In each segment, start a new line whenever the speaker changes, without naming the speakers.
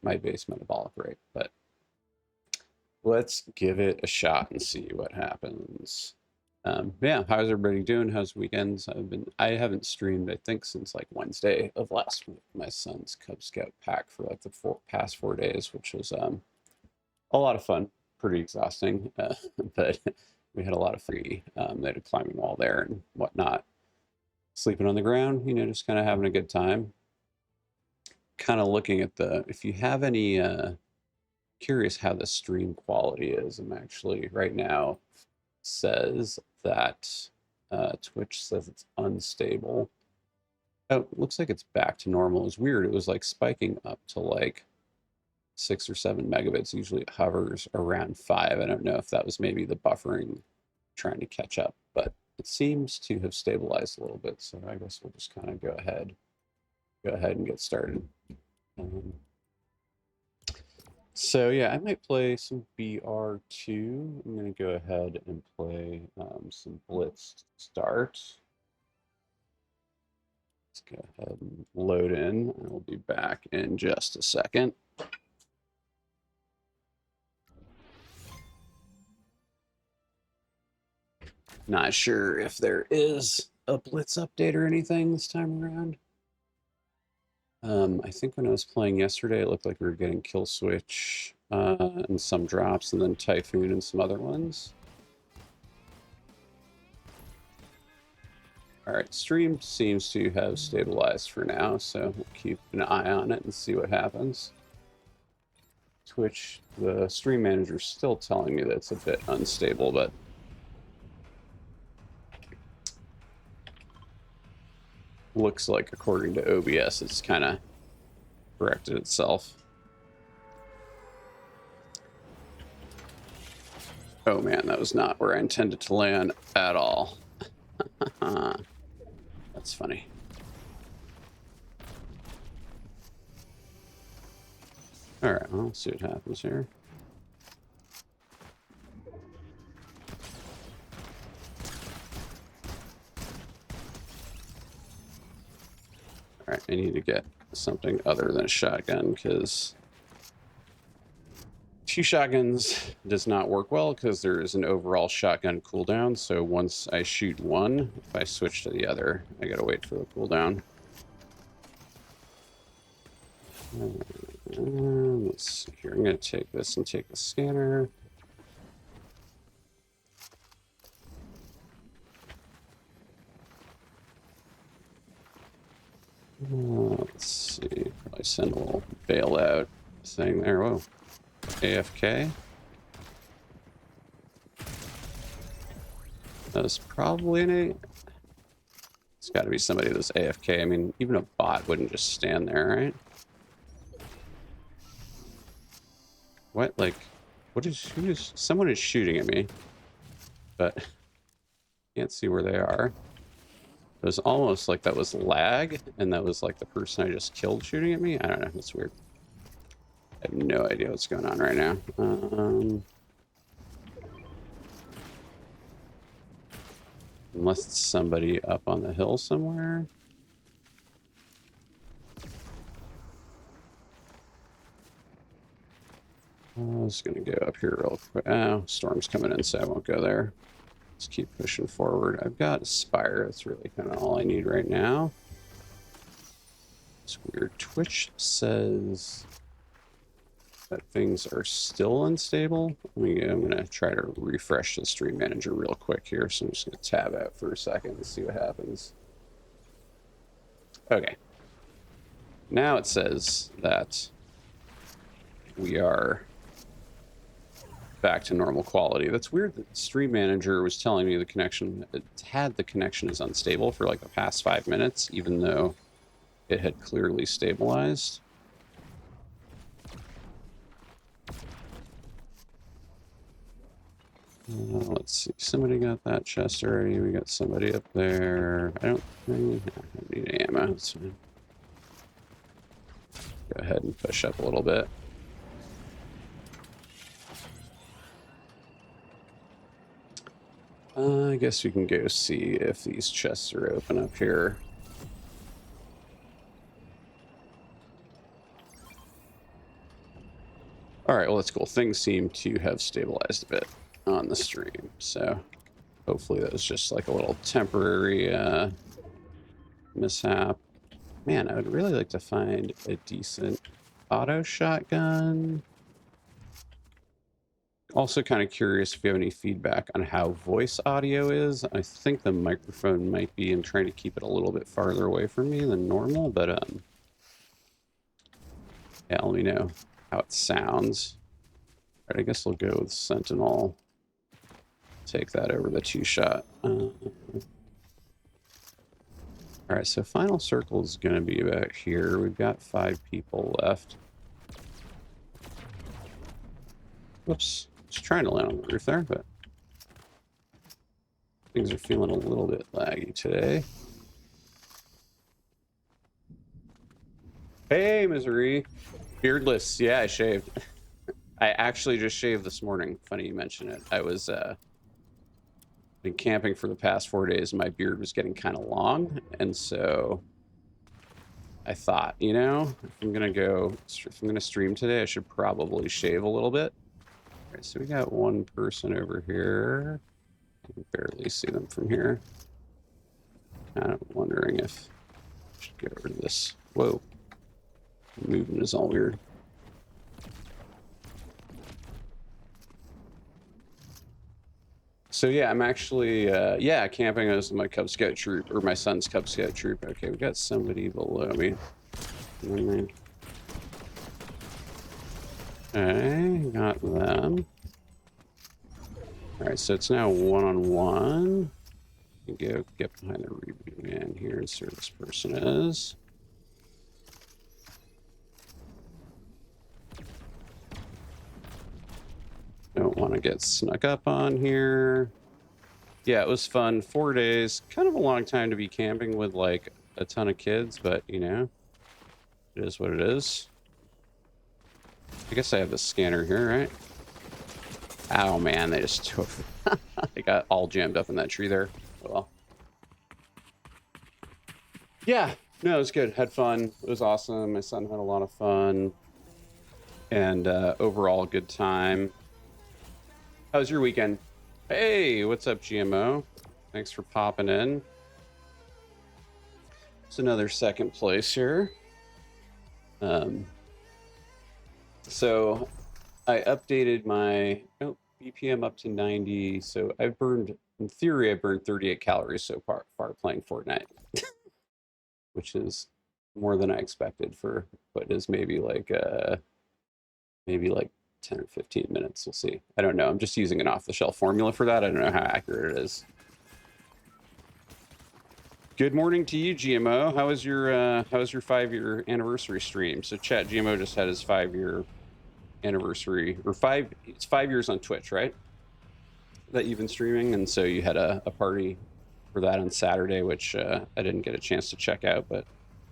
my base metabolic rate. But let's give it a shot and see what happens. Yeah, how's everybody doing? How's weekends? I haven't streamed, I think, since like Wednesday of last week. My son's Cub Scout pack for like the past 4 days, which was a lot of fun, pretty exhausting, but we had a lot of free. They had a climbing wall there and whatnot. Sleeping on the ground, just kind of having a good time. Kind of looking at if you have any, curious how the stream quality is. I'm actually right now says that Twitch says it's unstable. Oh, it looks like it's back to normal. It's weird. It was like spiking up to like 6 or 7 megabits. Usually it hovers around 5. I don't know if that was maybe the buffering trying to catch up, but it seems to have stabilized a little bit. So I guess we'll just kind of go ahead and get started. So yeah, I might play some BR2. I'm going to go ahead and play some Blitz to start. Let's go ahead and load in, and we'll be back in just a second. Not sure if there is a Blitz update or anything this time around. I think when I was playing yesterday, it looked like we were getting Kill Switch and some drops, and then Typhoon and some other ones. All right, stream seems to have stabilized for now, so we'll keep an eye on it and see what happens. Twitch, the stream manager is still telling me that it's a bit unstable, but looks like according to OBS, it's kind of corrected itself. Oh man, that was not where I intended to land at all. That's funny. All right, well, let's see what happens here. All right, I need to get something other than a shotgun because 2 shotguns does not work well because there is an overall shotgun cooldown. So once I shoot one, if I switch to the other, I gotta wait for the cooldown. Let's see here. I'm gonna take this and take the scanner. Let's see. Probably send a little bailout thing there. Whoa. AFK. That was probably an A. It's got to be somebody that's AFK. I mean, even a bot wouldn't just stand there, right? What? Like, someone is shooting at me, but can't see where they are. It was almost like that was lag, and that was like the person I just killed shooting at me. I don't know. That's weird. I have no idea what's going on right now. Unless it's somebody up on the hill somewhere. I was going to go up here real quick. Oh, storm's coming in, so I won't go there. Let's keep pushing forward. I've got a Spire. That's really kind of all I need right now. It's weird. Twitch says that things are still unstable. I'm going to try to refresh the stream manager real quick here. So I'm just going to tab out for a second and see what happens. Okay. Now it says that we are back to normal quality. That's weird that the stream manager was telling me the connection is unstable for like the past 5 minutes, even though it had clearly stabilized. Let's see. Somebody got that chest already. We got somebody up there. I don't need ammo. That's fine. Go ahead and push up a little bit. I guess we can go see if these chests are open up here. All right, well, that's cool. Things seem to have stabilized a bit on the stream, so hopefully that was just like a little temporary mishap. Man, I would really like to find a decent auto shotgun. Also kind of curious if you have any feedback on how voice audio is. I think the microphone might be, I'm trying to keep it a little bit farther away from me than normal, but yeah, let me know how it sounds. All right, I guess we'll go with Sentinel. Take that over the two-shot. All right, so final circle is going to be about here. We've got 5 people left. Whoops. Just trying to land on the roof there, but things are feeling a little bit laggy today. Hey, Misery. Beardless. Yeah, I shaved. I actually just shaved this morning. Funny you mention it. I was been camping for the past 4 days. And my beard was getting kind of long, and so I thought, you know, if I'm gonna stream today, I should probably shave a little bit. All right, so we got one person over here. I can barely see them from here. Kind of wondering if I should get over to this. Whoa. The movement is all weird. So yeah, I'm actually, yeah, camping as my Cub Scout troop, or my son's Cub Scout troop. Okay, we got somebody below me. Okay, got them. All right, so it's now one-on-one. You go get behind the reboot man here and see where this person is. Don't want to get snuck up on here. Yeah, it was fun. 4 days, kind of a long time to be camping with like a ton of kids, but you know, it is what it is. I guess I have the scanner here, right? Oh man, they just took. They got all jammed up in that tree there. Oh, well. Yeah, no, it was good. Had fun. It was awesome. My son had a lot of fun, and overall, good time. How was your weekend? Hey, what's up, GMO? Thanks for popping in. It's another second place here. So I updated my BPM up to 90. So I've burned, in theory, I burned 38 calories so far playing Fortnite, which is more than I expected for what is maybe like 10 or 15 minutes. We'll see. I don't know. I'm just using an off-the-shelf formula for that. I don't know how accurate it is. Good morning to you, GMO. How was your 5-year anniversary stream? So chat, GMO just had his 5-year anniversary, or it's 5 years on Twitch, right? That you've been streaming, and so you had a party for that on Saturday, which I didn't get a chance to check out, but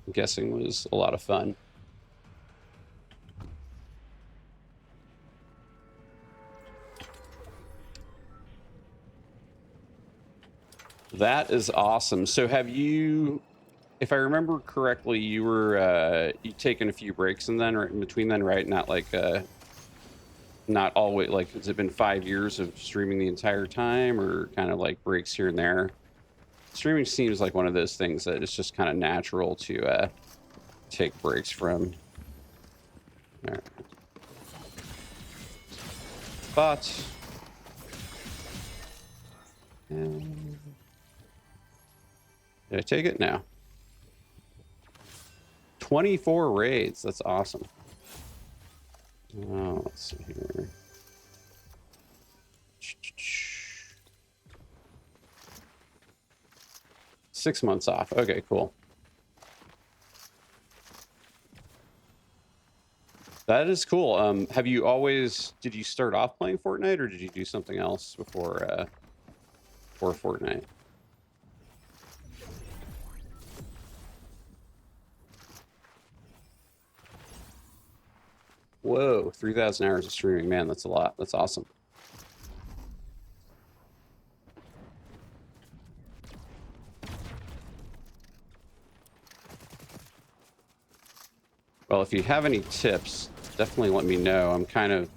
I'm guessing was a lot of fun. That is awesome. So have you, if I remember correctly, you were you taken a few breaks and then right in between then, right? Not like not always, like, has it been 5 years of streaming the entire time, or kind of like breaks here and there? Streaming seems like one of those things that it's just kind of natural to take breaks from. All right. But did I take it? No. 24 raids. That's awesome. Oh, let's see here. Six months off. Okay, cool. That is cool. Have you always, did you start off playing Fortnite, or did you do something else before Fortnite? Whoa, 3,000 hours of streaming. Man, that's a lot. That's awesome. Well, if you have any tips, definitely let me know. I'm kind of,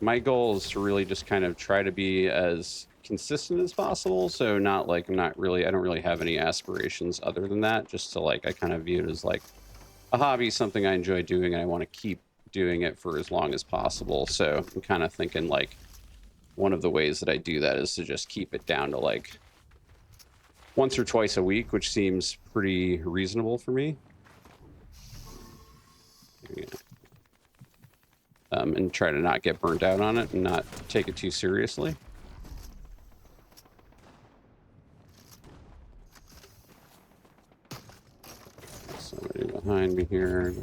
my goal is to really just kind of try to be as consistent as possible. So not like, I don't really have any aspirations other than that. Just to like, I kind of view it as like a hobby, something I enjoy doing, and I want to keep doing it for as long as possible. So I'm kind of thinking like one of the ways that I do that is to just keep it down to like once or twice a week, which seems pretty reasonable for me. Yeah. And try to not get burnt out on it and not take it too seriously. Somebody behind me here.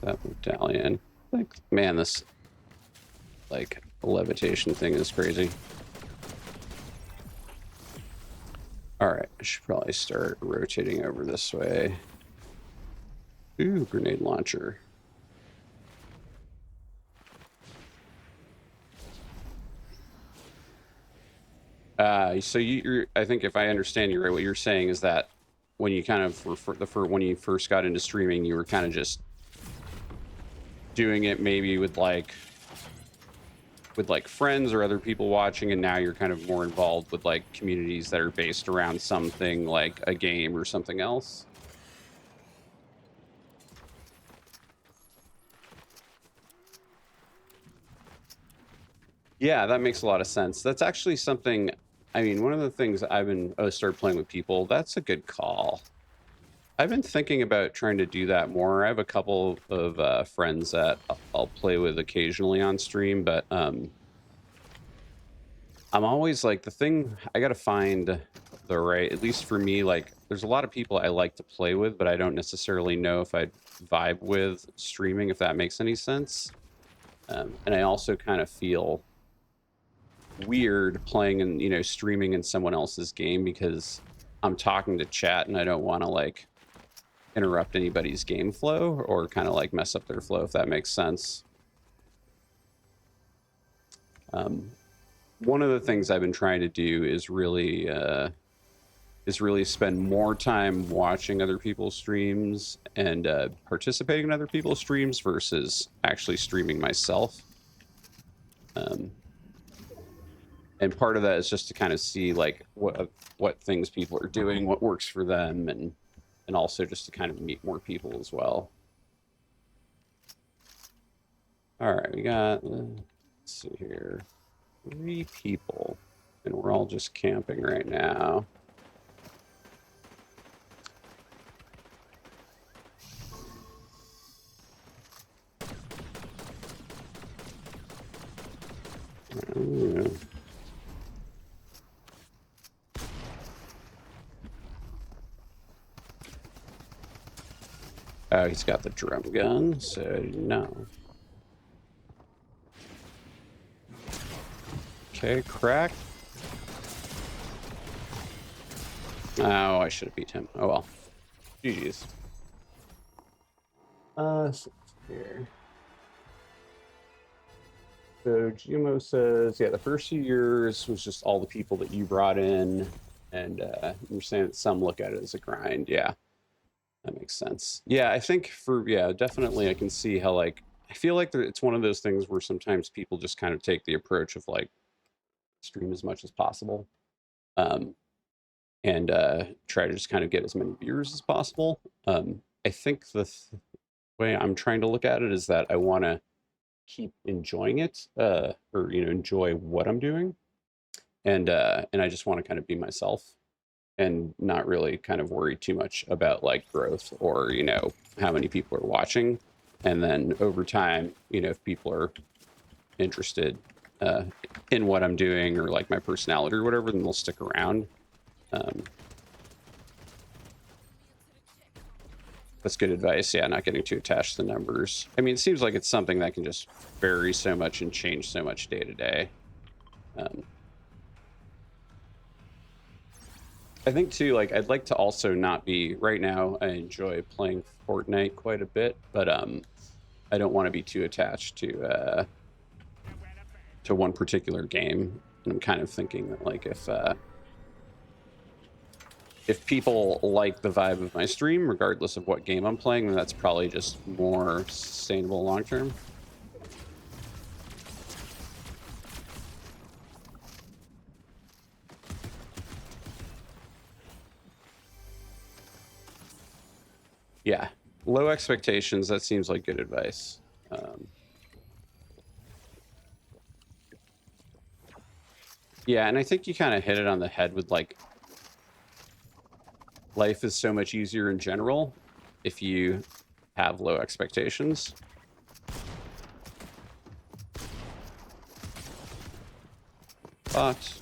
That medallion. Like, man, this like levitation thing is crazy. All right, I should probably start rotating over this way. Ooh, grenade launcher. So I think if I understand you right, what you're saying is that when you kind of when you first got into streaming, you were kind of just doing it maybe with like friends or other people watching, and now you're kind of more involved with like communities that are based around something like a game or something else. Yeah, that makes a lot of sense. That's actually something, I mean, one of the things I've been started playing with people. That's a good call. I've been thinking about trying to do that more. I have a couple of friends that I'll play with occasionally on stream, but I'm always like, the thing, I got to find the right, at least for me, like there's a lot of people I like to play with, but I don't necessarily know if I'd vibe with streaming, if that makes any sense. And I also kind of feel weird playing and, you know, streaming in someone else's game because I'm talking to chat and I don't want to like interrupt anybody's game flow or kind of like mess up their flow, if that makes sense. One of the things I've been trying to do is really spend more time watching other people's streams and participating in other people's streams versus actually streaming myself. And part of that is just to kind of see like what things people are doing, what works for them, and also just to kind of meet more people as well. All right, we got, let's see here, 3 people, and we're all just camping right now. Oh, he's got the drum gun, so no. Okay, crack. Oh, I should have beat him. Oh well. GG's. So here. So GMO says, yeah, the first few years was just all the people that you brought in, and you're saying that some look at it as a grind. Yeah, that makes sense. Yeah, I think definitely I can see how, like, I feel like it's one of those things where sometimes people just kind of take the approach of like stream as much as possible, and try to just kind of get as many viewers as possible. I think the way I'm trying to look at it is that I want to keep enjoying it, or enjoy what I'm doing, and I just want to kind of be myself and not really kind of worry too much about like growth or how many people are watching. And then over time, if people are interested in what I'm doing or like my personality or whatever, then they'll stick around. That's good advice. Yeah, not getting too attached to the numbers. I mean, it seems like it's something that can just vary so much and change so much day to day. I think too, like, I'd like to also not be, right now I enjoy playing Fortnite quite a bit, but I don't want to be too attached to one particular game. And I'm kind of thinking that, like, if if people like the vibe of my stream, regardless of what game I'm playing, then that's probably just more sustainable long term. Yeah, low expectations. That seems like good advice. Yeah, and I think you kind of hit it on the head with like, life is so much easier in general if you have low expectations. But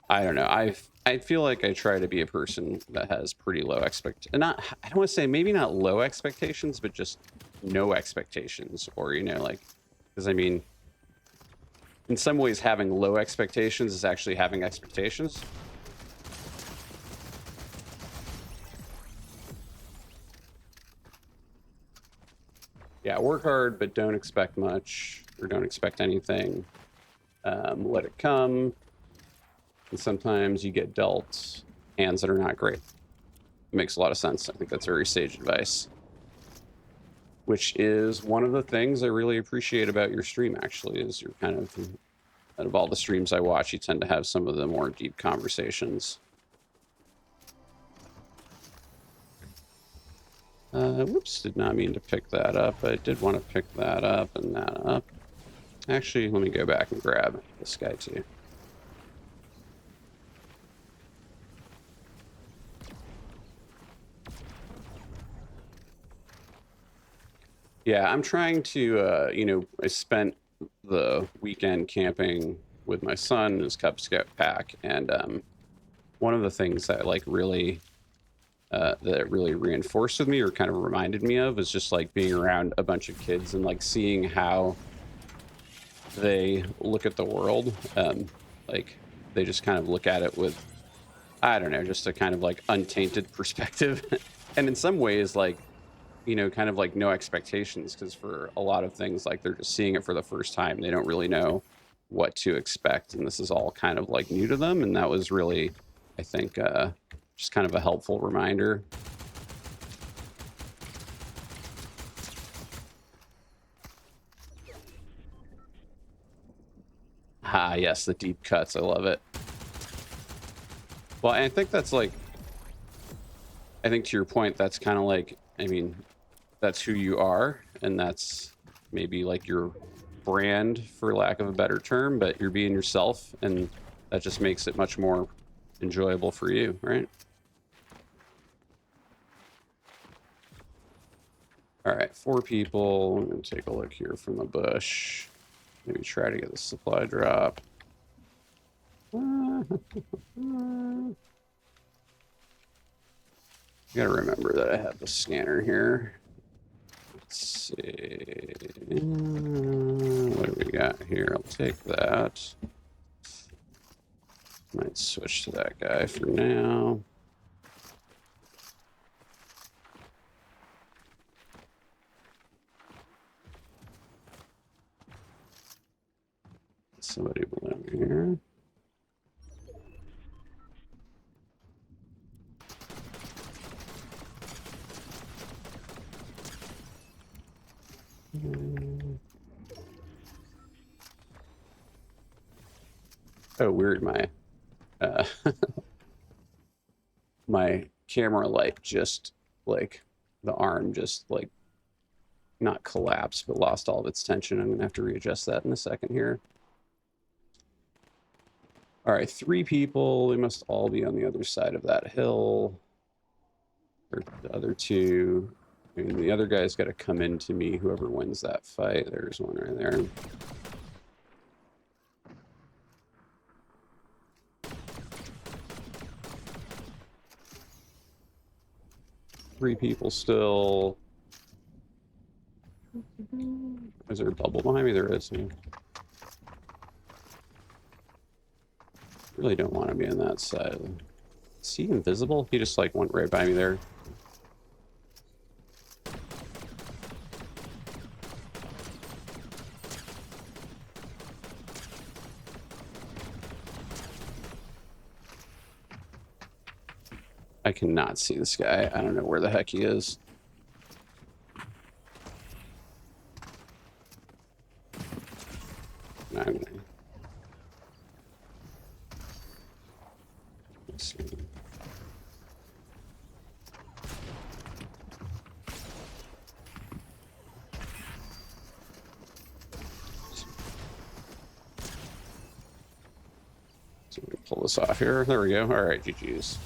I don't know. I feel like I try to be a person that has pretty low not, I don't want to say maybe not low expectations, but just no expectations, or, you know, like, because I mean, in some ways having low expectations is actually having expectations. Yeah, work hard, but don't expect much, or don't expect anything. Let it come. And sometimes you get dealt hands that are not great. It makes a lot of sense. I think that's very sage advice, which is one of the things I really appreciate about your stream, actually, is you're kind of, out of all the streams I watch, you tend to have some of the more deep conversations. Whoops, did not mean to pick that up. I did want to pick that up and that up. Actually, let me go back and grab this guy too. Yeah, I'm trying to, you know, I spent the weekend camping with my son and his Cub Scout pack, and one of the things that like really that really reinforced with me, or kind of reminded me of, is just like being around a bunch of kids and like seeing how they look at the world. Like they just kind of look at it with, I don't know, just a kind of like untainted perspective. And in some ways, like, you know, kind of like no expectations, because for a lot of things, like, they're just seeing it for the first time. They don't really know what to expect, and this is all kind of like new to them. And that was really, I think, just kind of a helpful reminder. Ah, yes, the deep cuts. I love it. Well, I think that's like, I think to your point, that's kind of like, I mean, that's who you are, and that's maybe like your brand, for lack of a better term, but you're being yourself, and that just makes it much more enjoyable for you, right? All right, 4 people. I'm gonna take a look here from the bush. Maybe try to get the supply drop. You gotta remember that I have the scanner here. Let's see. What do we got here? I'll take that. Might switch to that guy for now. Somebody below here. Oh, weird. My my camera light just, like, the arm just, like, not collapsed, but lost all of its tension. I'm gonna have to readjust that in a second here. All right, 3 people. They must all be on the other side of that hill. Or the other 2. I mean, the other guy's got to come into me, whoever wins that fight. There's one right there. Three people still. Is there a bubble behind me? There is. Really don't want to be on that side. Is he invisible? He just like went right by me there. I cannot see this guy. I don't know where the heck he is. I'm gonna... Let's see. So we can pull this off here. There we go. All right, GG's.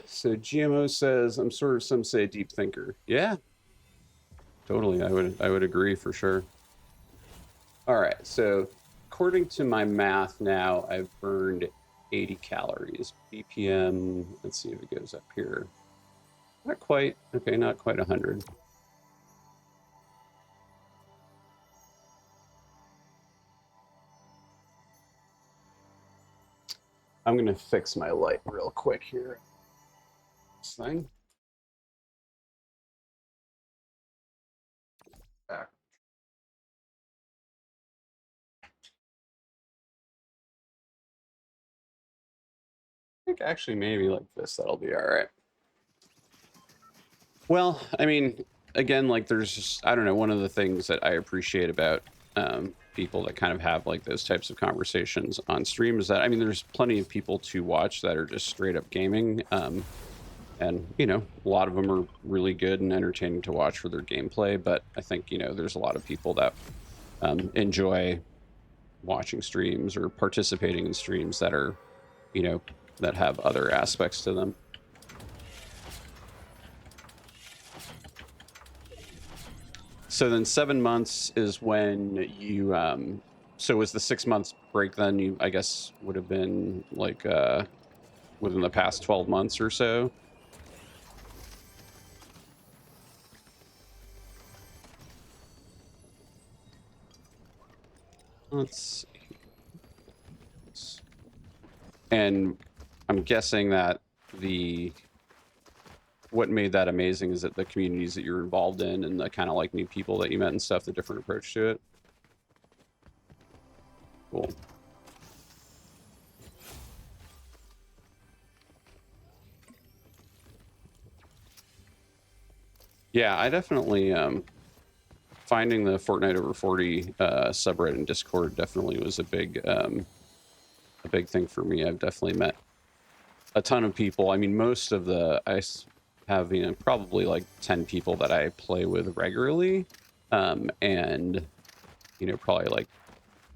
So GMO says, I'm sort of, some say, a deep thinker. Yeah, totally. I would agree for sure. All right, so according to my math now, I've burned 80 calories. BPM, let's see if it goes up here. Not quite. Okay, not quite 100. I'm going to fix my light real quick here. This thing. Back. I think actually maybe like this, that'll be all right. Well, I mean, again, like there's just, I don't know, one of the things that I appreciate about people that kind of have like those types of conversations on stream is that, I mean, there's plenty of people to watch that are just straight up gaming. And, you know, a lot of them are really good and entertaining to watch for their gameplay. But I think, you know, there's a lot of people that enjoy watching streams or participating in streams that are, you know, that have other aspects to them. So then 7 months is when you, so was the 6 months break then you, I guess, would have been like within the past 12 months or so? Let's see. And I'm guessing that what made that amazing is that the communities that you're involved in and the kind of like new people that you met and stuff, the different approach to it. Cool. Yeah, I definitely finding the Fortnite over 40 subreddit and Discord definitely was a big thing for me. I've definitely met a ton of people. I mean, most of I have, you know, probably like 10 people that I play with regularly, and you know, probably like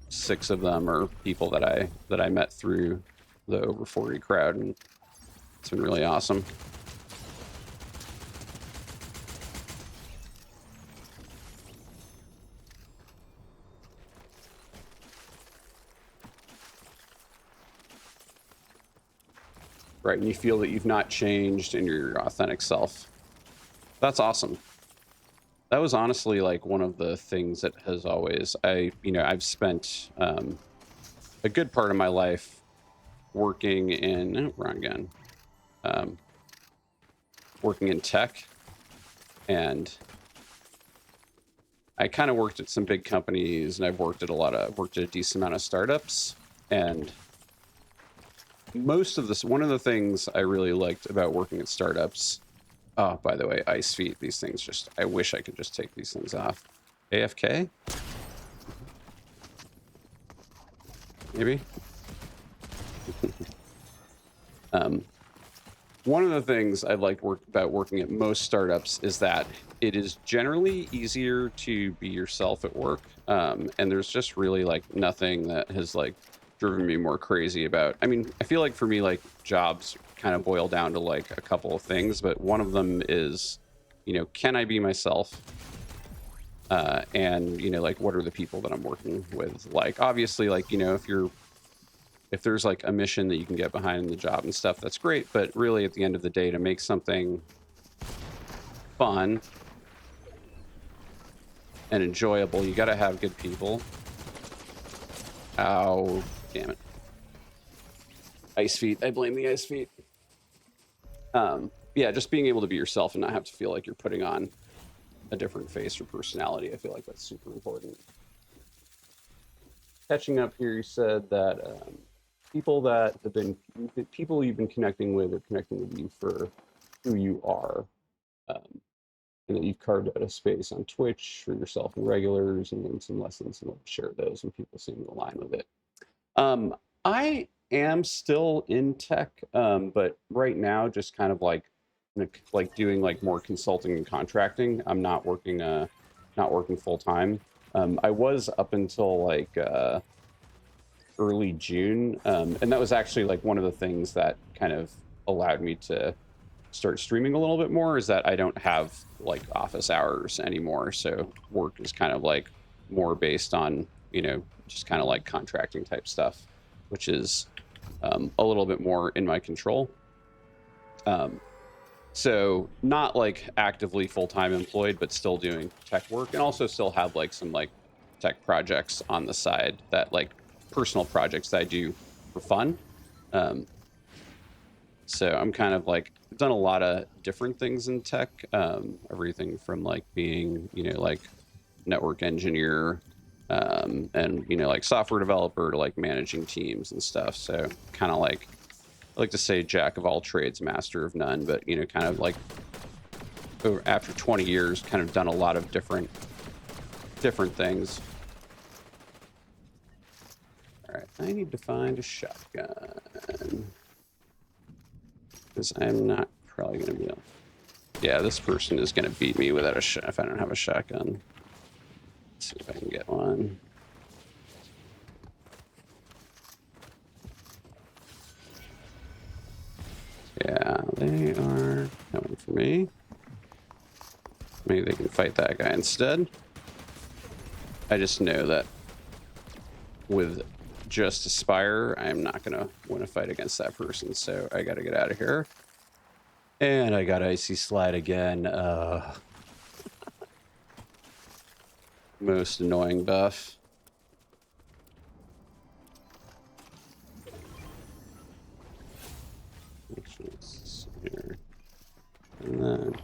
6 of them are people that I met through the over 40 crowd, and it's been really awesome. Right, and you feel that you've not changed and you're your authentic self. That's awesome. That was honestly like one of the things that has always, I've spent a good part of my life working in, wrong gun, working in tech, and I kind of worked at some big companies, and I've worked at a decent amount of startups, and most of this, one of the things I really liked about working at startups, oh, by the way, ice feet, these things just, I wish I could just take these things off. AFK? Maybe? One of the things I liked about working at most startups is that it is generally easier to be yourself at work. And there's just really like nothing that has like driven me more crazy about. I mean, I feel like for me, like jobs kind of boil down to like a couple of things, but one of them is, you know, can I be myself? And, you know, like what are the people that I'm working with? Like, obviously, like, you know, if there's like a mission that you can get behind in the job and stuff, that's great. But really at the end of the day, to make something fun and enjoyable, you got to have good people. Ow, damn it. Ice feet. I blame the ice feet. Yeah, just being able to be yourself and not have to feel like you're putting on a different face or personality. I feel like that's super important. Catching up here, you said that people that have been people you've been connecting with or connecting with you for who you are, um, and that you've carved out a space on Twitch for yourself and regulars, and then some lessons, and share those when people seem to align with it. I am still in tech, but right now just kind of like doing like more consulting and contracting. I'm not working full time. I was up until like early June, and that was actually like one of the things that kind of allowed me to start streaming a little bit more, is that I don't have like office hours anymore. So work is kind of like more based on, just kind of like contracting type stuff, which is a little bit more in my control. So not like actively full-time employed, but still doing tech work, and also still have like some like tech projects on the side, that like personal projects that I do for fun. So I'm kind of like done a lot of different things in tech, everything from like being, like network engineer, and, like software developer, to like managing teams and stuff. So kind of like, I like to say jack of all trades, master of none, but, kind of like after 20 years, kind of done a lot of different things. All right, I need to find a shotgun, because I'm not probably going to be able. Yeah, this person is going to beat me without a if I don't have a shotgun. Let's see if I can get one. Yeah, they are coming for me. Maybe they can fight that guy instead. I just know that with just Aspire, I'm not going to win a fight against that person, so I got to get out of here. And I got Icy Slide again. Most annoying buff. Here. And then...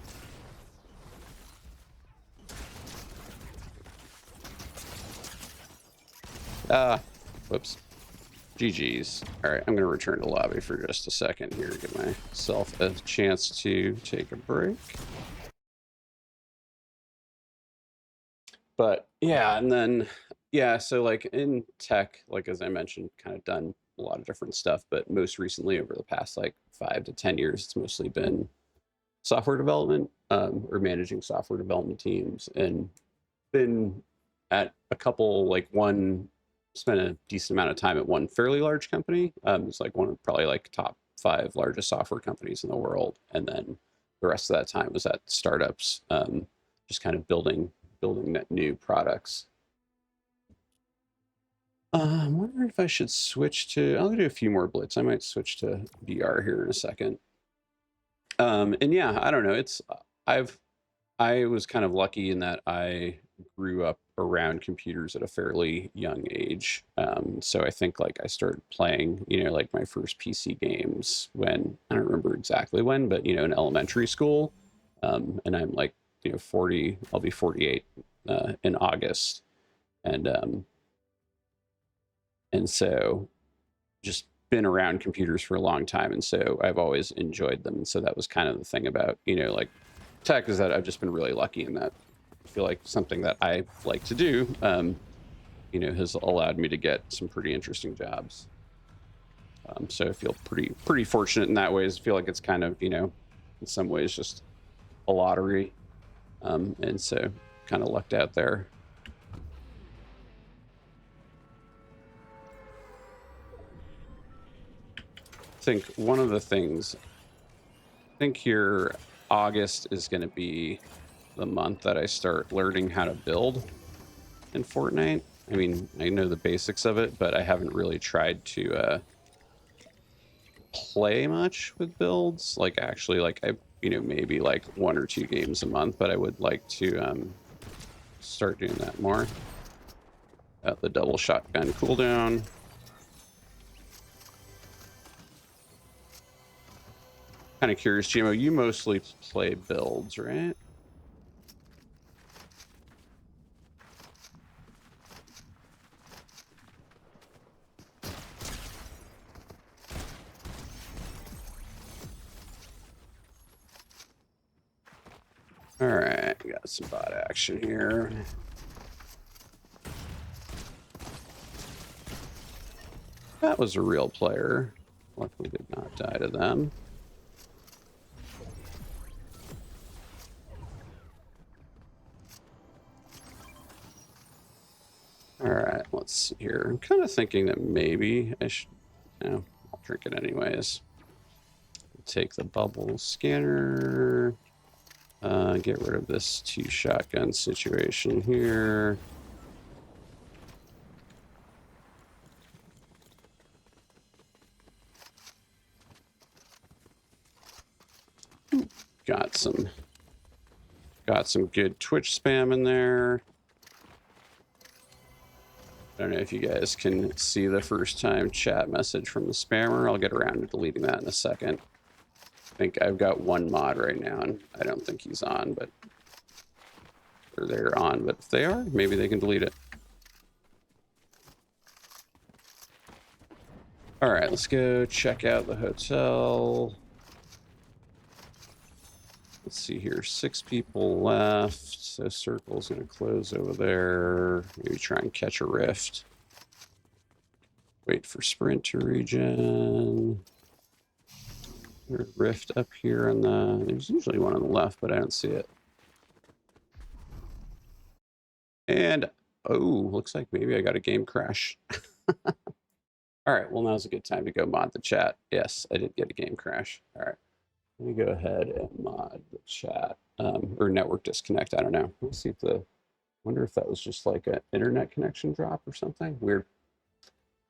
whoops. GG's. All right, I'm going to return to lobby for just a second here, give myself a chance to take a break. But yeah, and then, yeah, so like in tech, like as I mentioned, kind of done a lot of different stuff, but most recently over the past like 5 to 10 years, it's mostly been software development, or managing software development teams, and been at a couple, like spent a decent amount of time at one fairly large company. It's like one of probably like top 5 largest software companies in the world. And then the rest of that time was at startups, just kind of building net new products. I'm wondering if I should switch to, I'll do a few more Blitz. I might switch to BR here in a second. And yeah, I don't know. I was kind of lucky in that I grew up around computers at a fairly young age. So I think like I started playing, like my first PC games when, I don't remember exactly when, but, in elementary school. And I'm like, 40, I'll be 48 in August. And so just been around computers for a long time. And so I've always enjoyed them. And so that was kind of the thing about, like tech, is that I've just been really lucky in that I feel like something that I like to do, has allowed me to get some pretty interesting jobs. So I feel pretty fortunate in that way. I feel like it's kind of, in some ways just a lottery. And so kind of lucked out there. I think one of the things, I think here, August is going to be the month that I start learning how to build in Fortnite. I mean, I know the basics of it, but I haven't really tried to play much with builds. Like actually, like I, maybe like 1 or 2 games a month, but I would like to start doing that more. The double shotgun cooldown. Kind of curious, GMO, you mostly play builds, right? All right, we got some bot action here. That was a real player. Luckily did not die to them. All right, let's see here. I'm kind of thinking that maybe I should, no, I'll drink it anyways. Take the bubble scanner, get rid of this 2 shotgun situation here. Got some good Twitch spam in there. I don't know if you guys can see the first time chat message from the spammer. I'll get around to deleting that in a second. I think I've got 1 mod right now, and I don't think he's on, but or they're on, but if they are, maybe they can delete it. All right, let's go check out the hotel. Let's see here, 6 people left. So circle's gonna close over there. Maybe try and catch a rift. Wait for sprint to regen. There's a rift up here on the, there's usually one on the left, but I don't see it. And, oh, looks like maybe I got a game crash. All right, well, now's a good time to go mod the chat. Yes, I did get a game crash. All right. Let me go ahead and mod the chat, or network disconnect. I don't know. Let's see if wonder if that was just like an internet connection drop or something. Weird.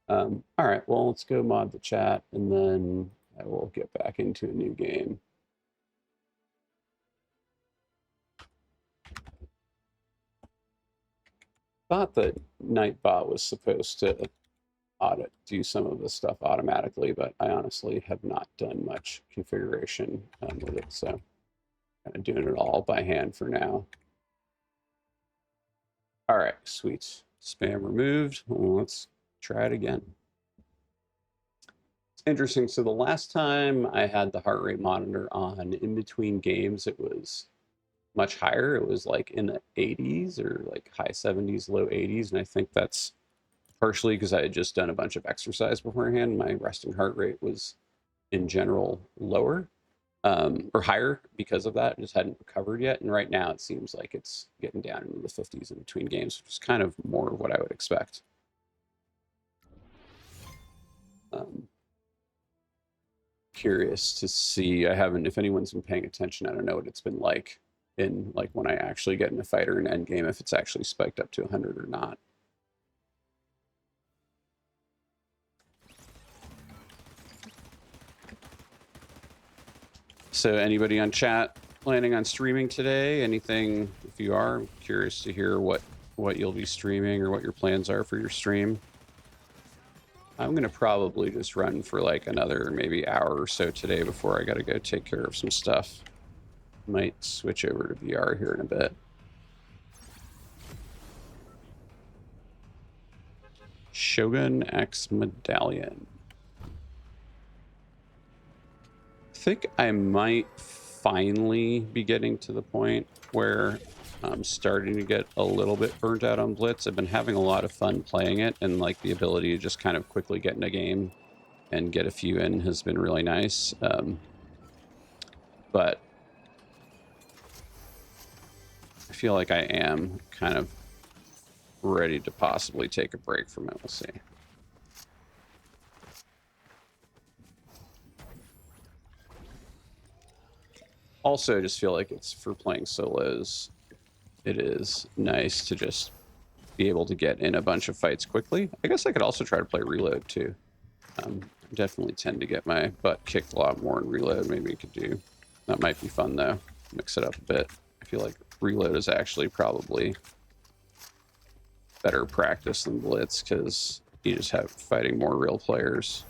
All right, well, let's go mod the chat and then I will get back into a new game. Thought that Nightbot was supposed to do some of the stuff automatically, but I honestly have not done much configuration with it, so kind of doing it all by hand for now. All right, sweet. Spam removed. Well, let's try it again. It's interesting. So the last time I had the heart rate monitor on in between games, it was much higher. It was like in the 80s or like high 70s, low 80s. And I think that's partially because I had just done a bunch of exercise beforehand. My resting heart rate was in general lower. Or higher because of that. It just hadn't recovered yet. And right now it seems like it's getting down into the 50s in between games, which is kind of more of what I would expect. Curious to see. I haven't, if anyone's been paying attention, I don't know what it's been like in like when I actually get in a fight or an end game, if it's actually spiked up to 100 or not. So anybody on chat planning on streaming today? Anything, if you are, I'm curious to hear what you'll be streaming or what your plans are for your stream. I'm going to probably just run for like another maybe hour or so today before I got to go take care of some stuff. Might switch over to BR here in a bit. Shogun X Medallion. I think I might finally be getting to the point where I'm starting to get a little bit burnt out on Blitz. I've been having a lot of fun playing it, and like the ability to just kind of quickly get in a game and get a few in has been really nice. But I feel like I am kind of ready to possibly take a break from it. We'll see. Also, I just feel like it's for playing solos. It is nice to just be able to get in a bunch of fights quickly. I guess I could also try to play reload too. Definitely tend to get my butt kicked a lot more in reload. Maybe we could do that. Might be fun though. Mix it up a bit. I feel like reload is actually probably better practice than Blitz because you just have fighting more real players.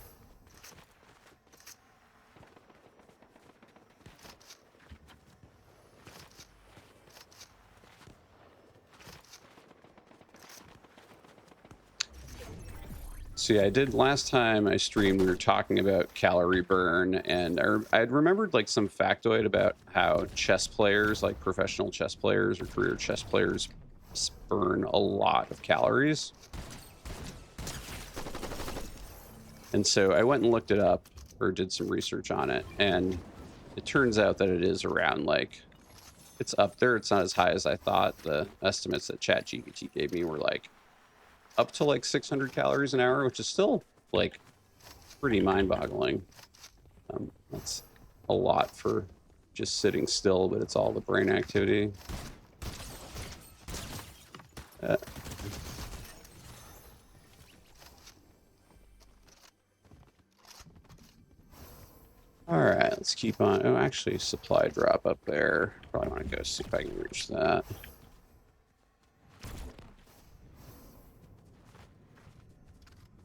So yeah, I did last time I streamed, we were talking about calorie burn, and I'd remembered like some factoid about how chess players, like professional chess players or career chess players, burn a lot of calories. And so I went and looked it up, or did some research on it, and it turns out that it is around like, it's up there. It's not as high as I thought. The estimates that ChatGPT gave me were like up to like 600 calories an hour, which is still like pretty mind-boggling. That's a lot for just sitting still, but it's all the brain activity. All right, let's keep on. Oh, actually, supply drop up there. Probably want to go see if I can reach that.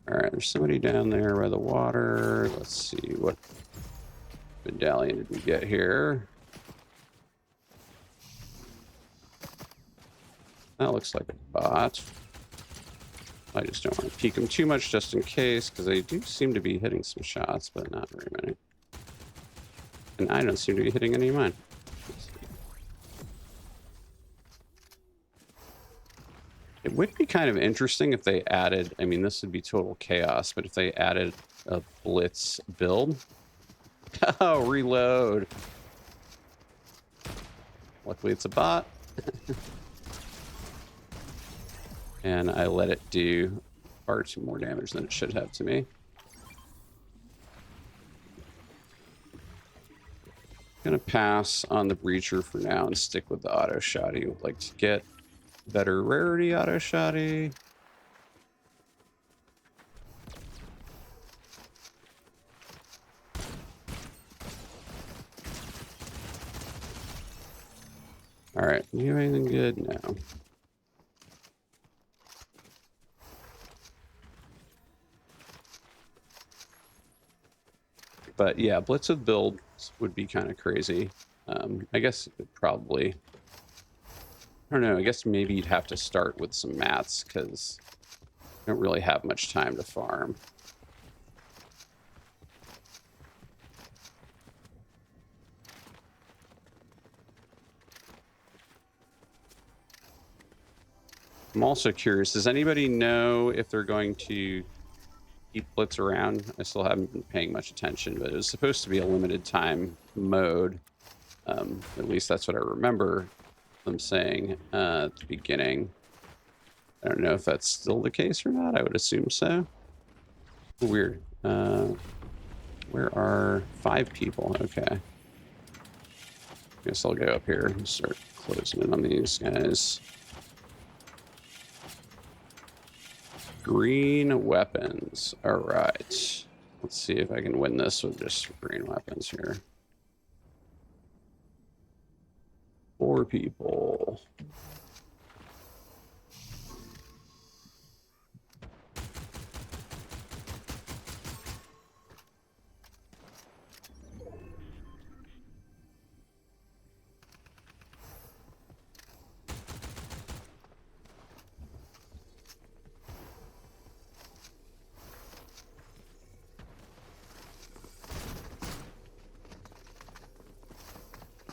All right, there's somebody down there by the water. Let's see, what medallion did we get here? That looks like a bot. I just don't want to peek them too much just in case, because they do seem to be hitting some shots, but not very many. And I don't seem to be hitting any of mine. It would be kind of interesting if they added, I mean, this would be total chaos, but if they added a Blitz build. Oh, reload. Luckily, it's a bot. And I let it do far too more damage than it should have to me. Gonna pass on the breacher for now and stick with the auto shotty. Would like to get better rarity auto shotty. All right, you have anything good? No. But yeah, Blitz with builds would be kind of crazy. I guess it probably, I don't know, I guess maybe you'd have to start with some mats because you don't really have much time to farm. I'm also curious, does anybody know if they're going to keep Blitz around? I still haven't been paying much attention, but it was supposed to be a limited time mode. At least that's what I remember them saying at the beginning. I don't know if that's still the case or not. I would assume so. Weird. Where are 5 people? Okay. Guess I'll go up here and start closing in on these guys. Green weapons. All right. Let's see if I can win this with just green weapons here. 4 people.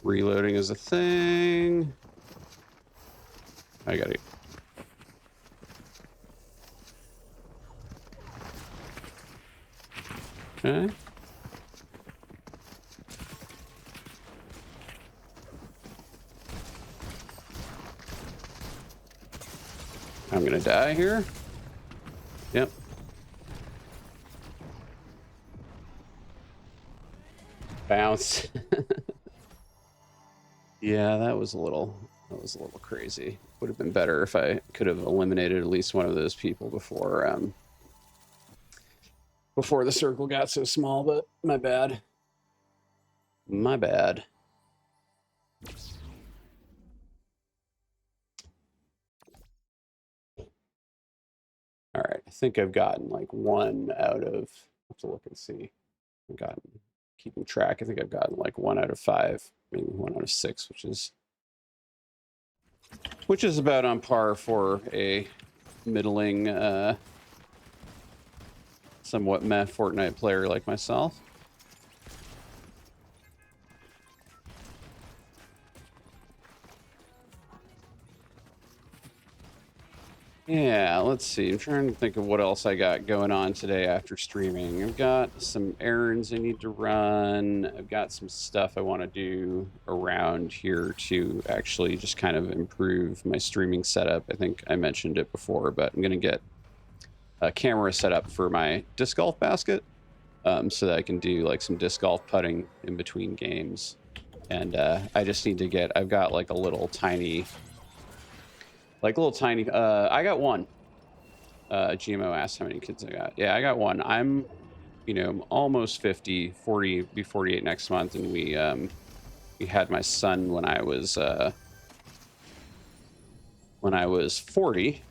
Reloading is a thing. I got it. Okay. I'm gonna die here. Yep. Bounce. Yeah, that was a little crazy. Would have been better if I could have eliminated at least one of those people before before the circle got so small, but my bad. My bad. All right, I think I've gotten like 1 out of, I have to look and see. I've gotten, keeping track, I think I've gotten like 1 out of 5, maybe 1 out of 6, which is about on par for a middling somewhat meh Fortnite player like myself. Yeah, let's see. I'm trying to think of what else I got going on today after streaming. I've got some errands I need to run. I've got some stuff I want to do around here to actually just kind of improve my streaming setup. I think I mentioned it before, but I'm going to get a camera set up for my disc golf basket so that I can do like some disc golf putting in between games. And I just need to get, I've got like a little tiny, I got one. GMO asked how many kids I got. Yeah, I got one. I'm, almost 50, 40, be 48 next month. And we had my son when I was 40.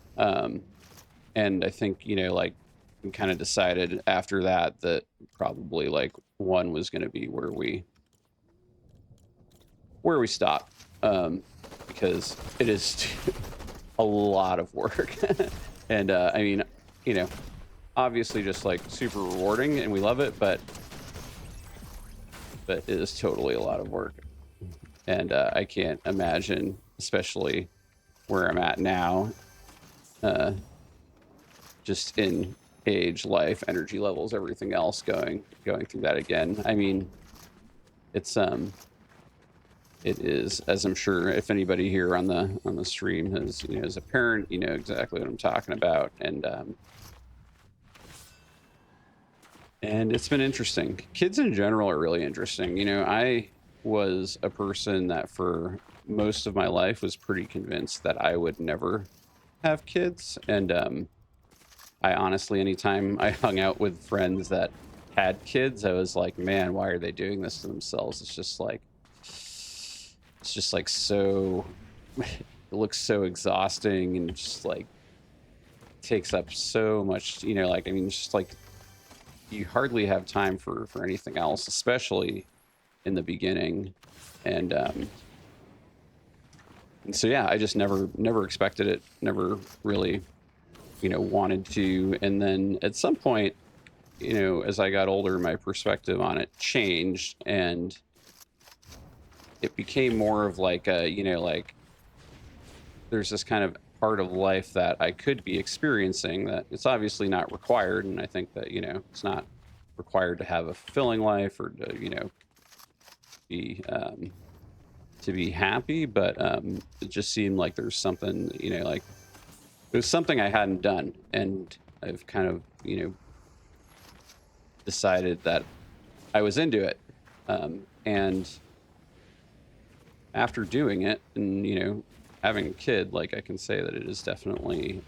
And I think, like we kind of decided after that probably like one was going to be where we stop. Because it is a lot of work. And I mean, obviously just like super rewarding and we love it, but it is totally a lot of work. And I can't imagine, especially where I'm at now, just in age, life, energy levels, everything else, going through that again. I mean, it is, as I'm sure if anybody here on the stream has, as a parent, you know exactly what I'm talking about. And it's been interesting. Kids in general are really interesting. I was a person that for most of my life was pretty convinced that I would never have kids. And I honestly, anytime I hung out with friends that had kids, I was like, man, why are they doing this to themselves? It's just like so, it looks so exhausting and just like takes up so much, like, I mean, it's just like you hardly have time for anything else, especially in the beginning. And so, yeah, I just never expected it, never really, wanted to. And then at some point, as I got older, my perspective on it changed, and it became more of like a, like there's this kind of part of life that I could be experiencing that it's obviously not required. And I think that, it's not required to have a fulfilling life or to, be, to be happy. But it just seemed like there's something, like there's something I hadn't done. And I've kind of, decided that I was into it. And after doing it and, having a kid, like I can say that it is definitely,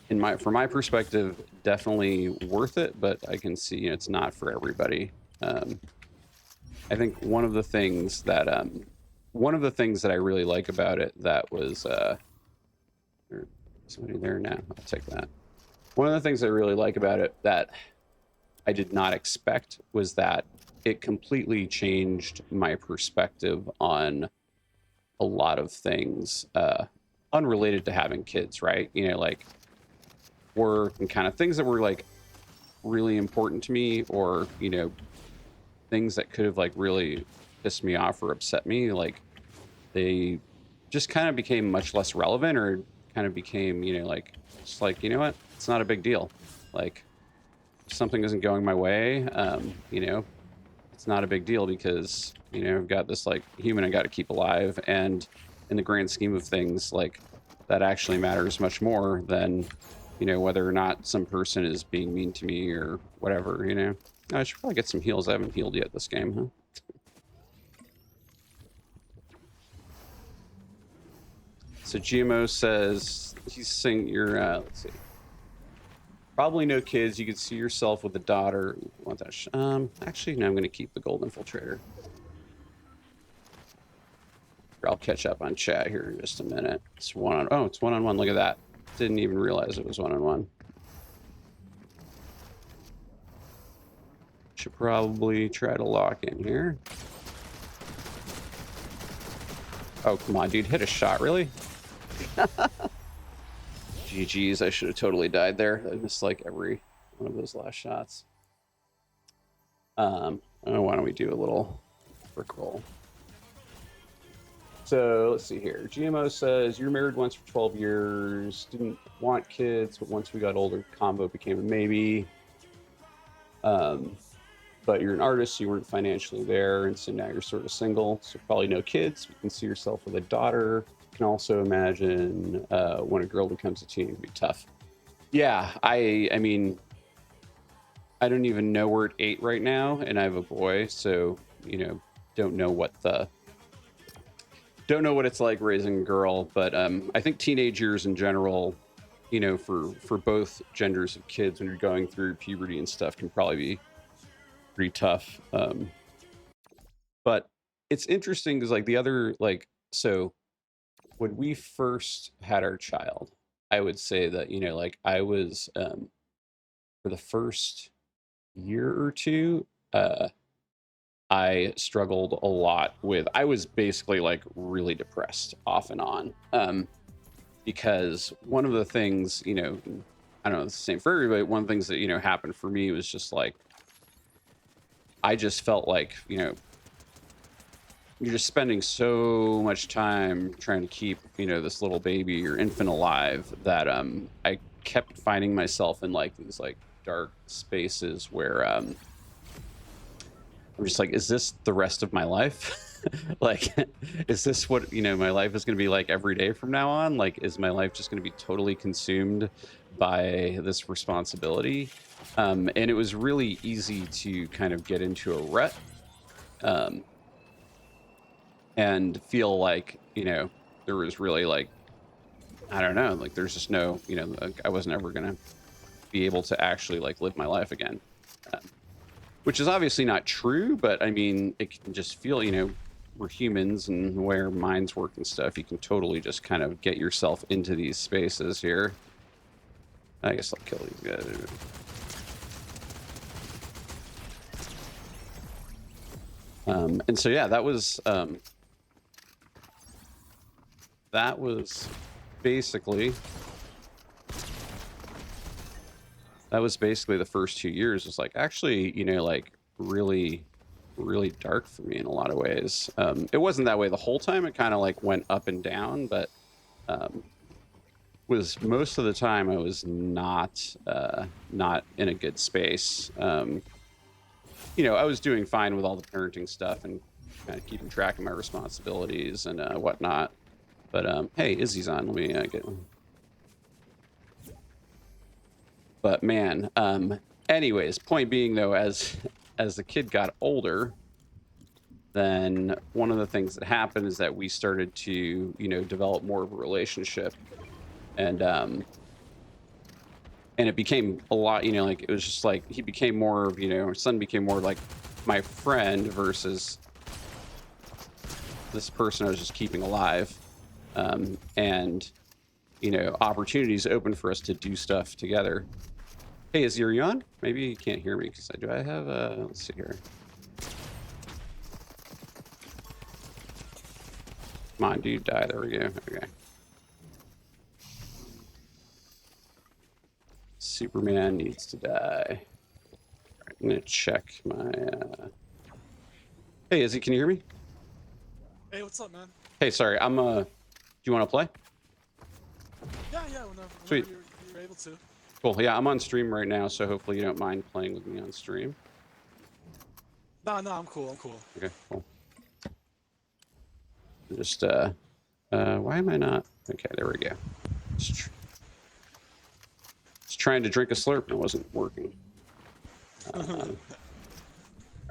from my perspective, definitely worth it, but I can see, it's not for everybody. I think one of the things that I really like about it that was, there's somebody there now, I'll take that. One of the things I really like about it that I did not expect was that it completely changed my perspective on a lot of things unrelated to having kids, right? Like work and kind of things that were like really important to me, or things that could have like really pissed me off or upset me, like they just kind of became much less relevant, or kind of became, like, just like, what, it's not a big deal. Like if something isn't going my way, it's not a big deal, because I've got this like human I got to keep alive, and in the grand scheme of things, like that actually matters much more than whether or not some person is being mean to me or whatever. I should probably get some heals. I haven't healed yet this game, huh? So GMO says he's saying you're let's see, probably no kids. You could see yourself with a daughter. Want that? Actually, no. I'm going to keep the gold infiltrator. I'll catch up on chat here in just a minute. It's one-on-one. Look at that. Didn't even realize it was one-on-one. Should probably try to lock in here. Oh, come on, dude. Hit a shot, really? GG's, I should have totally died there. I missed like every one of those last shots. Why don't we do a little brick roll? So let's see here. GMO says, you're married once for 12 years, didn't want kids, but once we got older, combo became a maybe. But you're an artist, so you weren't financially there, and so now you're sort of single, so probably no kids. You can see yourself with a daughter. You can also imagine when a girl becomes a teen, it'd be tough. Yeah, I mean, I don't even know we're at 8 right now, and I have a boy, so, you know, don't know what it's like raising a girl, but I think teenage years in general, you know, for both genders of kids when you're going through puberty and stuff can probably be pretty tough. But it's interesting because like the other, like, so when we first had our child, I would say that, you know, like I was for the first year or two, I struggled a lot with, I was basically like really depressed off and on, because one of the things, you know, I don't know, it's the same for everybody. One of the things that, you know, happened for me was just like, I just felt like, you know, you're just spending so much time trying to keep, you know, this little baby or infant alive that I kept finding myself in like these like dark spaces where I'm just like, is this the rest of my life? Like, is this what, you know, my life is going to be like every day from now on? Like, is my life just going to be totally consumed by this responsibility? And it was really easy to kind of get into a rut and feel like, you know, there was really like, I don't know, like there's just no, you know, like I wasn't ever going to be able to actually like live my life again. Which is obviously not true, but I mean, it can just feel, you know, we're humans and where minds work and stuff, you can totally just kind of get yourself into these spaces here. I guess I'll kill these guys. And so, yeah, that was basically the first 2 years. It's like actually, you know, like really dark for me in a lot of ways. It wasn't that way the whole time. It kind of like went up and down, but was most of the time I was not in a good space. You know, I was doing fine with all the parenting stuff and kind of keeping track of my responsibilities and whatnot. But hey, Izzy's on. Let me get one. But man, anyways, point being though, as the kid got older, then one of the things that happened is that we started to, you know, develop more of a relationship, and it became a lot, you know, like it was just like he became more of, you know, our son became more like my friend versus this person I was just keeping alive. And you know, opportunities open for us to do stuff together. Hey, is Yuri on? Maybe you can't hear me because do I have let's see here. Come on, dude, die. There we go. Okay. Superman needs to die. All right, I'm gonna check my Hey, Izzy, can you hear me?
Hey, what's up, man?
Hey, sorry, I'm do you want to play?
Yeah, whenever
Sweet.
you're able to.
Cool. Yeah, I'm on stream right now, so hopefully you don't mind playing with me on stream.
No, I'm cool.
Okay, cool. Just why am I not? Okay, there we go. Just trying to drink a slurp and it wasn't working. All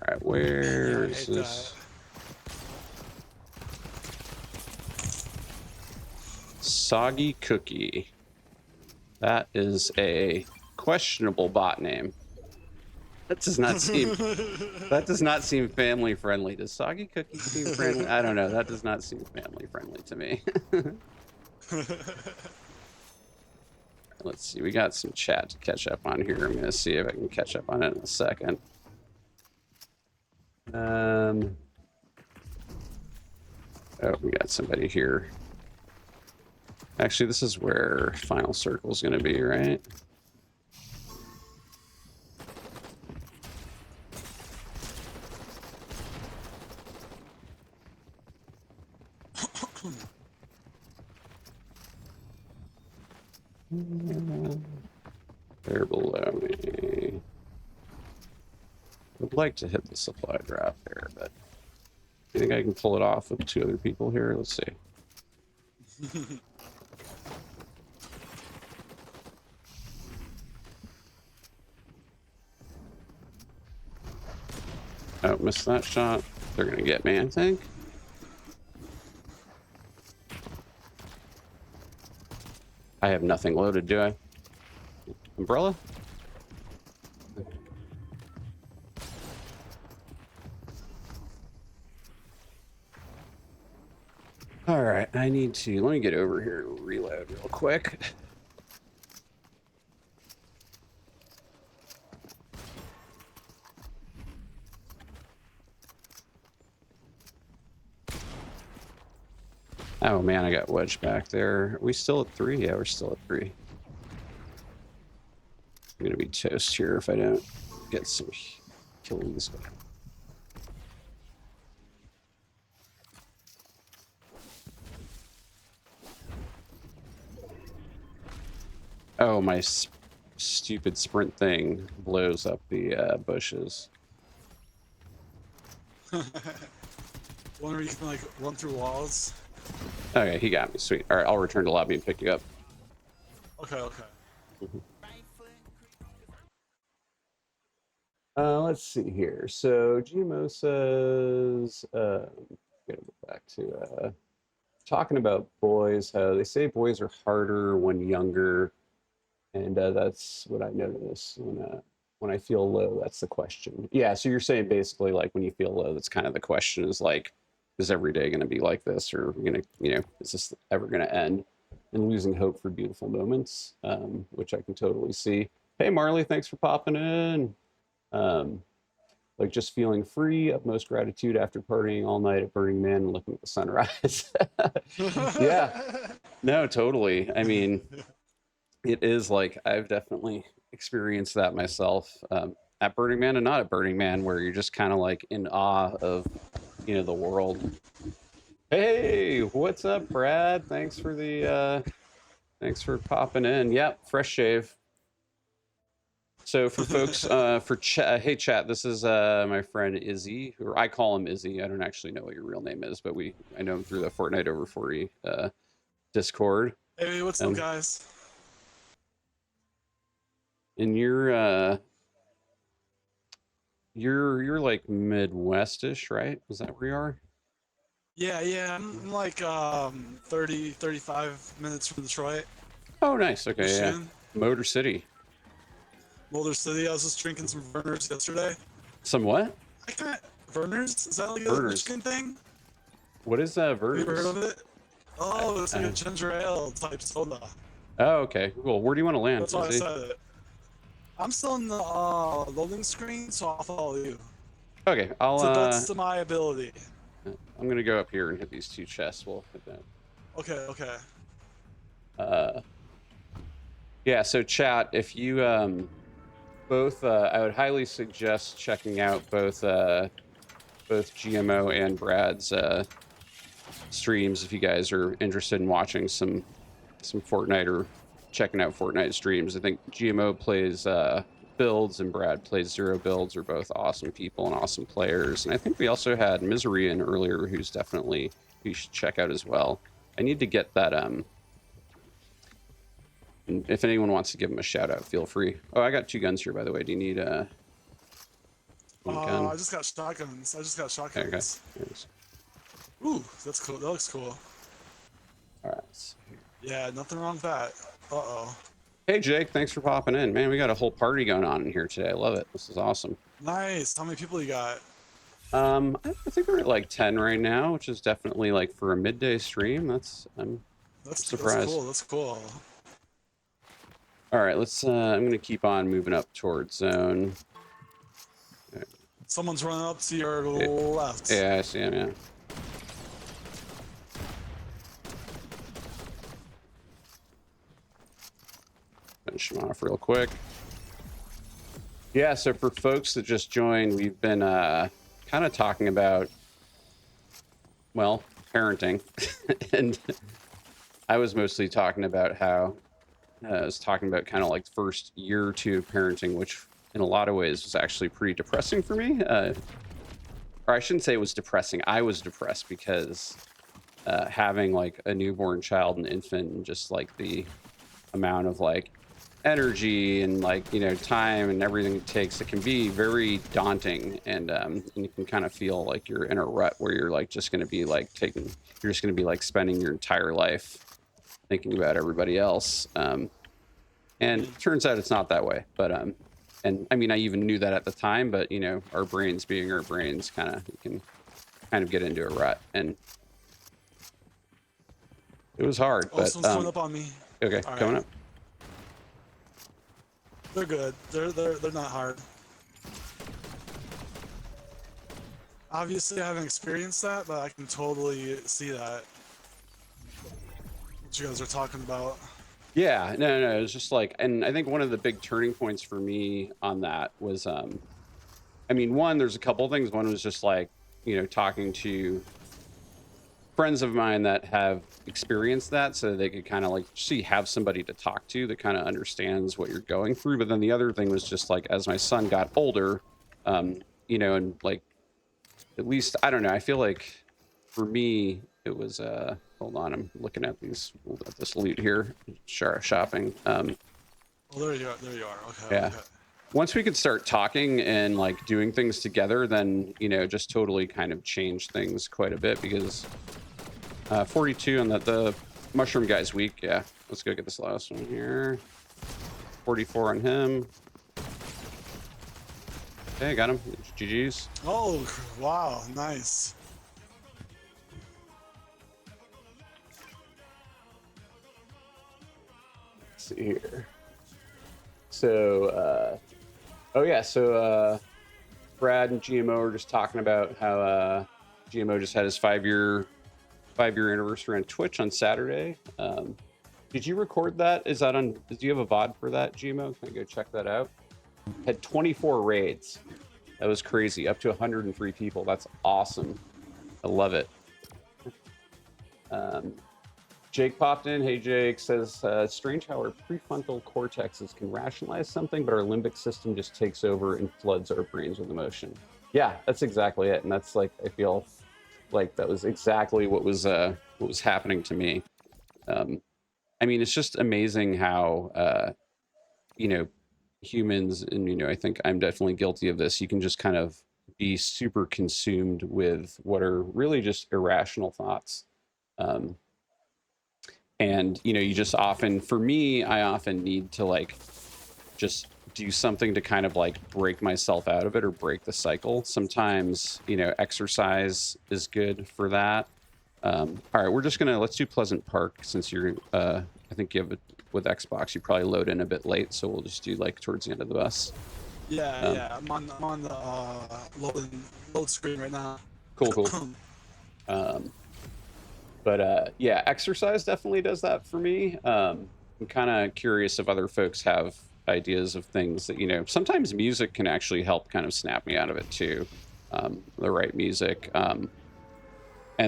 right, where is this? Soggy Cookie. That is a questionable bot name. That does not seem family friendly. Does Soggy Cookie seem friendly? I don't know. That does not seem family friendly to me. Let's see. We got some chat to catch up on here. I'm going to see if I can catch up on it in a second. Oh, we got somebody here. Actually, this is where final circle's gonna be, right? They're below me. Would like to hit the supply drop there, but you think I can pull it off with 2 other people here? Let's see. Oh, missed that shot. They're gonna get me, I think. I have nothing loaded, do I? Umbrella? All right, I need to, let me get over here and reload real quick. Oh man, I got wedged back there. Are we still at 3? Yeah, we're still at 3. I'm gonna be toast here if I don't get some kills. Oh, my stupid sprint thing blows up the bushes.
One where you can like run through walls.
Okay, he got me. Sweet. All right, I'll return to lobby and pick you up.
Okay, okay.
Let's see here. So GMO says, gotta go back to talking about boys. How they say boys are harder when younger, and that's what I notice when I feel low. That's the question. Yeah. So you're saying basically like when you feel low, that's kind of the question is like, is every day going to be like this, or gonna, is this ever going to end? And losing hope for beautiful moments, which I can totally see. Hey Marley, thanks for popping in. Like just feeling free, utmost gratitude after partying all night at Burning Man and looking at the sunrise. Yeah, no, totally. I mean, it is like I've definitely experienced that myself at Burning Man and not at Burning Man, where you're just kind of like in awe of, the world. Hey, what's up, Brad? Thanks for the thanks for popping in. Yep, fresh shave. So for folks, for chat, hey chat, this is my friend Izzy, or I call him Izzy. I don't actually know what your real name is, but I know him through the Fortnite over 40 Discord.
Hey, what's up, guys?
And you're like Midwestish, right? Is that where you are?
Yeah, I'm like 35 minutes from Detroit.
Oh, nice. Okay,
Michigan.
Yeah. Motor City.
Motor City. I was just drinking some Vernors yesterday.
Some what?
Vernors? Is that like a Michigan thing?
What is Vernors?
Have you heard of it? Oh, it's like a ginger ale type soda.
Oh, okay. Cool. Where do you want to land?
That's why I said it. I'm still in the loading screen, so I'll follow you.
Okay, I'll.
So that's to my ability.
I'm gonna go up here and hit these 2 chests. We'll hit that.
Okay.
Yeah. So chat, if you both, I would highly suggest checking out both GMO and Brad's streams if you guys are interested in watching some Fortnite or checking out Fortnite streams. I think GMO plays builds and Brad plays 0 builds. Are both awesome people and awesome players. And I think we also had Misery in earlier, who's definitely you should check out as well. I need to get that. And if anyone wants to give him a shout out, feel free. Oh, I got 2 guns here, by the way. Do you need one gun?
I just got shotguns.
Okay.
Ooh, that's cool. That looks cool.
All right.
Yeah, nothing wrong with that. Uh-oh.
Hey, Jake. Thanks for popping in. Man, we got a whole party going on in here today. I love it. This is awesome.
Nice. How many people you got?
I think we're at like 10 right now, which is definitely like for a midday stream. I'm surprised.
That's cool.
All right, let's. I'm gonna keep on moving up towards zone.
Someone's running up to your left.
Yeah, I see him. Yeah. finish them off real quick. Yeah, so for folks that just joined, we've been kind of talking about, well, parenting. And I was mostly talking about how I was talking about kind of like the first year or two of parenting, which in a lot of ways was actually pretty depressing for me. Or I shouldn't say it was depressing. I was depressed because having like a newborn child, an infant, and just like the amount of like energy and like, you know, time and everything it takes, it can be very daunting. And you can kind of feel like you're in a rut where you're like just going to be like you're just going to be like spending your entire life thinking about everybody else. And it turns out it's not that way. But and I mean, I even knew that at the time, but you know, our brains being our brains, you can kind of get into a rut, and it was hard.
Oh,
but
someone's coming up on me.
Okay,
All
coming
right.
up.
They're good. They're not hard. Obviously, I haven't experienced that, but I can totally see that. What you guys are talking about.
Yeah, no, it was just like, and I think one of the big turning points for me on that was, I mean, one, there's a couple of things. One was just like, you know, talking to friends of mine that have experienced that, so they could kind of like have somebody to talk to that kind of understands what you're going through. But then the other thing was just like, as my son got older, you know, and like, at least, I don't know, I feel like for me, it was, hold on, I'm looking at this loot here, shopping.
Oh, there you are. There you are. Okay.
Yeah.
Okay.
Once we could start talking and like doing things together, then, you know, just totally kind of changed things quite a bit, because 42 on the mushroom guy's weak. Yeah, let's go get this last one here. 44 on him. Okay, got him. GG's.
Oh, wow. Nice.
Let's see here. So, oh yeah, so Brad and GMO were just talking about how GMO just had his five-year anniversary on Twitch on Saturday. Did you record that? Is that on? Do you have a VOD for that, GMO? Can I go check that out? Had 24 raids. That was crazy. Up to 103 people. That's awesome. I love it. Jake popped in. Hey, Jake, says, strange how our prefrontal cortexes can rationalize something, but our limbic system just takes over and floods our brains with emotion. Yeah, that's exactly it. And that's like, I feel like that was exactly what was happening to me. I mean, it's just amazing how, you know, humans, and, you know, I think I'm definitely guilty of this. You can just kind of be super consumed with what are really just irrational thoughts. And, you know, you just often, for me, I often need to like just do something to kind of like break myself out of it or break the cycle. Sometimes, you know, exercise is good for that. All right, we're just gonna, let's do Pleasant Park, since you're, I think you have it with Xbox, you probably load in a bit late, so we'll just do like towards the end of the bus.
Yeah, yeah. I'm on the load screen right now.
Cool. But yeah, exercise definitely does that for me. I'm kind of curious if other folks have ideas of things that, you know, sometimes music can actually help kind of snap me out of it too. The right music. And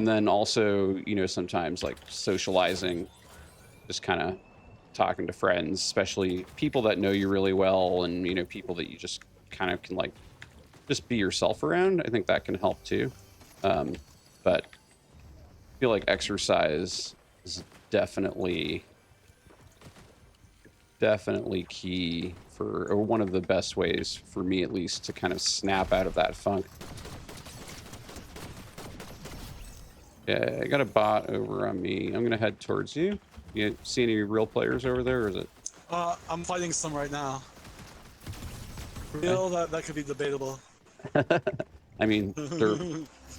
then also, you know, sometimes like socializing, just kind of talking to friends, especially people that know you really well, and, you know, people that you just kind of can like just be yourself around. I think that can help too. But I feel like exercise is definitely key for, or one of the best ways for me at least, to kind of snap out of that funk. Yeah, I got a bot over on me. I'm gonna head towards you. You see any real players over there, or is it?
I'm fighting some right now. Real, that could be debatable.
I mean,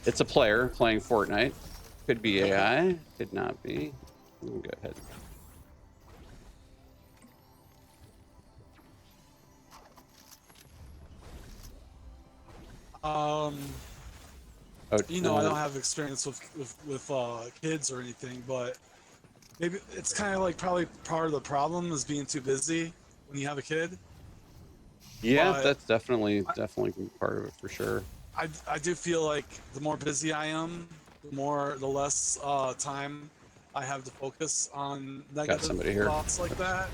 it's a player playing Fortnite. Could be AI, could not be. Go ahead.
You know, I don't have experience with kids or anything, but maybe it's kind of like probably part of the problem is being too busy. when you have a kid.
Yeah,
But
that's definitely part of it for sure.
I do feel like the more busy I am, the less time I have to focus on
Got
negative
somebody here.
thoughts like that.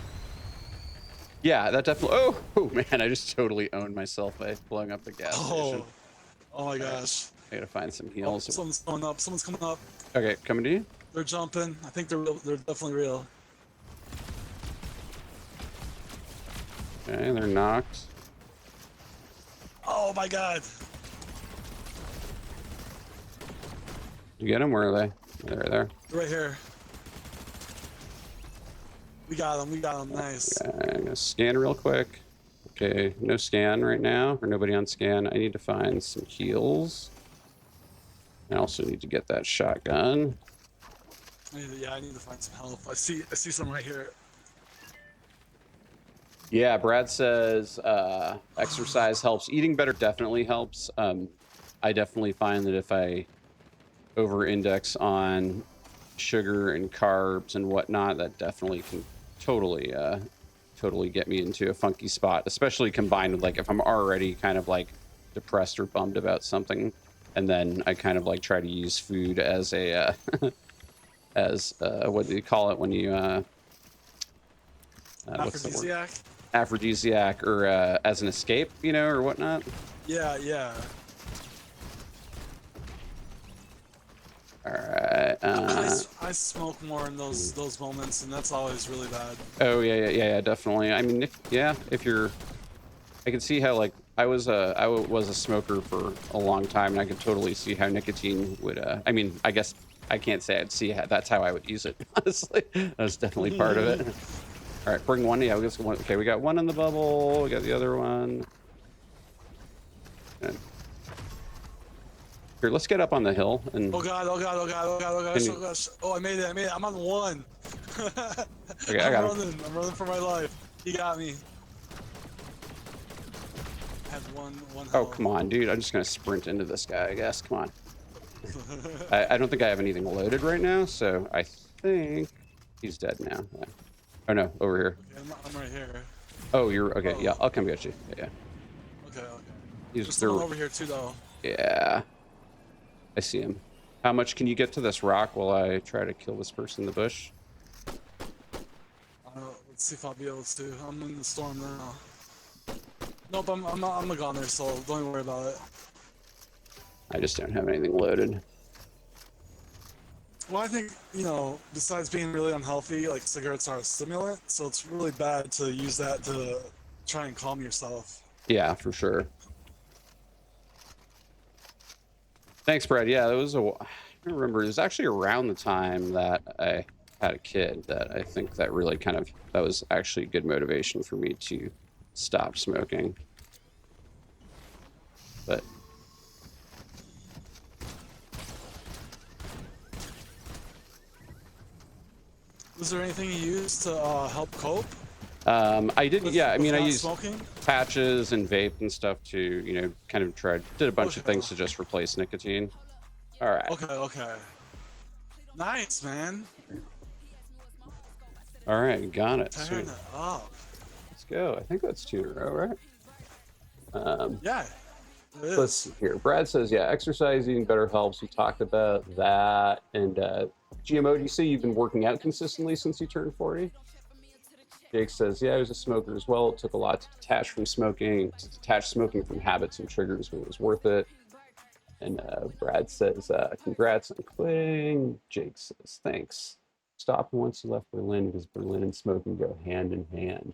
Yeah, that definitely. Oh man, I just totally owned myself by blowing up the gas station.
Oh my
All right,
gosh.
I gotta find some
Oh,
heals.
someone's coming up. Someone's coming up.
Okay, coming to you.
They're jumping. I think they're real. They're definitely real.
Okay, they're knocked.
Oh my god.
You get them? Where are they? They're there.
They're right here. We got them. We got them. Nice.
Okay, I'm gonna scan real quick. Okay, no scan right now, or nobody on scan. I need to find some heals. I also need to get that shotgun.
I need to find some help. I see some right here.
Yeah, Brad says exercise helps. Eating better definitely helps. I definitely find that if I over-index on sugar and carbs and whatnot, that definitely can totally get me into a funky spot, especially combined with like if I'm already kind of like depressed or bummed about something, and then I kind of like try to use food as a as what do you call it when you what's the word?
Aphrodisiac.
Aphrodisiac, or as an escape, you know, or whatnot.
Yeah, yeah.
All right.
I smoke more in those moments, and that's always really bad.
Oh yeah, definitely. I mean, if you're, I can see how like I was a smoker for a long time, and I could totally see how nicotine would. I mean, I guess I can't say I'd see how that's how I would use it. Honestly, that's definitely part of it. All right, bring one. Yeah, we got one. Okay, we got one in the bubble. We got the other one. And here, let's get up on the hill and.
Oh god! Oh god! Oh god! Oh god! Oh gosh! Oh gosh! Oh, I made it! I made it! I'm on one.
Okay, I got him.
I'm running for my life. He got me. I had one.
Oh come on, dude! I'm just gonna sprint into this guy, I guess. Come on. I don't think I have anything loaded right now, so I think he's dead now. Yeah. Oh no, over here.
Okay, I'm right here.
Oh, you're okay.
Oh.
Yeah, I'll come get you. Yeah.
Okay.
He's
There's someone over here too, though.
Yeah. I see him. How much can you get to this rock while I try to kill this person in the bush?
Let's see if I'll be able to. I'm in the storm now. Nope, I'm a goner, so don't even worry about it.
I just don't have anything loaded.
Well, I think, you know, besides being really unhealthy, like cigarettes are a stimulant, so it's really bad to use that to try and calm yourself.
Yeah, for sure. Thanks, Brad. Yeah, that was I remember it was actually around the time that I had a kid that I think that really that was actually good motivation for me to stop smoking. But
Was there anything you used to help cope?
I didn't. Yeah, I mean, I used
smoking?
patches and vape and stuff to, you know, kind of did a bunch of things to just replace nicotine. All right.
Okay. Nice, man.
All right, got it.
Turn it up.
Let's go. I think that's 2 in a row, right?
Yeah.
Let's see here. Brad says, yeah, exercise, eating better helps. We talked about that. And GMO, do you say you've been working out consistently since you turned 40? Jake says, yeah, I was a smoker as well. It took a lot to detach smoking from habits and triggers, but it was worth it. And Brad says, congrats on quitting. Jake says, thanks. Stopped once you left Berlin because Berlin and smoking go hand in hand.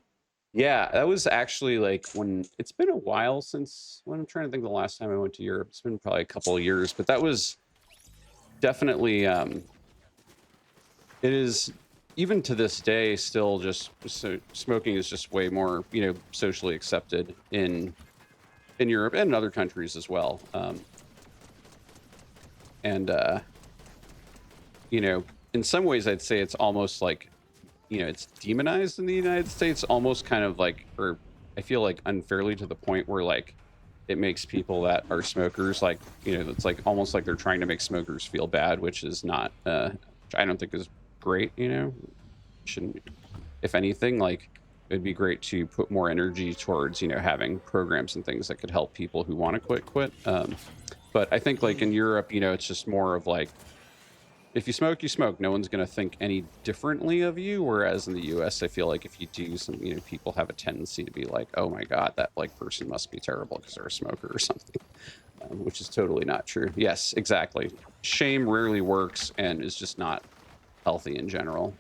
Yeah, that was actually like when it's been a while since when I'm trying to think the last time I went to Europe. It's been probably a couple of years, but that was definitely it is even to this day still just so smoking is just way more, you know, socially accepted in Europe and in other countries as well. You know, in some ways I'd say it's almost like, you know, it's demonized in the United States, almost kind of like, or I feel like unfairly to the point where like it makes people that are smokers, like, you know, it's like almost like they're trying to make smokers feel bad, which is not, I don't think is great, you know, shouldn't, if anything, like it'd be great to put more energy towards, you know, having programs and things that could help people who want to quit. But I think like in Europe, you know, it's just more of like, if you smoke, you smoke. No one's going to think any differently of you. Whereas in the US, I feel like if you do some, you know, people have a tendency to be like, oh my God, that like person must be terrible because they're a smoker or something, which is totally not true. Yes, exactly. Shame rarely works and is just not healthy in general.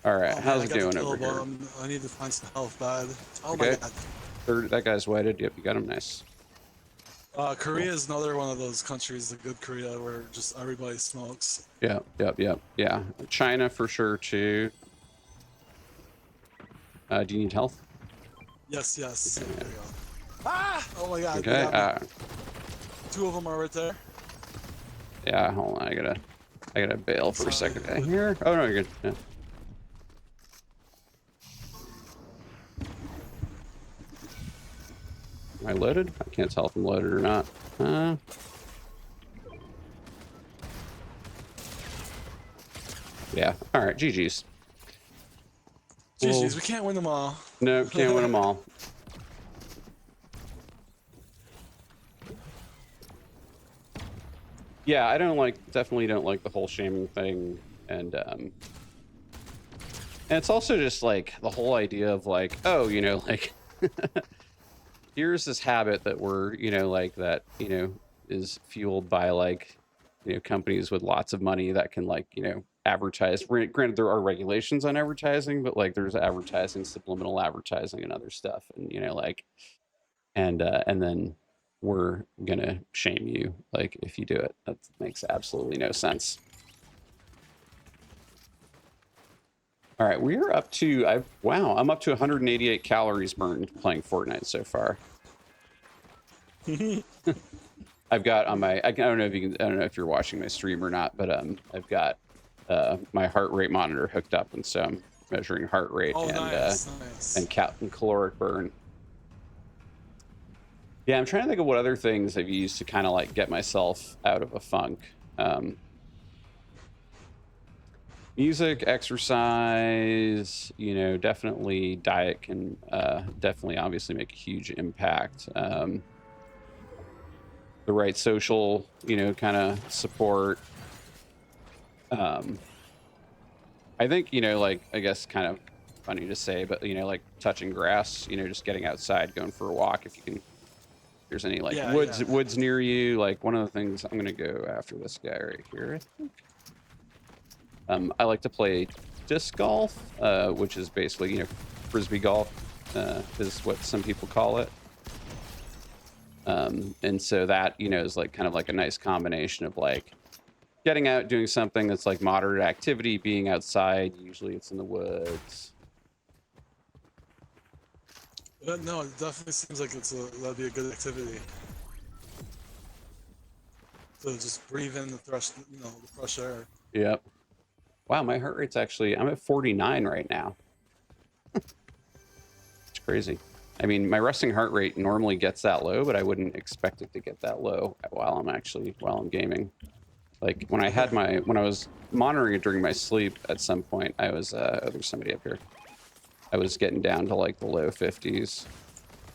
All right,
Oh man,
how's
I
it
got the
doing
kill,
over
but
here?
I need to find some health bad. Oh
Okay.
my god.
That guy's whited. Yep, you got him. Nice.
Korea is another one of those countries, the good Korea, where just everybody smokes.
Yeah. China for sure too. Do you need health?
Yes, yes.
Okay.
There you go. Ah! Oh my god.
Okay.
Two of them are right there.
Yeah. Hold on. I gotta bail for a second here. Oh no, you're good. Yeah. Am I loaded? I can't tell if I'm loaded or not. Yeah. All right. GG's.
GG's. We can't win them all.
No, can't win them all. Yeah, I definitely don't like the whole shaming thing, and it's also just like the whole idea of like, oh, you know, like here's this habit that we're, you know, like that, you know, is fueled by like, you know, companies with lots of money that can like, you know, advertise. Granted, there are regulations on advertising, but like there's advertising, subliminal advertising, and other stuff, and you know, like, and then we're gonna shame you like if you do it. That makes absolutely no sense. All right, we're up to I'm up to 188 calories burned playing Fortnite so far. I've got on my I don't know if you're watching my stream or not, but I've got my heart rate monitor hooked up, and so I'm measuring heart rate and caloric burn. Yeah, I'm trying to think of what other things I've used to kind of like get myself out of a funk. Music, exercise, you know, definitely diet can definitely obviously make a huge impact. The right social, you know, kind of support. I think, you know, like, I guess kind of funny to say, but, you know, like touching grass, you know, just getting outside, going for a walk if you can. There's any like woods near you, like one of the things I'm gonna go after this guy right here, I think. I like to play disc golf, which is basically, you know, frisbee golf, is what some people call it. And so that, you know, is like kind of like a nice combination of like getting out, doing something that's like moderate activity, being outside. Usually it's in the woods.
No, it definitely seems like that'd be a good activity. To just breathe in the fresh air.
Yep. Wow, my heart rate's actually, I'm at 49 right now. It's crazy. I mean, my resting heart rate normally gets that low, but I wouldn't expect it to get that low while I'm gaming. Like when I was monitoring it during my sleep at some point, I was, oh, there's somebody up here. I was getting down to like the low 50s.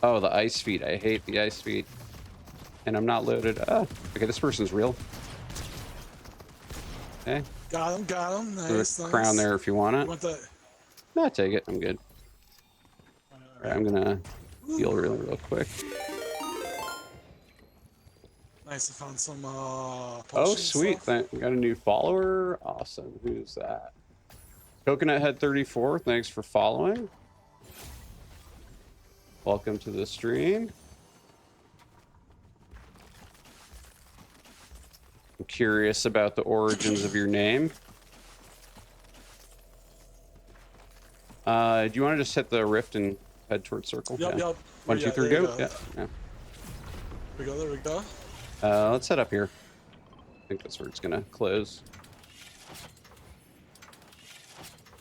Oh, the ice feet. I hate the ice feet. And I'm not loaded. Oh, okay, this person's real. Okay.
Got him. Nice, nice.
Crown there if you want it.
You want that?
No, take it. I'm good. All right, I'm gonna heal real quick.
Nice, I found some
oh, sweet. We got a new follower. Awesome. Who's that? Coconut Head 34, thanks for following. Welcome to the stream. I'm curious about the origins of your name. Do you want to just hit the rift and head towards circle?
Yep,
yeah.
yep.
1, 2, 3, go. Yeah.
There we go.
Let's head up here. I think that's where it's gonna close.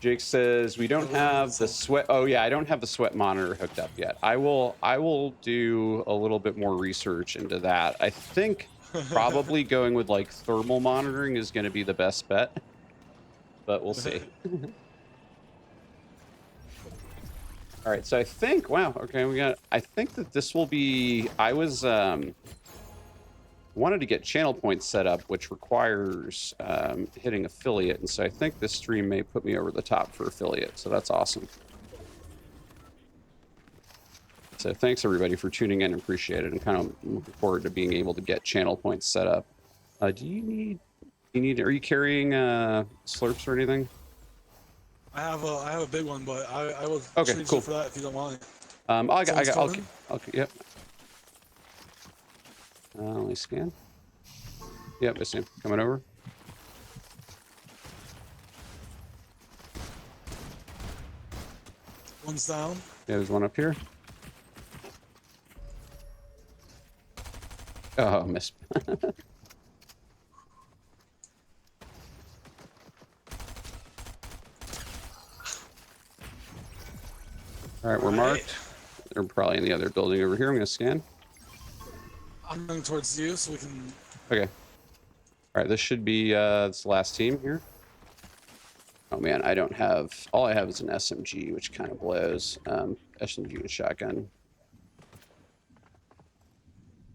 Jake says we don't have the sweat. Oh yeah, I don't have the sweat monitor hooked up yet. I will do a little bit more research into that. I think probably going with like thermal monitoring is going to be the best bet, but we'll see. All right, so I think, wow, okay, I think that this will be, I was, wanted to get channel points set up, which requires hitting affiliate. And so I think this stream may put me over the top for affiliate. So that's awesome. So thanks everybody for tuning in. Appreciate it. And kind of looking forward to being able to get channel points set up. Are you carrying slurps or anything?
I have a big one, but I will
Okay,
trade
cool.
you for that if you don't mind.
Yep. Let me scan. Yep, I see him coming over.
One's down.
Yeah, there's one up here. Oh, missed. All right, we're marked. They're probably in the other building over here. I'm going to scan.
I'm running towards you so we can...
Okay. All right, this should be this last team here. Oh man, I don't have... All I have is an SMG, which kind of blows. SMG and shotgun.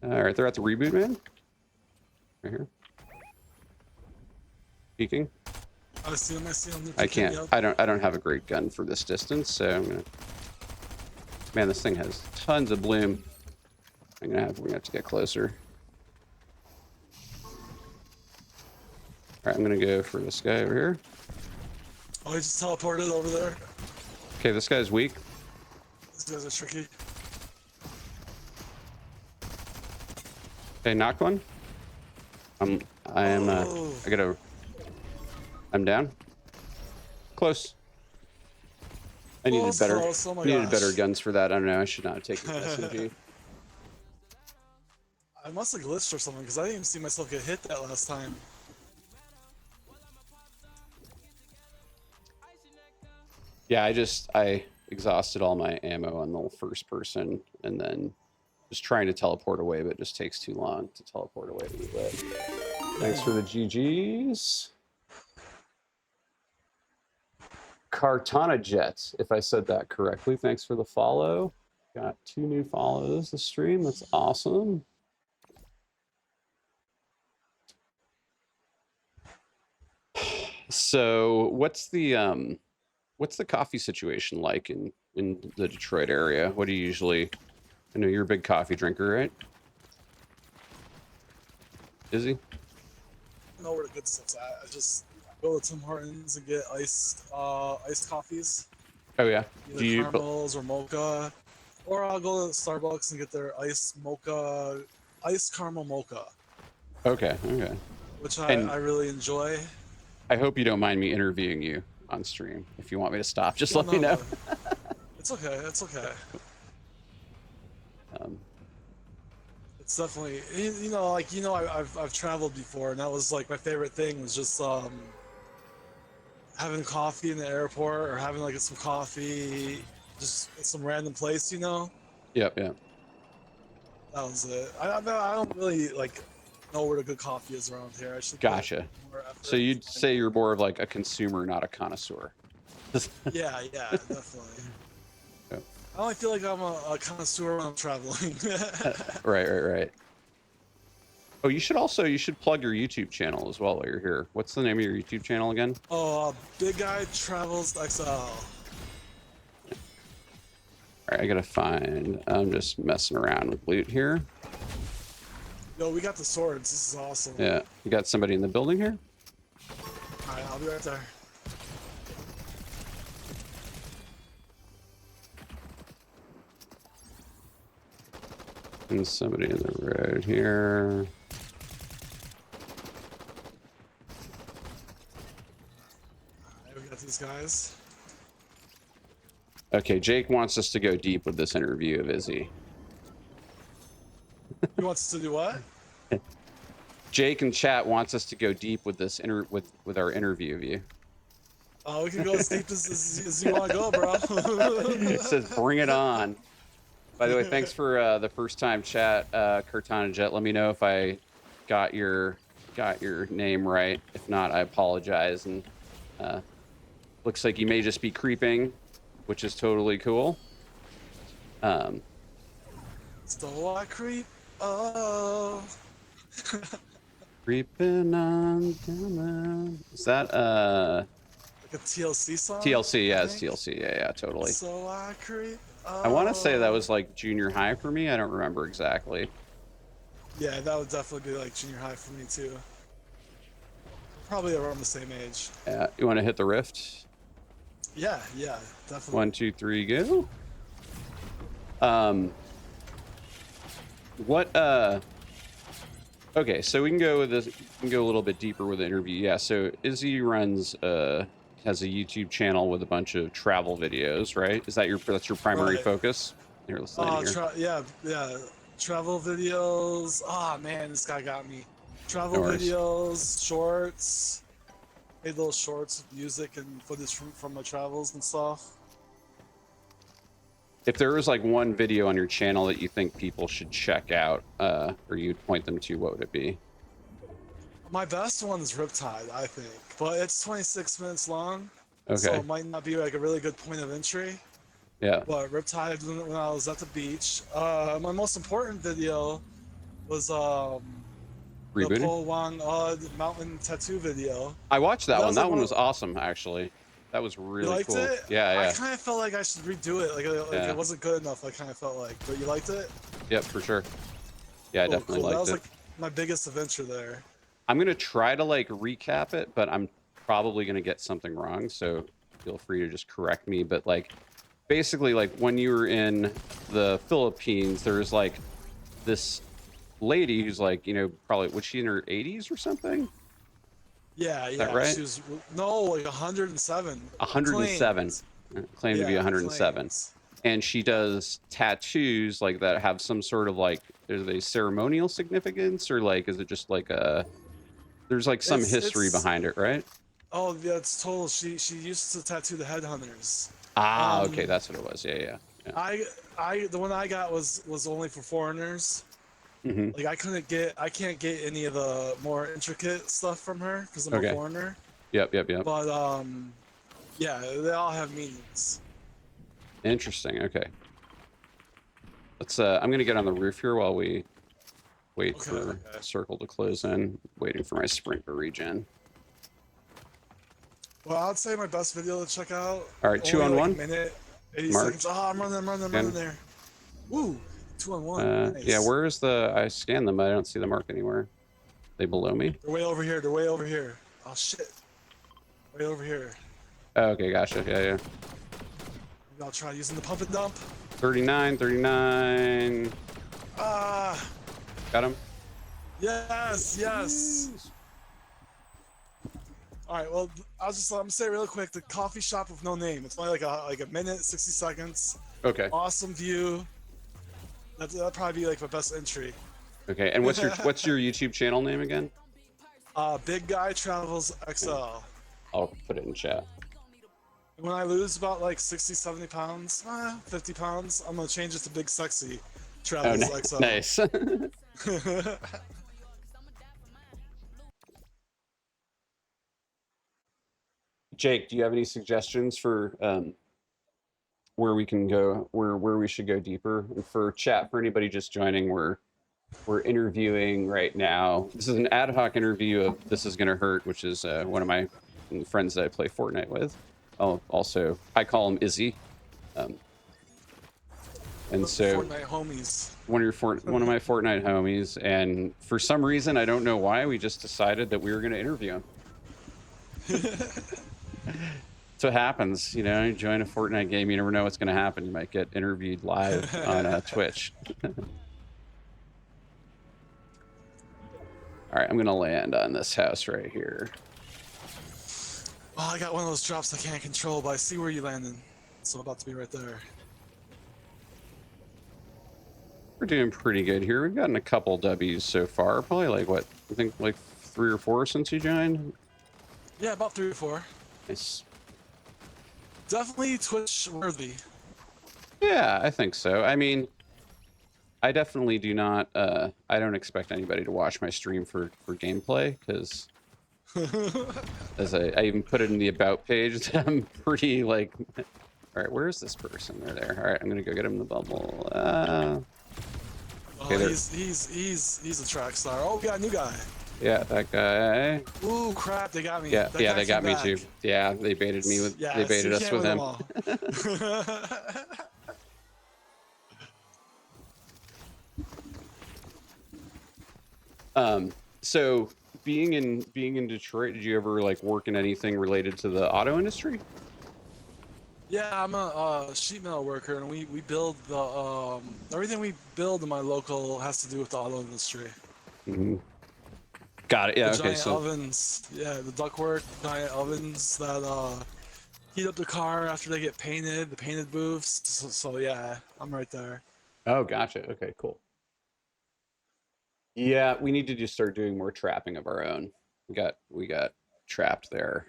All right, they're at the reboot, man. Right here. Peeking.
I see him.
I can't. I don't have a great gun for this distance, so I'm gonna... Man, this thing has tons of bloom. We're gonna have to get closer. All right, I'm gonna go for this guy over here.
Oh, he just teleported over there.
Okay, this guy's weak.
These guys are tricky.
Okay, knocked one. I'm down. Close. I needed better.
Oh
needed better guns for that. I don't know. I should not have taken the SMG.
I must have glitched or something because I didn't even see myself get hit that last time.
Yeah, I exhausted all my ammo on the first person, and then just trying to teleport away, but it just takes too long to teleport away. Thanks for the GGs. Cartana Jets, if I said that correctly. Thanks for the follow. Got 2 new follows this stream. That's awesome. So what's the coffee situation like in the Detroit area? What do you usually... I know you're a big coffee drinker, right? Izzy?
I know where the good stuff's at. I just go to Tim Hortons and get iced coffees.
Oh yeah.
Either caramels or mocha. Or I'll go to Starbucks and get their iced caramel mocha.
Okay.
Which I really enjoy.
I hope you don't mind me interviewing you on stream. If you want me to stop, just let me know.
It's okay. It's definitely, I've traveled before, and that was like my favorite thing was just having coffee in the airport or having like some coffee just at some random place,
Yep.
That was it. I don't really like know where the good coffee is around here. I should.
Gotcha. So you'd say you're more of like a consumer, not a connoisseur.
Yeah, definitely.
Yep.
I only feel like I'm a connoisseur when I'm traveling.
Right. Oh, you should plug your YouTube channel as well while you're here. What's the name of your YouTube channel again?
Oh, Big Guy Travels XL.
All right, I gotta find. I'm just messing around with loot here.
Yo, we got the swords. This is awesome.
Yeah, you got somebody in the building here?
All right, I'll be right there.
And somebody in the road here.
Alright, we got these guys.
Okay, Jake wants us to go deep with this interview of Izzy.
He wants to do what?
Jake in chat wants us to go deep with this with our interview of you.
Oh, we can go as deep as you want to go, bro.
It says, "Bring it on." By the way, thanks for the first time chat, Cortana Jet. Let me know if I got your name right. If not, I apologize. And looks like you may just be creeping, which is totally cool. Um,
So I creep. Oh.
Creeping on down. Is that
Like a TLC song,
TLC?
I
Yeah, it's
think.
TLC. Yeah, yeah, totally.
So I creep.
I want to say that
Oh.
was like junior high for me. I don't remember exactly.
Yeah, that would definitely be like junior high for me too. Probably around the same age.
Yeah, you want to hit the rift?
Yeah, yeah, definitely.
1, 2, 3, go. Um, what? Okay, so we can go with this. We can go a little bit deeper with the interview. Yeah, so Izzy runs has a YouTube channel with a bunch of travel videos, right? Is that that's your primary
Right.
focus? Here, let's land here.
Yeah, yeah. Travel videos. Ah, man, this guy got me.
No
Travel
worries.
videos, shorts. Made little shorts with music and footage from my travels and stuff.
If there was like one video on your channel that you think people should check out, or you'd point them to, what would it be?
My best one is Riptide, I think, but it's 26 minutes long, so
Okay.
it might not be like a really good point of entry.
Yeah.
But Riptide, when I was at the beach, my most important video was the
Rebooting.
Po Wang mountain tattoo video.
I watched that
That
one.
was
That
like
one
one
was
of,
awesome, actually. That was
you
really
liked
cool.
it?
Yeah,
I
yeah.
kind of felt like I should redo it. Like
Yeah.
it wasn't good enough. I kind of felt like, but you liked it?
Yep, for sure. Yeah, I definitely
Cool. That
liked
was
it.
like my biggest adventure there.
I'm gonna try to like recap it, but I'm probably gonna get something wrong, so feel free to just correct me. But like, basically, like when you were in the Philippines, there's like this lady who's like, you know, probably was she in her 80s or something?
Yeah,
Is that
yeah.
right?
She was no like 107.
107.
Claims.
Claimed to be
Yeah,
107.
claims.
And she does tattoos like that have some sort of like, are they ceremonial significance, or like is it just like a, there's like some history
It's
behind it, right?
oh yeah, it's total. She used to tattoo the headhunters.
Ah, okay,
Um,
that's what it was. Yeah, yeah, yeah.
I the one I got was only for foreigners.
Hmm.
Like I can't get any of the more intricate stuff from her because I'm a
Okay.
foreigner.
Yep, yep, yep.
But yeah, they all have meanings.
Interesting. Okay. Let's. I'm gonna get on the roof here while we wait
Okay,
for
okay.
circle to close in. Waiting for my sprint to regen.
Well, I'd say my best video to check out.
All right, 2
only
on
like
1.
a minute, 80
Mark.
seconds. Oh, I'm running there. Woo, 2 on 1. Nice.
Yeah. Where is the? I scanned them, but I don't see the mark anywhere. They below me?
They're way over here. They're way over here. Oh shit. Way over here.
Oh, okay, gotcha. Yeah, yeah.
Maybe I'll try using the pump and dump.
39, 39.
Ah,
Got him.
yes, yes. All right. Well, I'm gonna say real quick. The coffee shop with no name. It's only like a minute, 60 seconds.
Okay.
Awesome view. That'd probably be like my best entry.
Okay. And what's your YouTube channel name again?
Big Guy Travels XL.
I'll put it in chat.
When I lose about like 60, 70 pounds, 50 pounds, I'm gonna change it to Big Sexy Travels XL.
Nice. Jake, do you have any suggestions for where we can go, where we should go deeper? And for chat, for anybody just joining, we're interviewing right now. This is an ad hoc interview of This Is Gonna Hurt, which is one of my friends that I play Fortnite with. Oh, also, I call him Izzy. And so
Fortnite homies.
one of my Fortnite homies, and for some reason, I don't know why, we just decided that we were going to interview him. That's what happens, you know. You join a Fortnite game, you never know what's going to happen. You might get interviewed live on Twitch. All right, I'm going to land on this house right here.
Oh, I got one of those drops I can't control, but I see where you landed. So I'm about to be right there.
We're doing pretty good here. We've gotten a couple W's so far. Probably like what? I think like 3 or 4 since you joined.
Yeah, about 3 or 4.
Nice.
Definitely Twitch worthy.
Yeah, I think so. I mean, I definitely do not. I don't expect anybody to watch my stream for gameplay, because as I even put it in the about page, I'm pretty like All right, where's this person? They're there. All right, I'm gonna go get him the bubble.
Oh,
Okay,
he's a track star. Oh, we got a new guy.
yeah, that guy.
Ooh, crap! They got me.
Yeah,
That
yeah,
guy
they
came
got me
back.
too. Yeah, they baited me with. They
Yes,
baited
you
us
can't
with
win them
him.
all.
So being in Detroit, did you ever like work in anything related to the auto industry?
Yeah, I'm a sheet metal worker, and we build the everything we build in my local has to do with the auto industry.
Mm-hmm. Got it. Yeah.
The
Okay.
giant
So
ovens, yeah, the ductwork, giant ovens that heat up the car after they get painted, the painted booths. So yeah, I'm right there.
oh, gotcha. Okay, cool. Yeah, we need to just start doing more trapping of our own. We got trapped there.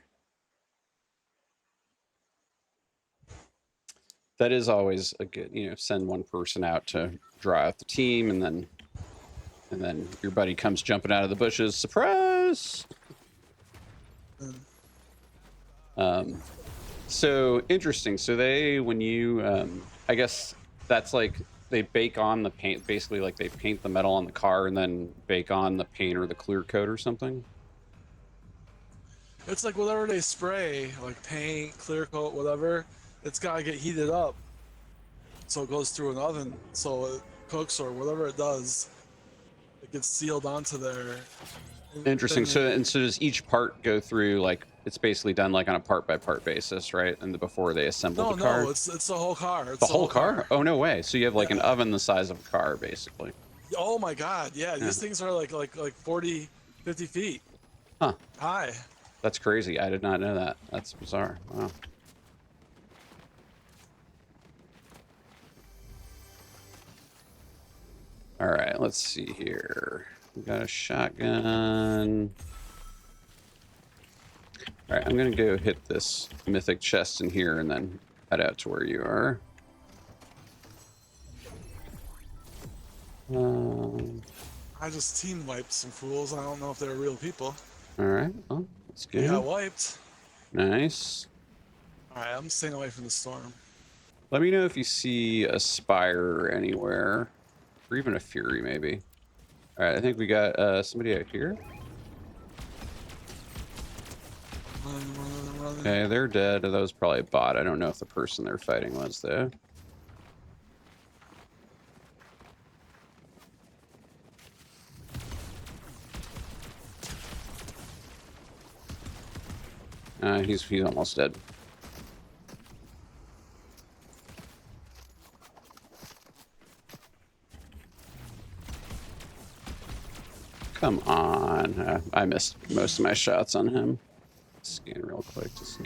That is always a good, send one person out to draw out the team, and then your buddy comes jumping out of the bushes. Surprise!
And
So interesting. So when you, I guess that's like they bake on the paint, basically like they paint the metal on the car and then bake on the paint or the clear coat or something.
it's like whatever they spray, like paint, clear coat, whatever, it's gotta get heated up, so it goes through an oven, so it cooks or whatever it does. It gets sealed onto there.
Interesting.
Then
So does each part go through like it's basically done like on a part by part basis, right? And before they assemble
no,
the car,
no, it's the whole car. It's
the whole car. Oh no way! So you have like an
Yeah.
oven the size of a car, basically.
Oh my God, yeah, these things are like 40, 50 feet
Huh?
high.
That's crazy. I did not know that. That's bizarre. Wow. All right, let's see here. We got a shotgun. All right, I'm gonna go hit this mythic chest in here and then head out to where you are.
I just team wiped some fools. I don't know if they're real people.
All right, well, that's
They got
good.
wiped.
Nice.
All right, I'm staying away from the storm.
Let me know if you see a Spire anywhere, or even a Fury, maybe. All right, I think we got somebody out here.
Running.
Okay, they're dead. That was probably a bot. I don't know if the person they're fighting was, though. He's almost dead. Come on. I missed most of my shots on him. Scan real quick to see.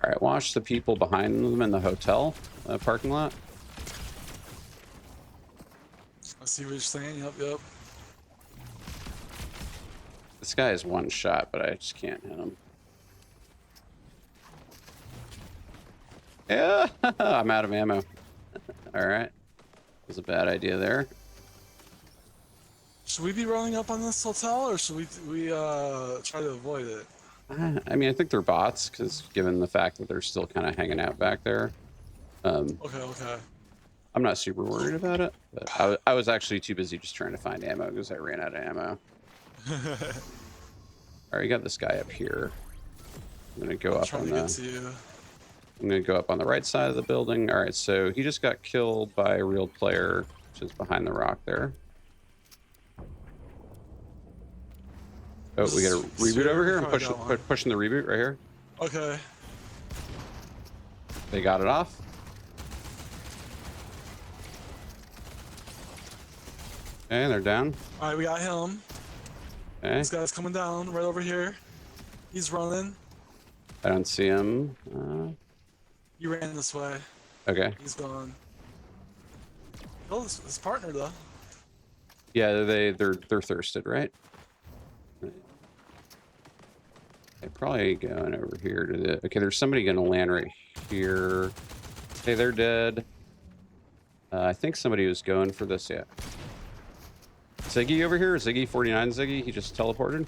All right, watch the people behind them in the hotel parking lot.
I see what you're saying. Yep.
This guy is one shot, but I just can't hit him. Yeah, I'm out of ammo. All right. Was a bad idea there.
Should we be running up on this hotel, or should we try to avoid it?
I mean, I think they're bots, because given the fact that they're still kind of hanging out back there.
Okay.
I'm not super worried about it, but I was actually too busy just trying to find ammo because I ran out of ammo. All right, you got this guy up here. I'm gonna go up on the. I'm gonna go up on the right side of the building. All right, so he just got killed by a real player, which is behind the rock there. Oh, we got a reboot over here. I'm pushing the reboot right here.
Okay.
They got it off. Okay, they're down.
All right, we got him.
Okay.
This guy's coming down right over here. He's running.
I don't see him.
He ran this way.
Okay.
He's gone. Oh, his partner though.
Yeah, they're thirsted, right? They're probably going over here to the. Okay, there's somebody gonna land right here. Okay, they're dead. I think somebody was going for this. Yeah. Ziggy over here. Ziggy 49. Ziggy. He just teleported.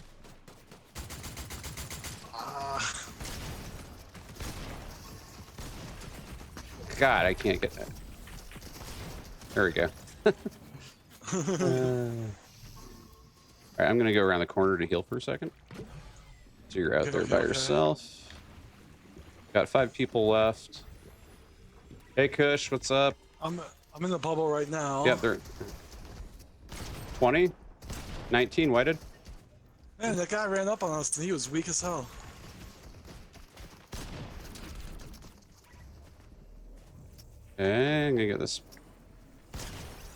God, I can't get that. There we go. All right, I'm gonna go around the corner to heal for a second. So you're out there by yourself. Got 5 people left. Hey Kush, what's up?
I'm in the bubble right now.
Yeah, they're 20, 19 whited.
Man, that guy ran up on us and he was weak as hell.
Okay, I'm gonna get this.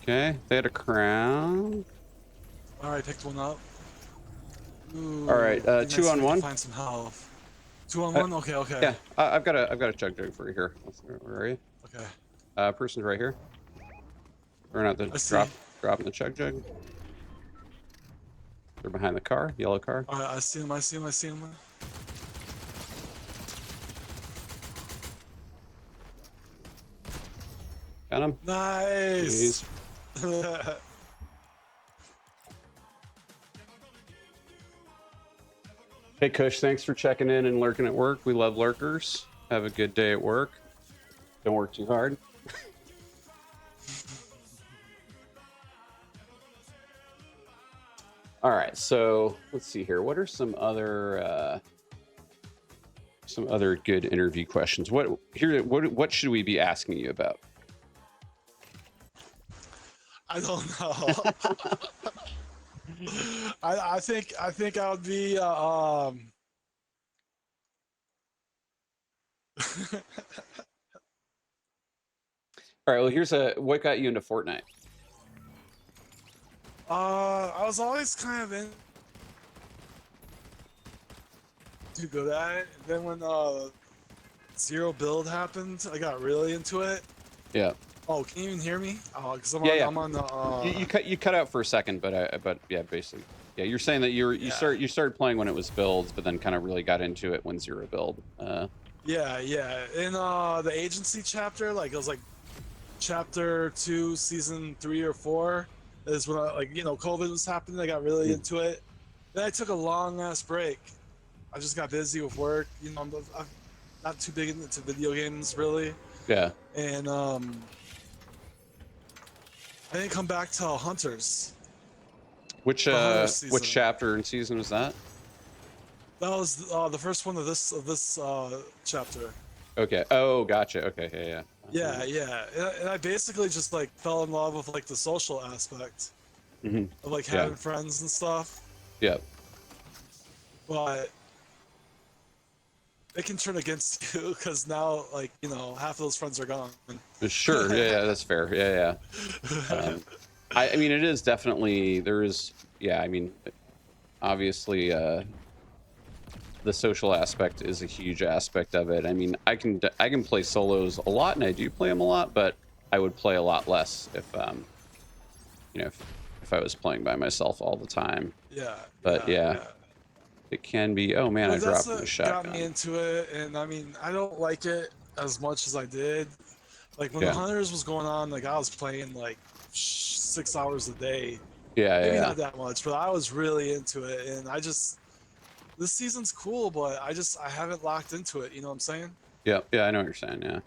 Okay, they had a crown.
Alright, picked one up. Ooh,
All right, 2 on 1.
Find some health. 2 on 1. Okay, okay.
Yeah, I've got a chug jug for you here. Where are you?
Okay.
Person's right here. Throwing out the dropping the chug jug. They're behind the car, yellow car.
Alright, I see him. I see him. I see him.
Got him.
Nice.
Hey Kush, thanks for checking in and lurking at work. We love lurkers. Have a good day at work. Don't work too hard. All right, so let's see here. What are some other good interview questions? What should we be asking you about?
I don't know. I think I would be all
right, well here's what got you into Fortnite?
I was always kind of too good at it. And then when zero build happened, I got really into it.
Yeah.
Oh, can you even hear me? Oh, because I'm on the.
You cut out for a second, but yeah, basically, yeah. You're saying that you started playing when it was builds, but then kind of really got into it when zero build.
Yeah. In the agency chapter, like it was like chapter 2, season 3 or 4, is when COVID was happening. I got really into it. Then I took a long ass break. I just got busy with work. I'm not too big into video games really.
Yeah.
And I didn't come back till Hunters.
Which chapter and season was that?
That was the first one of this chapter.
Okay. Oh, gotcha. Okay. Yeah.
Yeah. And I basically just like fell in love with like the social aspect of like having friends and stuff.
Yeah.
But it can turn against you because now like half of those friends are gone.
Sure. Yeah. That's fair. Yeah. I mean, it is definitely I mean, obviously, the social aspect is a huge aspect of it. I mean, I can play solos a lot, and I do play them a lot, but I would play a lot less if if I was playing by myself all the time.
Yeah.
But yeah. It can be. Oh man, I dropped the shotgun.
Got me into it, and I mean, I don't like it as much as I did. Like when the Hunters was going on, like I was playing like 6 hours a day.
Yeah,
maybe not that much, but I was really into it, and this season's cool, but I haven't locked into it. You know what I'm saying?
Yeah, I know what you're saying.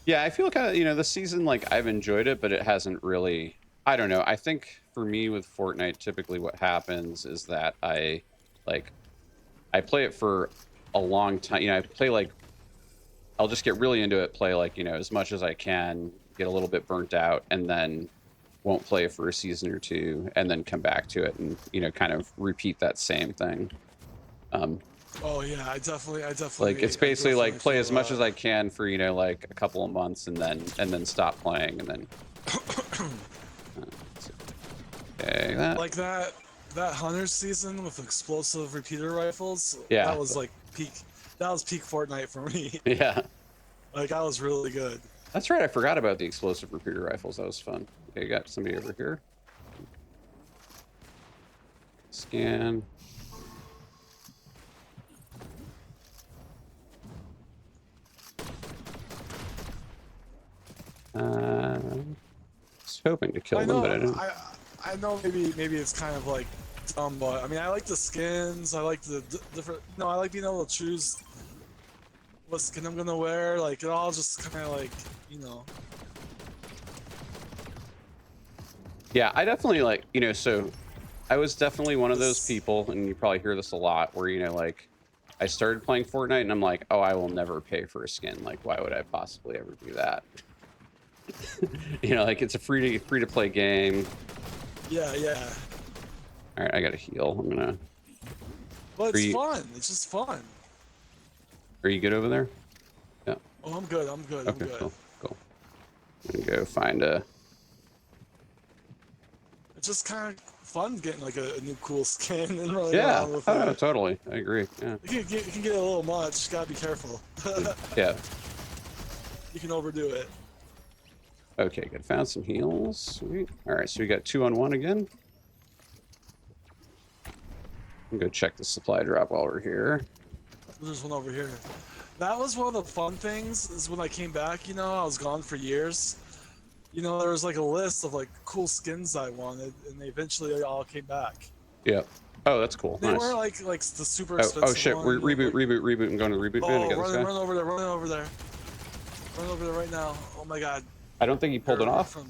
Yeah, I feel kind of this season, like I've enjoyed it, but it hasn't really. I don't know. I think for me with Fortnite, typically what happens is that I play it for a long time. I play I'll just get really into it, play as much as I can, get a little bit burnt out, and then won't play it for a season or two, and then come back to it and kind of repeat that same thing.
Oh yeah, I definitely.
Like it's basically like play as much as I can for like a couple of months, and then stop playing, and then. Okay,
that Hunters season with explosive repeater rifles.
Yeah,
that was like peak. That was peak Fortnite for me.
Yeah,
like I was really good.
That's right. I forgot about the explosive repeater rifles. That was fun. Okay, got somebody over here. Scan. I was hoping to kill them, but I didn't.
I know maybe it's kind of like dumb, but I mean I like the skins. I like the different. I like being able to choose what skin I'm gonna wear. Like it all just kind of like, you know.
Yeah, I definitely like, so I was definitely one of those
This.
people, and you probably hear this a lot, where, like, I started playing Fortnite and I'm like, oh, I will never pay for a skin. Like, why would I possibly ever do that? Like, it's a free to play game.
Yeah, yeah.
All right, I got to heal. I'm gonna.
But
Are
it's
you
fun. It's just fun.
are you good over there? Yeah.
Oh, I'm good. I'm good. I'm
Okay.
good.
Cool. Cool. I'm gonna go find a.
It's just kind of fun getting like a new cool skin and running
Yeah.
around with
Oh, no,
it.
totally. I agree. Yeah.
You can get a little much. Gotta be careful.
Yeah.
You can overdo it.
Okay. Good. Found some heals. Sweet. All right. So we got 2-on-1 again. I'm gonna go check the supply drop while we're here.
There's one over here. That was one of the fun things. Is when I came back. You know, I was gone for years. You know, there was like a list of like cool skins I wanted, and they eventually all came back.
Yeah. Oh, that's cool.
They
Nice.
weren't like the super
Oh
expensive
shit.
one.
We're
You know,
reboot,
like,
reboot, reboot. I'm going to the reboot bin to
oh,
get this guy.
run over there, run over there, run over there right now. Oh my God.
I don't think he pulled it off.
From...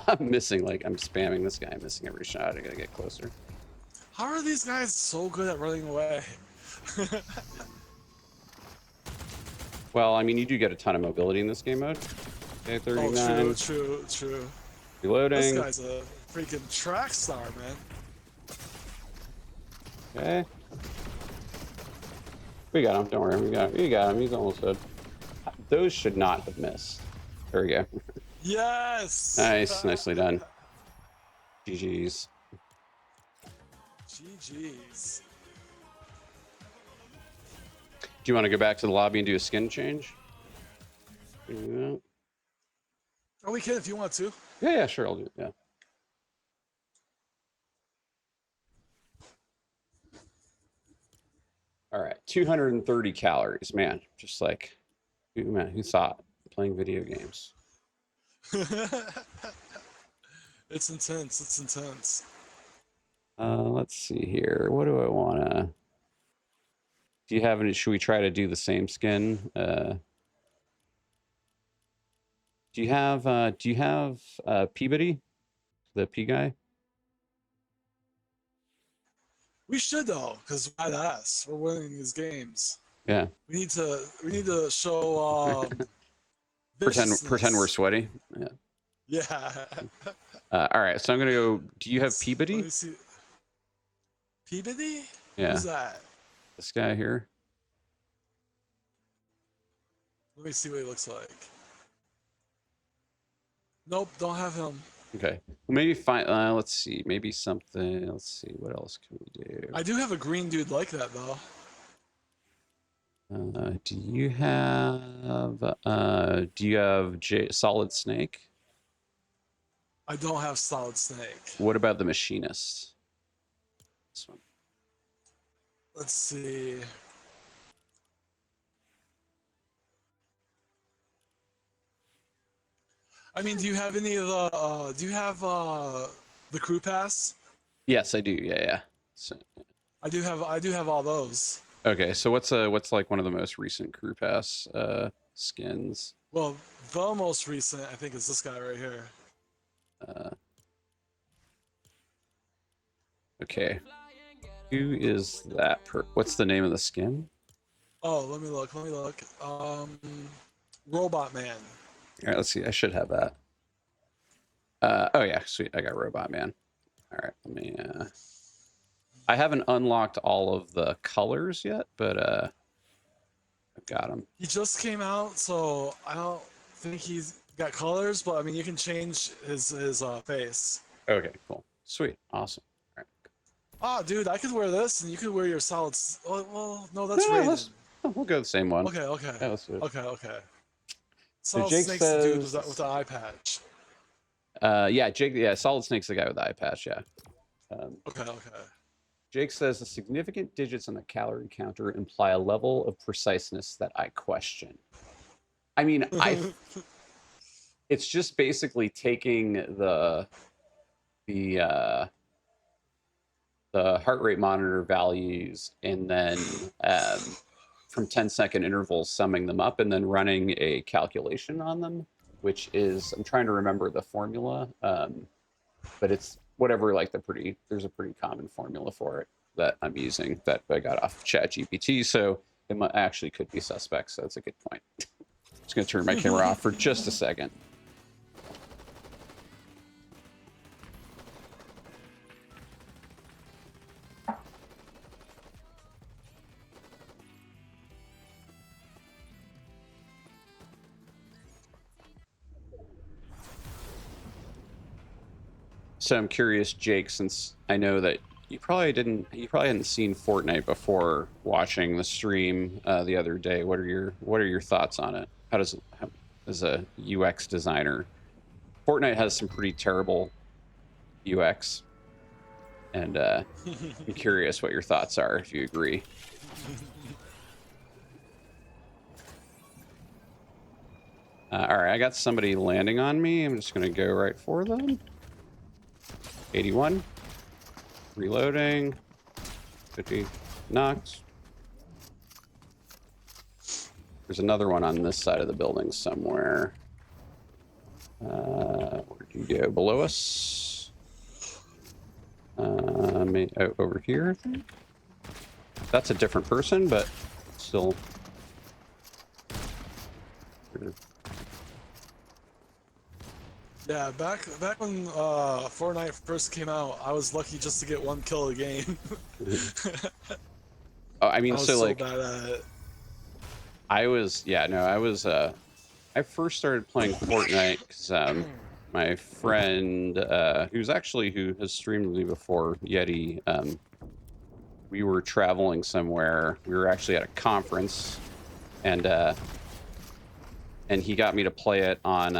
I'm missing, like, I'm spamming this guy. I'm missing every shot. I gotta get closer.
How are these guys so good at running away?
Well, I mean, you do get a ton of mobility in this game mode. Okay, 39.
Oh, true.
Reloading.
This guy's a freaking track star, man.
Okay. We got him. Don't worry. We got him. He's almost dead. Those should not have missed. There we go.
Yes!
Nice. Nicely done. GG's.
GG's.
Do you want to go back to the lobby and do a skin change? Yeah.
Oh, we can if you want to.
Yeah, sure. I'll do it. Yeah. All right. 230 calories. Man, just like, who thought playing video games?
It's intense. It's intense.
Let's see here. What do I want to... Do you have any... Should we try to do the same skin? Do you have Peabody? The P guy?
We should though, because badass. We're winning these games.
Yeah.
We need to show
pretend we're sweaty. Yeah.
Yeah.
All right, so I'm gonna go. Do you have
Let
Peabody?
me see. Peabody?
Yeah.
Who's that?
This guy here.
Let me see what he looks like. Nope, don't have him.
Okay. Well, maybe find. Let's see. Maybe something. Let's see. What else can we do?
I do have a green dude like that though.
Do you have Solid Snake?
I don't have Solid Snake.
What about the Machinist? This one.
Let's see. I mean, do you have any of the? Do you have the crew pass?
Yes, I do. Yeah. So,
I do have all those.
okay, so what's like one of the most recent crew pass skins?
Well, the most recent I think is this guy right here.
Okay. Who is that what's the name of the skin?
Oh, let me look. Robot Man.
All right, let's see. I should have that. Oh yeah, sweet. I got Robot Man. All right, let me. I haven't unlocked all of the colors yet, but I've got them.
He just came out, so I don't think he's got colors, but I mean, you can change his face.
Okay, cool, sweet, awesome. All right.
Ah, dude, I could wear this, and you could wear your solids. Well, no, that's
Yeah,
rated.
we'll go the same one.
Okay.
Yeah, let's do it.
Okay.
So
Solid
Jake
Snake's
says,
the dude with the eye patch.
Yeah, Jake. Yeah, Solid Snake's the guy with the eye patch. Yeah.
Okay.
Jake says the significant digits on the calorie counter imply a level of preciseness that I question. I mean, it's just basically taking the the heart rate monitor values, and then from 10-second intervals, summing them up, and then running a calculation on them, which is, I'm trying to remember the formula, but it's whatever, like there's a pretty common formula for it that I'm using that I got off ChatGPT. So it actually could be suspect. So that's a good point. Just going to turn my camera off for just a second. So I'm curious, Jake, since I know that you probably hadn't seen Fortnite before watching the stream the other day. What are your thoughts on it? As a UX designer, Fortnite has some pretty terrible UX, and I'm curious what your thoughts are, if you agree. All right, I got somebody landing on me. I'm just gonna go right for them. 81. Reloading. 50 knocked. There's another one on this side of the building somewhere. Where'd you go? Below us? Over here, I think? That's a different person, but still.
Yeah, back when Fortnite first came out, I was lucky just to get one kill a game.
Oh, I mean,
I was
so like,
bad at it.
I first started playing Fortnite because my friend, who has streamed with me before, Yeti, we were traveling somewhere. We were actually at a conference, and he got me to play it on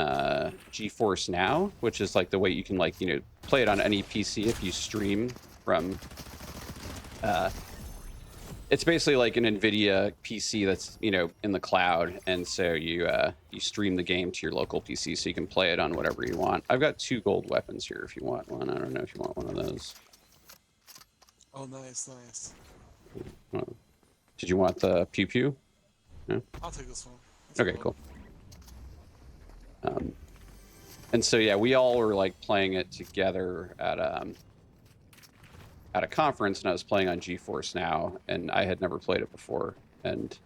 GeForce Now, which is like the way you can play it on any PC if you stream from. It's basically like an NVIDIA PC that's in the cloud, and so you stream the game to your local PC, so you can play it on whatever you want. I've got 2 gold weapons here if you want one. I don't know if you want one of those.
Oh, nice.
Did you want the pew pew? No?
I'll take this one.
Okay, cool. And so yeah, we all were like playing it together at a conference, and I was playing on GeForce Now, and I had never played it before, and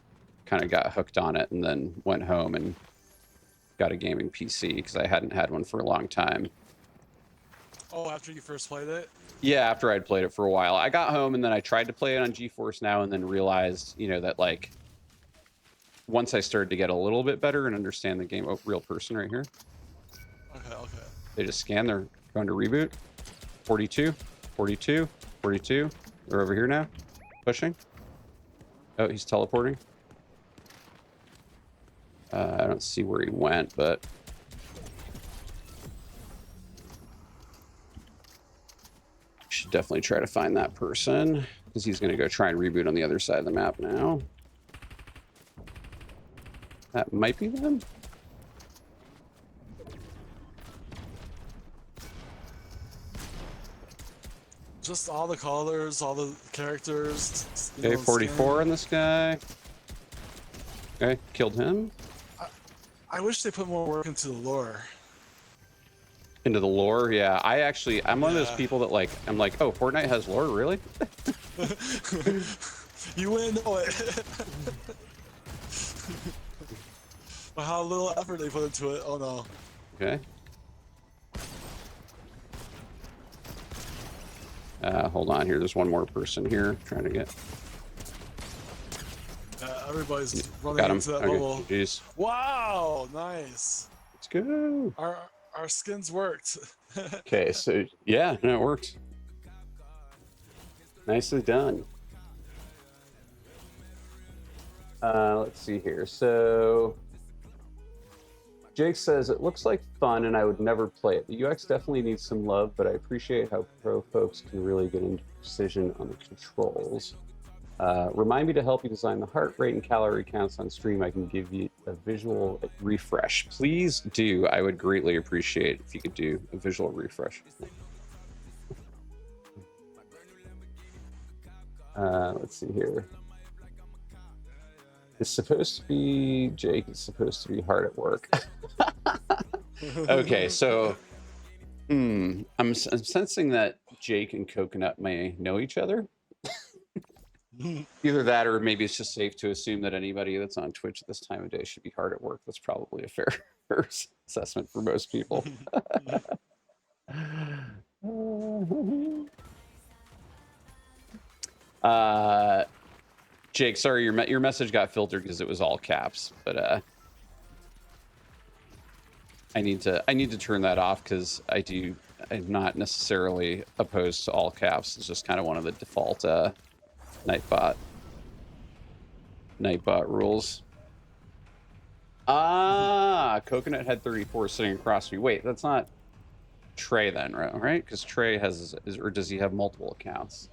kind of got hooked on it, and then went home and got a gaming PC because I hadn't had one for a long time.
Oh, after you first played it?
Yeah, after I'd played it for a while. I got home, and then I tried to play it on GeForce Now, and then realized, that like once I started to get a little bit better and understand the game. Oh, real person right here.
Okay.
They just scan. They're going to reboot. 42. They're over here now. Pushing. Oh, he's teleporting. I don't see where he went, but should definitely try to find that person, because he's going to go try and reboot on the other side of the map now. That might be them.
Just all the colors, all the characters.
Okay, 44 on this guy. Okay, killed him.
I wish they put more work into the lore.
Into the lore, yeah. I'm one of those people that I'm like, oh, Fortnite has lore, really?
You wouldn't know it. But how little effort they put into it. Oh no.
Okay. Hold on here. There's one more person here trying to get.
Everybody's running into that bubble.
Jeez.
Wow, nice.
Let's go.
Our skins worked.
Okay, so yeah, no, it worked. Nicely done. Let's see here. So Jake says, it looks like fun and I would never play it. The UX definitely needs some love, but I appreciate how pro folks can really get into precision on the controls. Remind me to help you design the heart rate and calorie counts on stream. I can give you a visual refresh. Please do. I would greatly appreciate if you could do a visual refresh. Let's see here. It's supposed to be Jake. It's supposed to be hard at work. Okay, so I'm sensing that Jake and Coconut may know each other. Either that, or maybe it's just safe to assume that anybody that's on Twitch at this time of day should be hard at work. That's probably a fair assessment for most people. Jake, sorry, your message got filtered because it was all caps, but I need to turn that off because I'm not necessarily opposed to all caps. It's just kind of one of the default Nightbot rules. Ah, Coconut had 34 sitting across me. Wait, that's not Trey then, right? Because Trey or does he have multiple accounts?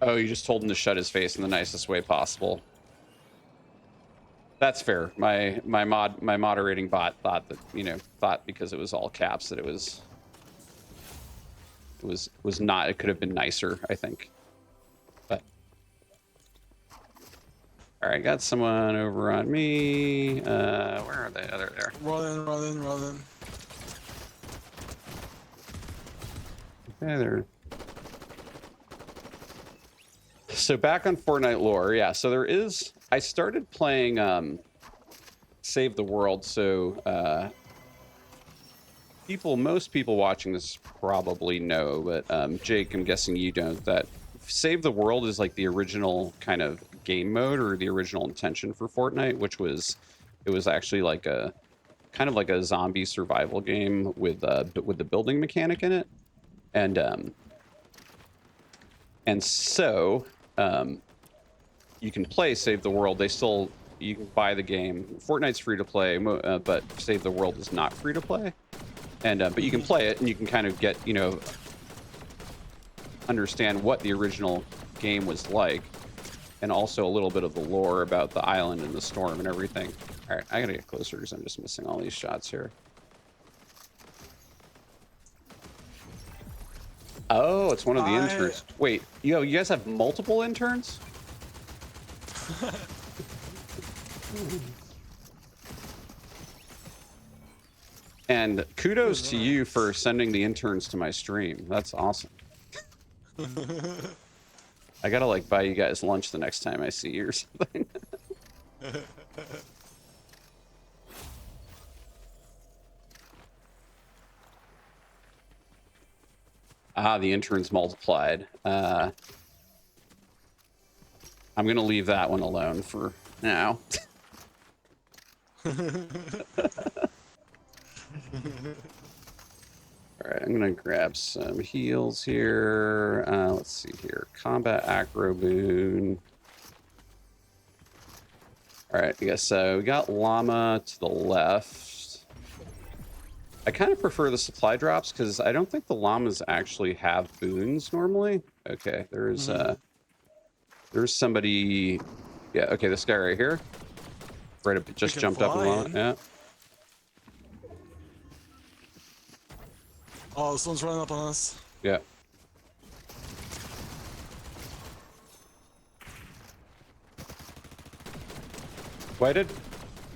Oh, you just told him to shut his face in the nicest way possible. That's fair. My moderating bot thought that, because it was all caps, that it was not. It could have been nicer, I think. But all right, got someone over on me. Where are they? Oh, they're there.
Running.
Okay, they're. So back on Fortnite lore, yeah. So there is. I started playing Save the World. So most people watching this probably know, but Jake, I'm guessing you don't. That Save the World is like the original kind of game mode, or the original intention for Fortnite, which was actually like a kind of like a zombie survival game with the building mechanic in it, and so you can play Save the World. You can buy the game. Fortnite's free to play, but Save the World is not free to play. And but you can play it, and you can kind of get understand what the original game was like, and also a little bit of the lore about the island and the storm and everything. All right, I gotta get closer because I'm just missing all these shots here. Oh, it's one of the interns. Wait, you guys have multiple interns? And kudos to you for sending the interns to my stream. That's awesome. I gotta like buy you guys lunch the next time I see you or something. Ah, the interns multiplied. I'm gonna leave that one alone for now. All right, I'm gonna grab some heals here. Let's see here. Combat Acro Boon. All right, I guess so. We got Llama to the left. I kind of prefer the supply drops because I don't think the llamas actually have boons normally. Okay, there's somebody. Yeah, okay, this guy right here. Right up, just jumped up a lot. Yeah.
Oh, someone's running up on us.
Yeah. Whited.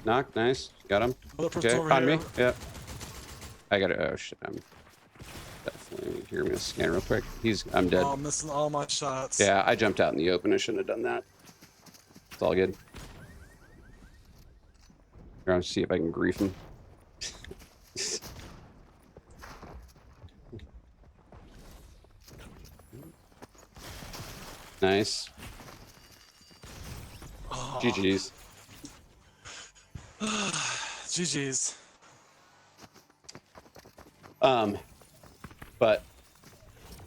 Knock. Nice. Got him. Okay, on me. Yeah. I gotta. Oh shit. I'm definitely here. I'm gonna scan real quick. I'm dead.
Oh, I'm missing all my shots.
Yeah, I jumped out in the open. I shouldn't have done that. It's all good. Here, I'll see if I can grief him. Nice. Oh. GG's.
GG's.
But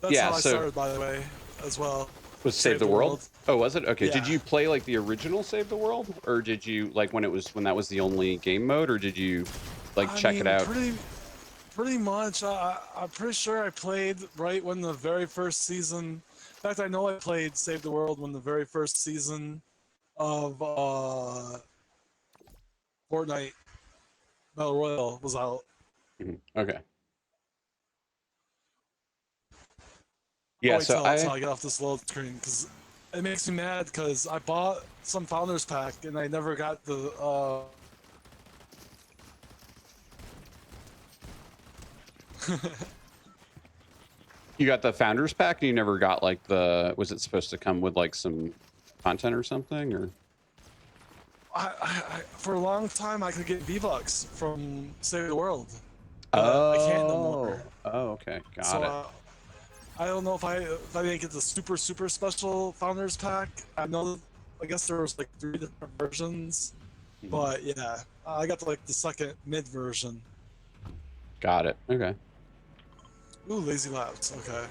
that's
yeah,
how I started, by the way, as well.
Was Save the World? Oh, was it? Okay.
Yeah.
Did you play like the original Save the World, or did you like when that was the only game mode, or did you like check it out?
Pretty much. I'm pretty sure I played right when the very first season. In fact, I know I played Save the World when the very first season of Fortnite Battle Royale was out.
Okay.
I'll
Yeah,
wait
so
till I get off this load screen because it makes me mad because I bought some Founders Pack and I never got the.
you got the Founders Pack and you never got like the, was it supposed to come with like some content or something, or?
For a long time I could get V-Bucks from Save the World, but I can't no more.
Oh, okay, got
So
it.
I don't know if I didn't get the super special Founders Pack. I guess there was like 3 different versions, but yeah, I got like the second mid version.
Got it. Okay.
Ooh, Lazy Labs. Okay.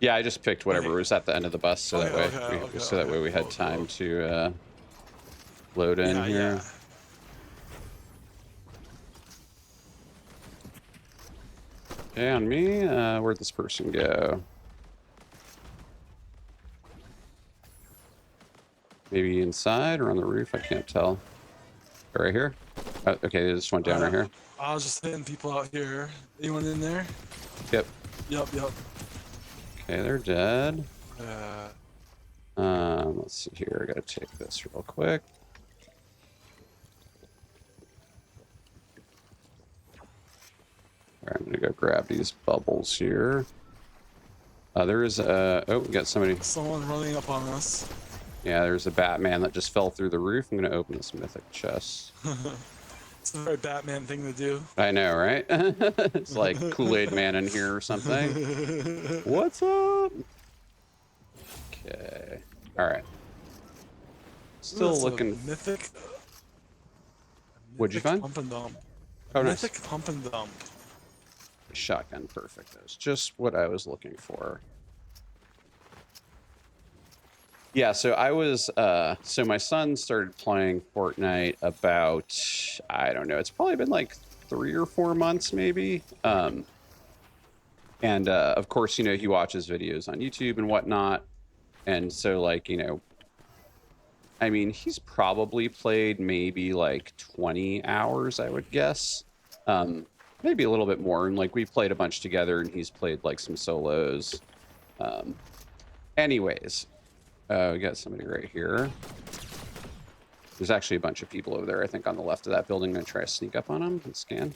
Yeah, I just picked whatever
Wait.
was at the end of the bus, so that way, we had time to load in
Yeah,
here.
yeah.
Okay, on me. Where'd this person go? Maybe inside or on the roof? I can't tell. Right here? Okay, they just went down right here.
I was just hitting people out here. Anyone in there?
Yep.
Yep.
Okay, they're dead.
Uh,
Let's see here. I gotta take this real quick. All right, I'm gonna go grab these bubbles here. There is oh, we got somebody.
Someone running up on us.
Yeah, there's a Batman that just fell through the roof. I'm gonna open this mythic chest.
It's a very Batman thing to do.
I know, right? It's like Kool-Aid Man in here or something. What's up? Okay. All right. Still looking.
Mythic.
What'd you find?
Pump and dump.
Oh, nice.
Mythic pump and dump.
Shotgun, perfect. That was just what I was looking for. Yeah, so I was, so my son started playing Fortnite about, I don't know, it's probably been like 3 or 4 months maybe. And of course, you know, he watches videos on YouTube and whatnot. And so like, you know, I mean, he's probably played maybe like 20 hours, I would guess. Maybe a little bit more. And like we played a bunch together and he's played like some solos. Anyways. We got somebody right here. There's actually a bunch of people over there, I think, on the left of that building. I'm going to try to sneak up on them and scan.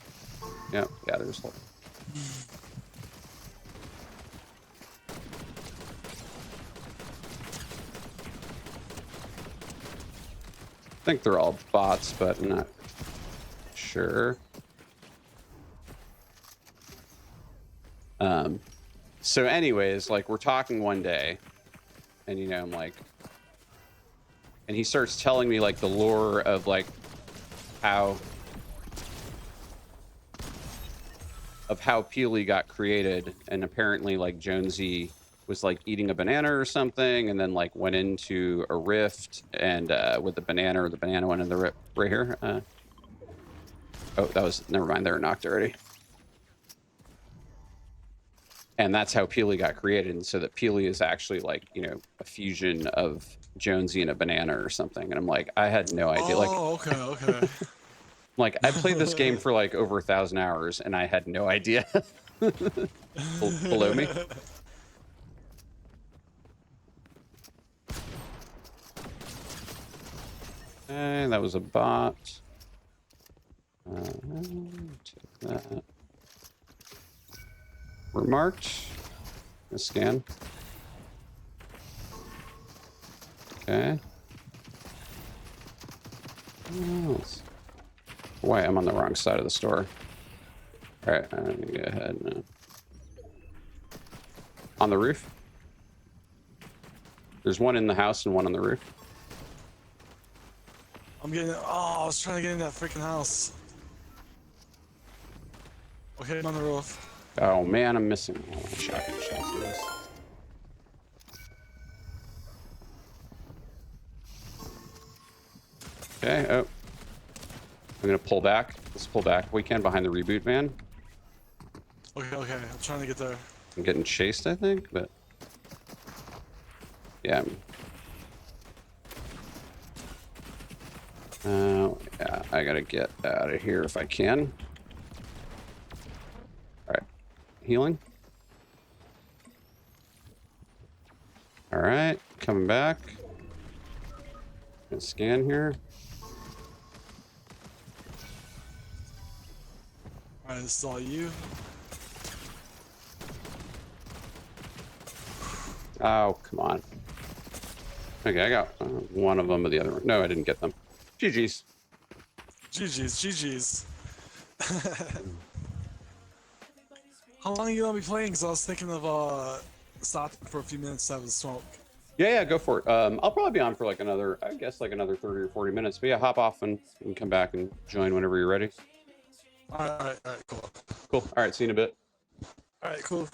Yeah, there's... I think they're all bots, but I'm not sure. So anyways, like, we're talking one day. And, you know, I'm like, and he starts telling me like the lore of like how Peely got created. And apparently like Jonesy was like eating a banana or something and then like went into a rift and with the banana went in the rift right here. Oh, that was, never mind. They were knocked already. And that's how Peely got created. And so that Peely is actually like, you know, a fusion of Jonesy and a banana or something. And I'm like, I had no idea.
Oh,
like,
okay.
Like, I played this game for like over 1,000 hours and I had no idea. Below me. Okay, that was a bot. Take that. We're marked. Let's scan. Okay. Oh, wait, I'm on the wrong side of the store. All right, I'm gonna go ahead and on the roof. There's one in the house and one on the roof.
I'm getting. Oh, I was trying to get in that freaking house. Okay, I'm on the roof.
Oh man, I'm missing. Oh, shotgun shots in this. Okay. Oh, I'm gonna pull back. Let's pull back. We can behind the reboot van.
Okay. I'm trying to get there.
I'm getting chased, I think, but yeah. Yeah, I gotta get out of here if I can. All right, healing. All right, coming back. Gonna scan here.
Alright, this is all you.
Oh, come on. Okay, I got one of them, but the other one. No, I didn't get them. GG's.
GG's. How long are you gonna be playing? Because I was thinking of stopping for a few minutes to have a smoke.
Yeah, go for it. I'll probably be on for like another, I guess, like another 30 or 40 minutes. But yeah, hop off and come back and join whenever you're ready.
Alright, cool.
Cool. All right, see you in a bit.
Alright, cool.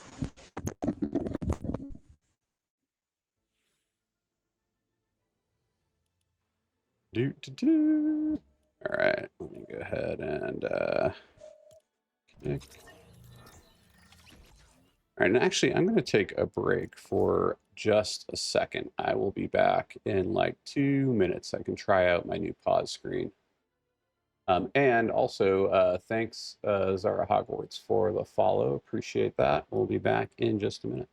All right, let me go ahead and connect. All right, and actually, I'm going to take a break for just a second. I will be back in like 2 minutes. I can try out my new pause screen. And also, thanks, Zara Hogwarts, for the follow. Appreciate that. We'll be back in just a minute.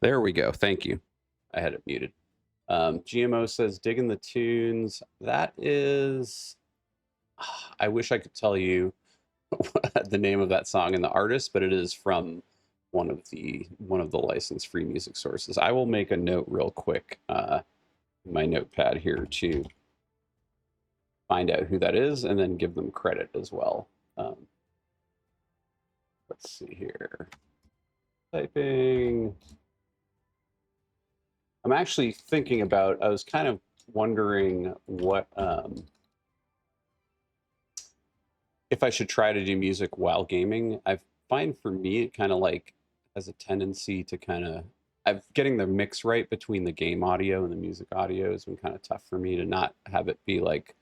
There we go. Thank you. I had it muted. GMO says, digging the tunes. That is, I wish I could tell you the name of that song and the artist, but it is from one of the license free music sources. I will make a note real quick, my notepad here, to find out who that is and then give them credit as well. Let's see here. Typing. I'm actually thinking about, I was kind of wondering what, if I should try to do music while gaming. I find for me, it kind of like has a tendency to kind of, getting the mix right between the game audio and the music audio has been kind of tough for me to not have it be like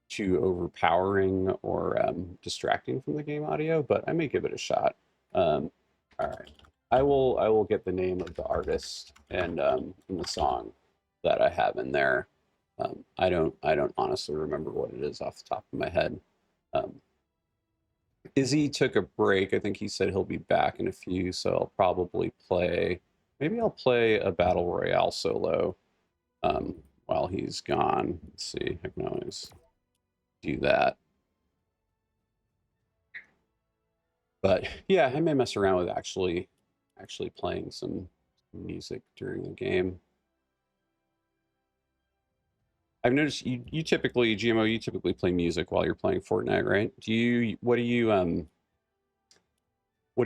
too overpowering or distracting from the game audio, but I may give it a shot. All right. I will get the name of the artist and the song that I have in there. I don't honestly remember what it is off the top of my head. Izzy took a break. I think he said he'll be back in a few, so I'll probably play. Maybe I'll play a battle royale solo while he's gone. Let's see. I can always do that. But yeah, I may mess around with actually playing some music during the game. I've noticed you typically, GMO, you typically play music while you're playing Fortnite, right? What do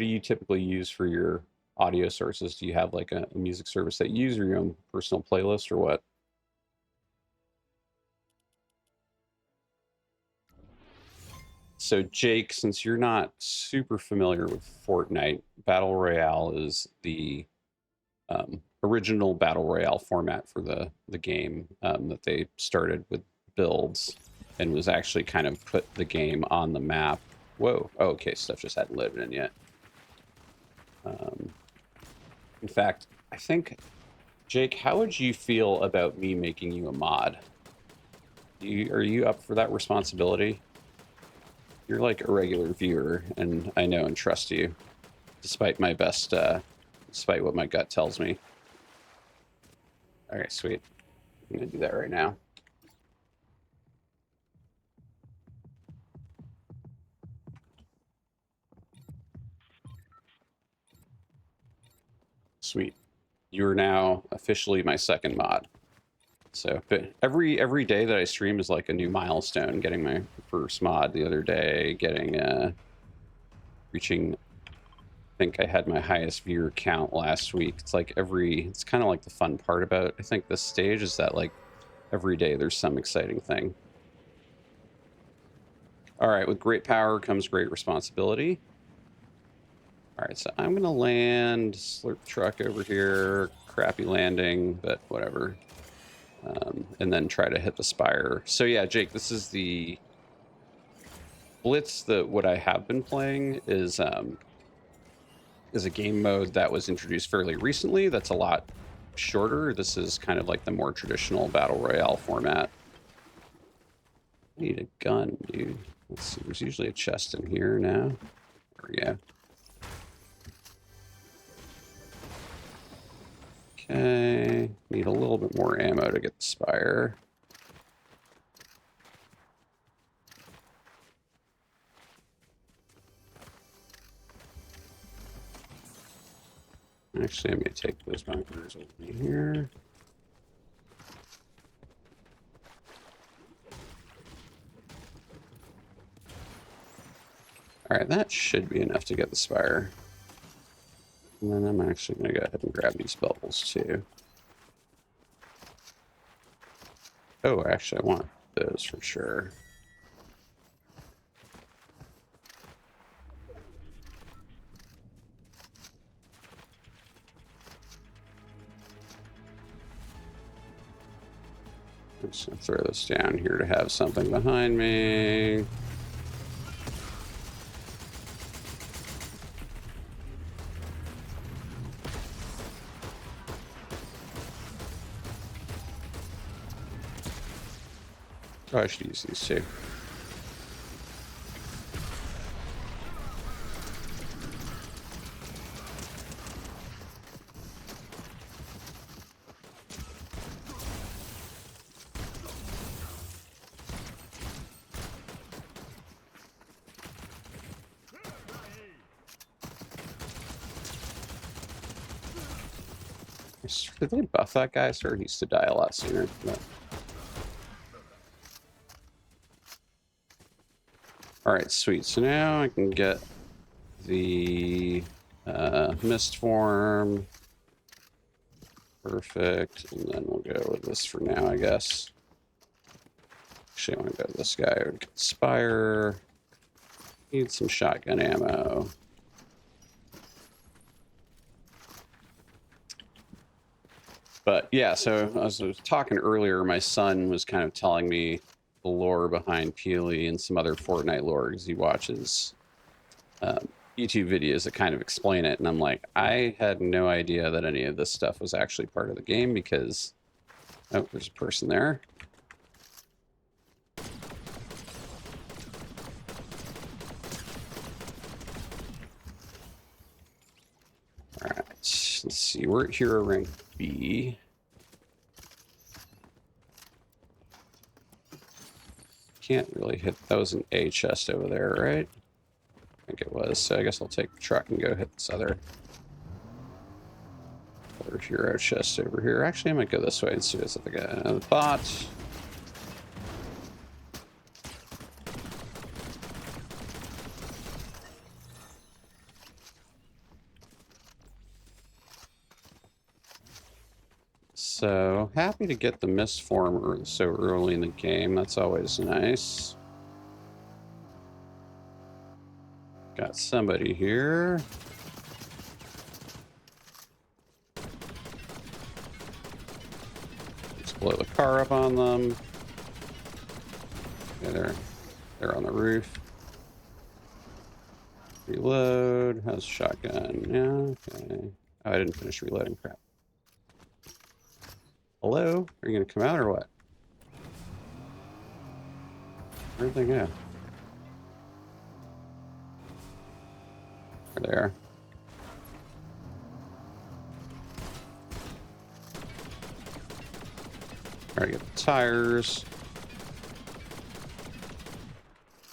you typically use for your audio sources? Do you have like a music service that you use, or your own personal playlist, or what? So Jake, since you're not super familiar with Fortnite, Battle Royale is the original Battle Royale format for the game that they started with builds and was actually kind of put the game on the map. Whoa. Oh, okay, stuff just hadn't loaded in yet. In fact, I think, Jake, how would you feel about me making you a mod? Are you up for that responsibility? You're like a regular viewer, and I know and trust you, despite my best, despite what my gut tells me. All right, sweet. I'm gonna do that right now. Sweet. You are now officially my second mod. So, but every day that I stream is like a new milestone. Getting my first mod the other day, getting reaching. I think I had my highest viewer count last week. It's like it's kind of like the fun part about I think this stage is that like every day there's some exciting thing. All right, with great power comes great responsibility. All right, so I'm gonna land slurp truck over here. Crappy landing, but whatever. And then try to hit the spire. So yeah, Jake, this is the Blitz. What I have been playing is a game mode that was introduced fairly recently. That's a lot shorter. This is kind of like the more traditional battle royale format. I need a gun, dude. Let's see. There's usually a chest in here now. There we go. Okay. Need a little bit more ammo to get the spire. Actually, I'm going to take those bunkers over here. All right, that should be enough to get the spire. And then I'm actually going to go ahead and grab these bubbles too. Oh, actually, I want those for sure. I'm just going to throw this down here to have something behind me. Oh, I should use these too. Did they buff that guy? Sir, he used to die a lot sooner. But... All right, sweet. So now I can get the mist form. Perfect. And then we'll go with this for now, I guess. Actually, I want to go with this guy. Spire. Need some shotgun ammo. But yeah, so as I was talking earlier, my son was kind of telling me the lore behind Peely and some other Fortnite lore because he watches YouTube videos that kind of explain it. And I'm like, I had no idea that any of this stuff was actually part of the game because... Oh, there's a person there. All right, let's see. We're at hero rank B. Can't really hit. That was an A chest over there, right? I think it was. So I guess I'll take the truck and go hit this other hero chest over here. Actually, I might go this way and see what's the guy. The bot. So happy to get the mist form so early in the game. That's always nice. Got somebody here. Let's blow the car up on them. Okay, they're on the roof. Reload. How's shotgun? Yeah, okay. Oh, I didn't finish reloading. Crap. Hello? Are you gonna come out or what? Where'd they go? There they are. Alright, get the tires.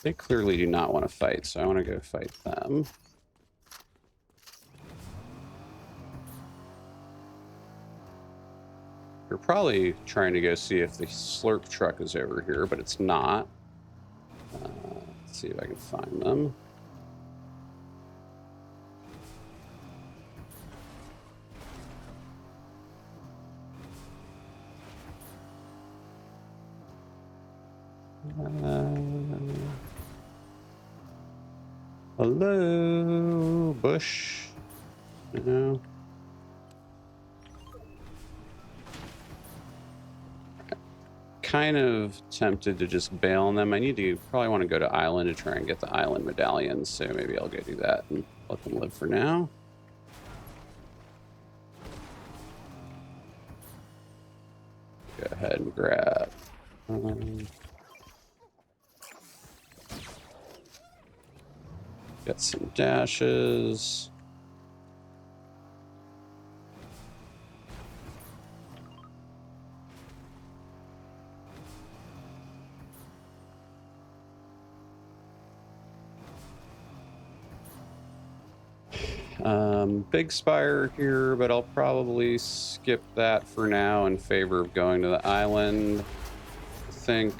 They clearly do not want to fight, so I want to go fight them. We're probably trying to go see if the slurp truck is over here, but it's not. Let's see if I can find them. Hello, Bush. No. Kind of tempted to just bail on them. I need to probably want to go to Island to try and get the Island medallions, so maybe I'll go do that and let them live for now. Go ahead and grab. Get some dashes. Big Spire here, but I'll probably skip that for now in favor of going to the island. I think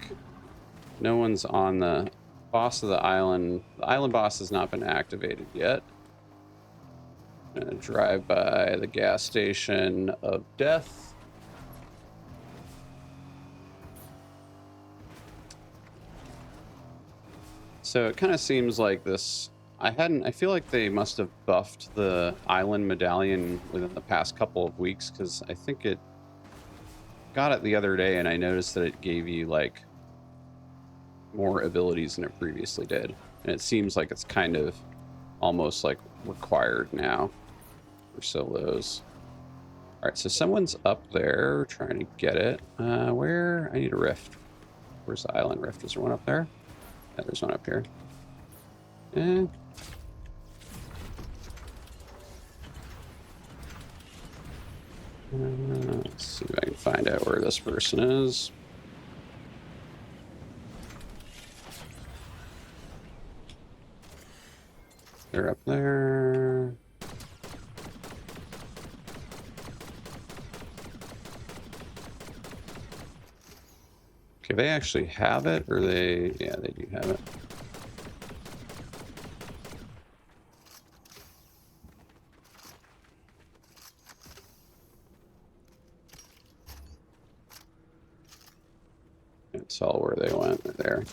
no one's on the boss of the island. The island boss has not been activated yet. I'm gonna drive by the gas station of death. So it kind of seems like this. I feel like they must have buffed the island medallion within the past couple of weeks, because I think it got it the other day and I noticed that it gave you like more abilities than it previously did. And it seems like it's kind of almost like required now for solos. All right, so someone's up there trying to get it. Where? I need a rift. Where's the island rift? Is there one up there? Yeah, there's one up here. Let's see if I can find out where this person is. They're up there. Okay, they actually have it, or they... Yeah, they do have it. Can't tell where they went. They're there.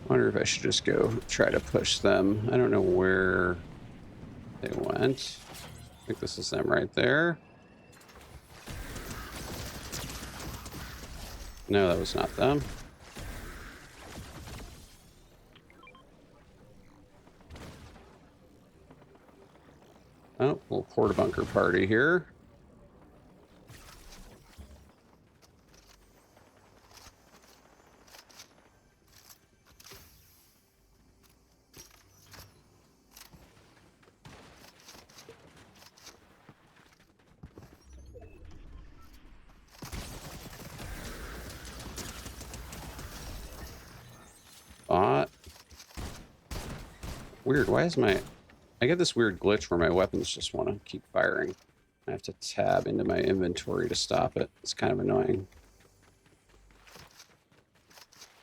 Wonder if I should just go try to push them. I don't know where they went. I think this is them right there. No, that was not them. Oh, little porta bunker party here. Bot. Weird, why is my... I get this weird glitch where my weapons just want to keep firing. I have to tab into my inventory to stop it. It's kind of annoying.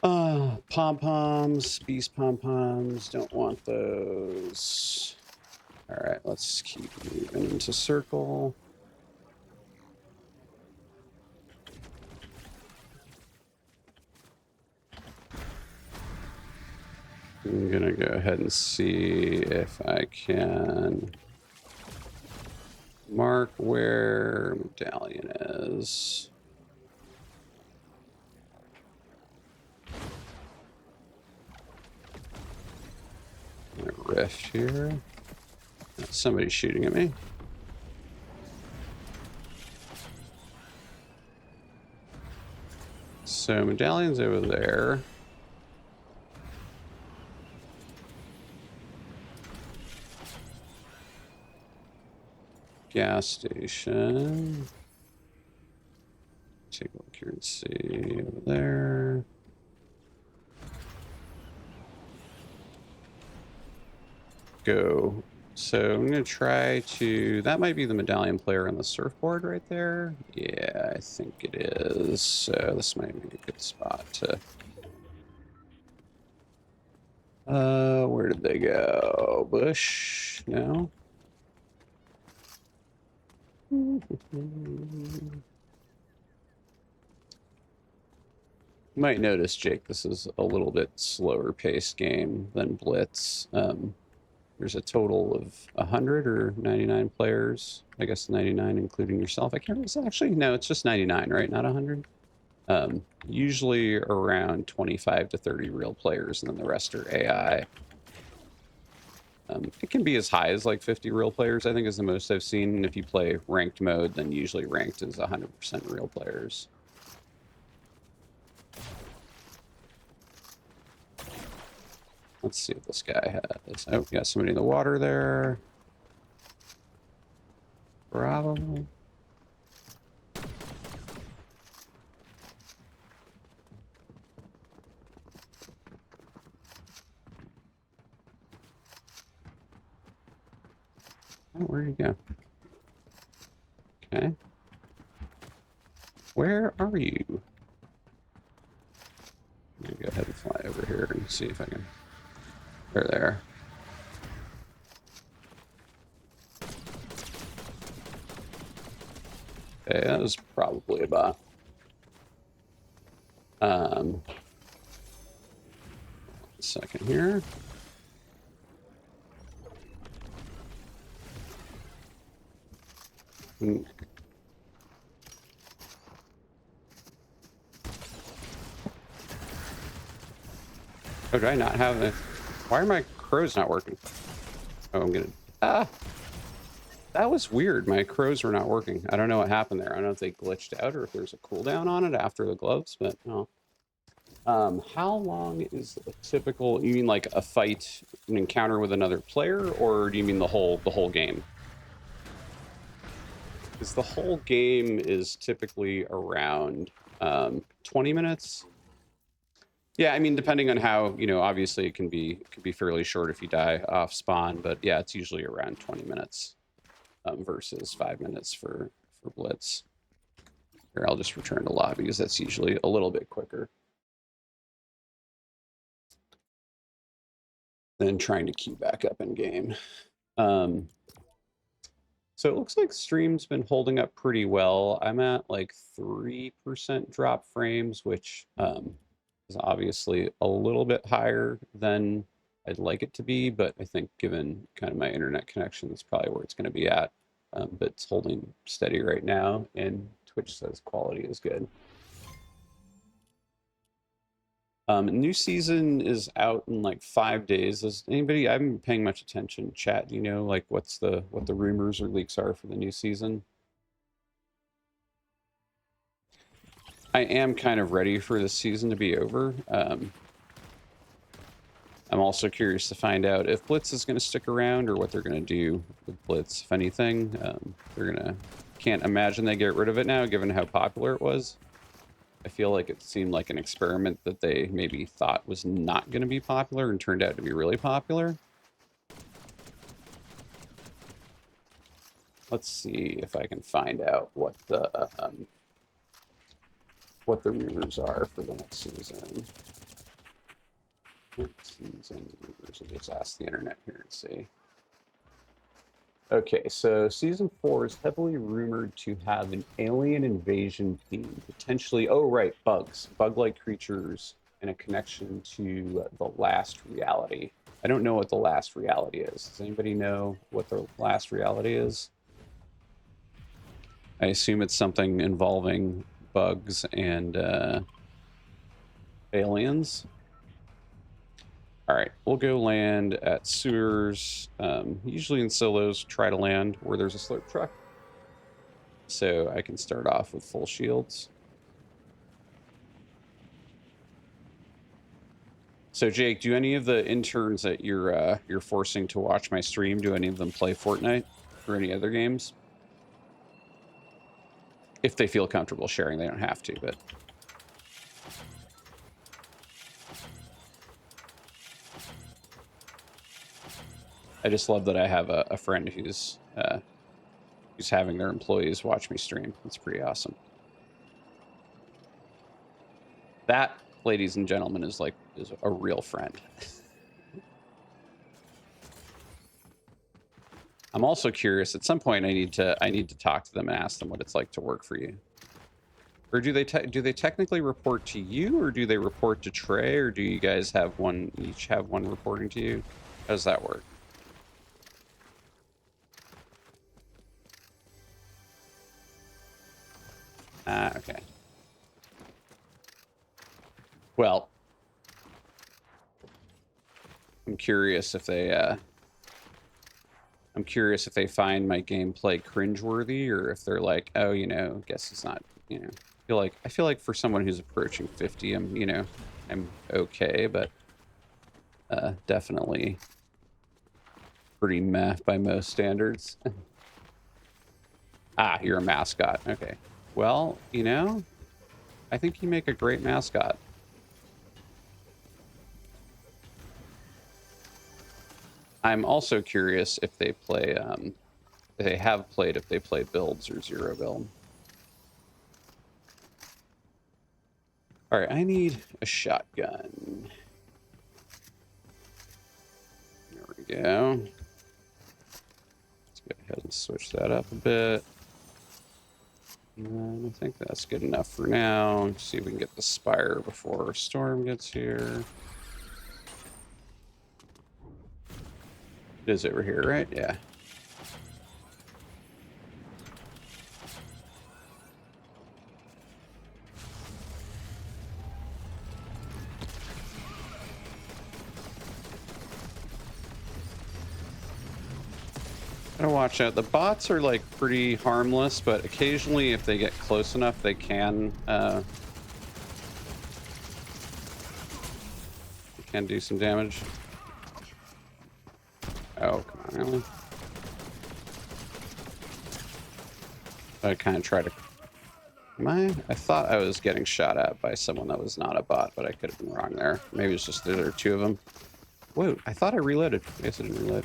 Pom-poms, beast pom-poms, don't want those. All right, let's keep moving into circle. I'm gonna go ahead and see if I can Mark where medallion is. A rift here. Somebody's shooting at me. So medallion's over there. Gas station. Take a look here and see over there. Go. So I'm gonna try to. That might be the medallion player on the surfboard right there. Yeah, I think it is. So this might be a good spot to. Where did they go? Bush? No. You might notice, Jake, this is a little bit slower paced game than Blitz. There's a total of 100 or 99 players. I guess 99 including yourself. I can't remember. Actually, no, it's just 99, right? Not 100. Usually around 25 to 30 real players, and then the rest are AI. It can be as high as like 50 real players, I think, is the most I've seen. And if you play ranked mode, then usually ranked is 100% real players. Let's see what this guy has. Oh, got somebody in the water there. Probably. Oh, where'd you go? Okay. Where are you? I'm gonna go ahead and fly over here and see if I can. They're there. Okay, that was probably a bot. A second here. Oh, do I not have it? Why are my crows not working? Oh, I'm gonna. Ah! That was weird. My crows were not working. I don't know what happened there. I don't know if they glitched out or if there's a cooldown on it after the gloves, but no. How long is a typical? You mean like a fight, an encounter with another player, or do you mean the whole game? Because the whole game is typically around 20 minutes. Yeah, I mean, depending on how, obviously it can be fairly short if you die off spawn, but yeah, it's usually around 20 minutes versus 5 minutes for Blitz. Here, I'll just return to lobby because that's usually a little bit quicker than trying to queue back up in game. So it looks like stream's been holding up pretty well. I'm at like 3% drop frames, which is obviously a little bit higher than I'd like it to be, but I think given kind of my internet connection, that's probably where it's going to be at. But it's holding steady right now, and Twitch says quality is good. New season is out in like 5 days. Does anybody? I haven't been paying much attention. Chat, do you know like what the rumors or leaks are for the new season? I am kind of ready for this season to be over. I'm also curious to find out if Blitz is going to stick around or what they're going to do with Blitz, if anything. They're gonna. Can't imagine they get rid of it now, given how popular it was. I feel like it seemed like an experiment that they maybe thought was not going to be popular and turned out to be really popular. Let's see if I can find out what the rumors are for the next season. Next season rumors. I'll just ask the internet here and see. Okay, so season 4 is heavily rumored to have an alien invasion theme, potentially. Oh, right, bugs, bug-like creatures, and a connection to the last reality. I don't know what the last reality is. Does anybody know what the last reality is? I assume it's something involving bugs and aliens. All right, we'll go land at sewers. Usually in solos, try to land where there's a slurp truck. So I can start off with full shields. So Jake, do any of the interns that you're forcing to watch my stream, do any of them play Fortnite or any other games? If they feel comfortable sharing, they don't have to, but I just love that I have a friend who's having their employees watch me stream. That's pretty awesome. That, ladies and gentlemen, is a real friend. I'm also curious. At some point, I need to talk to them and ask them what it's like to work for you. Or do they technically report to you, or do they report to Trey, or do you guys have one each have one reporting to you? How does that work? Ah, okay. Well, I'm curious if they find my gameplay cringeworthy, or if they're like, oh, guess it's not, I feel like for someone who's approaching 50, I'm okay, but definitely pretty meh by most standards. Ah, you're a mascot. Okay. Well, I think you make a great mascot. I'm also curious if they play, if they play builds or zero build. All right, I need a shotgun. There we go. Let's go ahead and switch that up a bit. And I think that's good enough for now. See if we can get the spire before Storm gets here. It is over here, right? Yeah. Gotta watch out. The bots are like pretty harmless, but occasionally if they get close enough, they can do some damage. Oh, come on, really? I kind of try to... I thought I was getting shot at by someone that was not a bot, but I could have been wrong there. Maybe it's just there are two of them. Whoa, I thought I reloaded. I guess I didn't reload.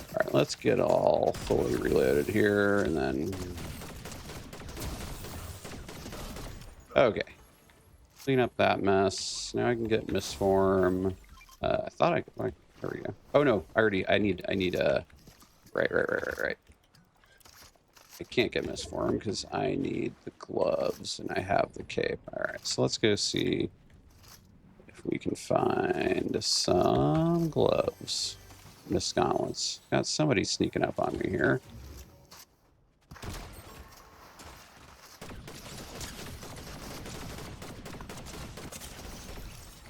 All right, let's get all fully reloaded here, and then... Okay. Clean up that mess. Now I can get misform. I thought I could... Like, there we go. Oh, no. I need Right. I can't get misform because I need the gloves, and I have the cape. All right, so let's go see if we can find some gloves. Miss gauntlets. Got somebody sneaking up on me here.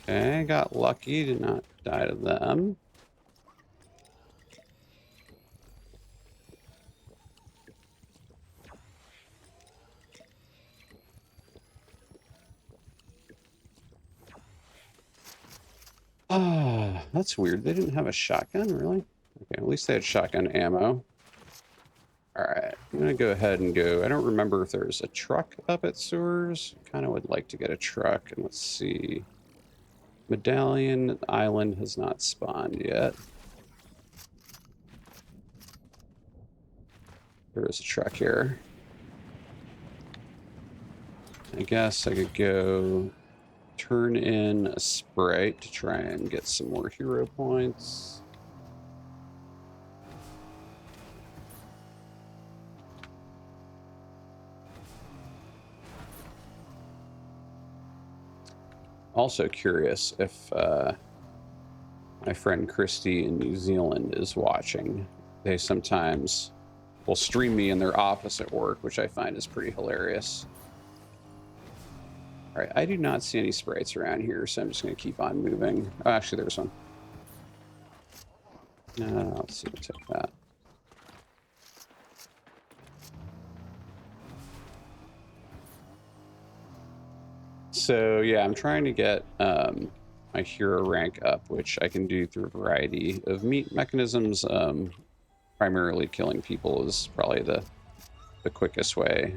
Okay, got lucky, did not die to them. Ah, that's weird. They didn't have a shotgun, really? Okay, at least they had shotgun ammo. All right, I'm gonna go ahead and go. I don't remember if there's a truck up at sewers. Kind of would like to get a truck, and let's see. Medallion Island has not spawned yet. There is a truck here. I guess I could go turn in a Sprite to try and get some more hero points. Also curious if my friend Christy in New Zealand is watching. They sometimes will stream me in their office at work, which I find is pretty hilarious. All right, I do not see any sprites around here, so I'm just going to keep on moving. Oh, actually, there's one. Let's see, we'll take that. So yeah, I'm trying to get my hero rank up, which I can do through a variety of mechanisms. Primarily killing people is probably the quickest way,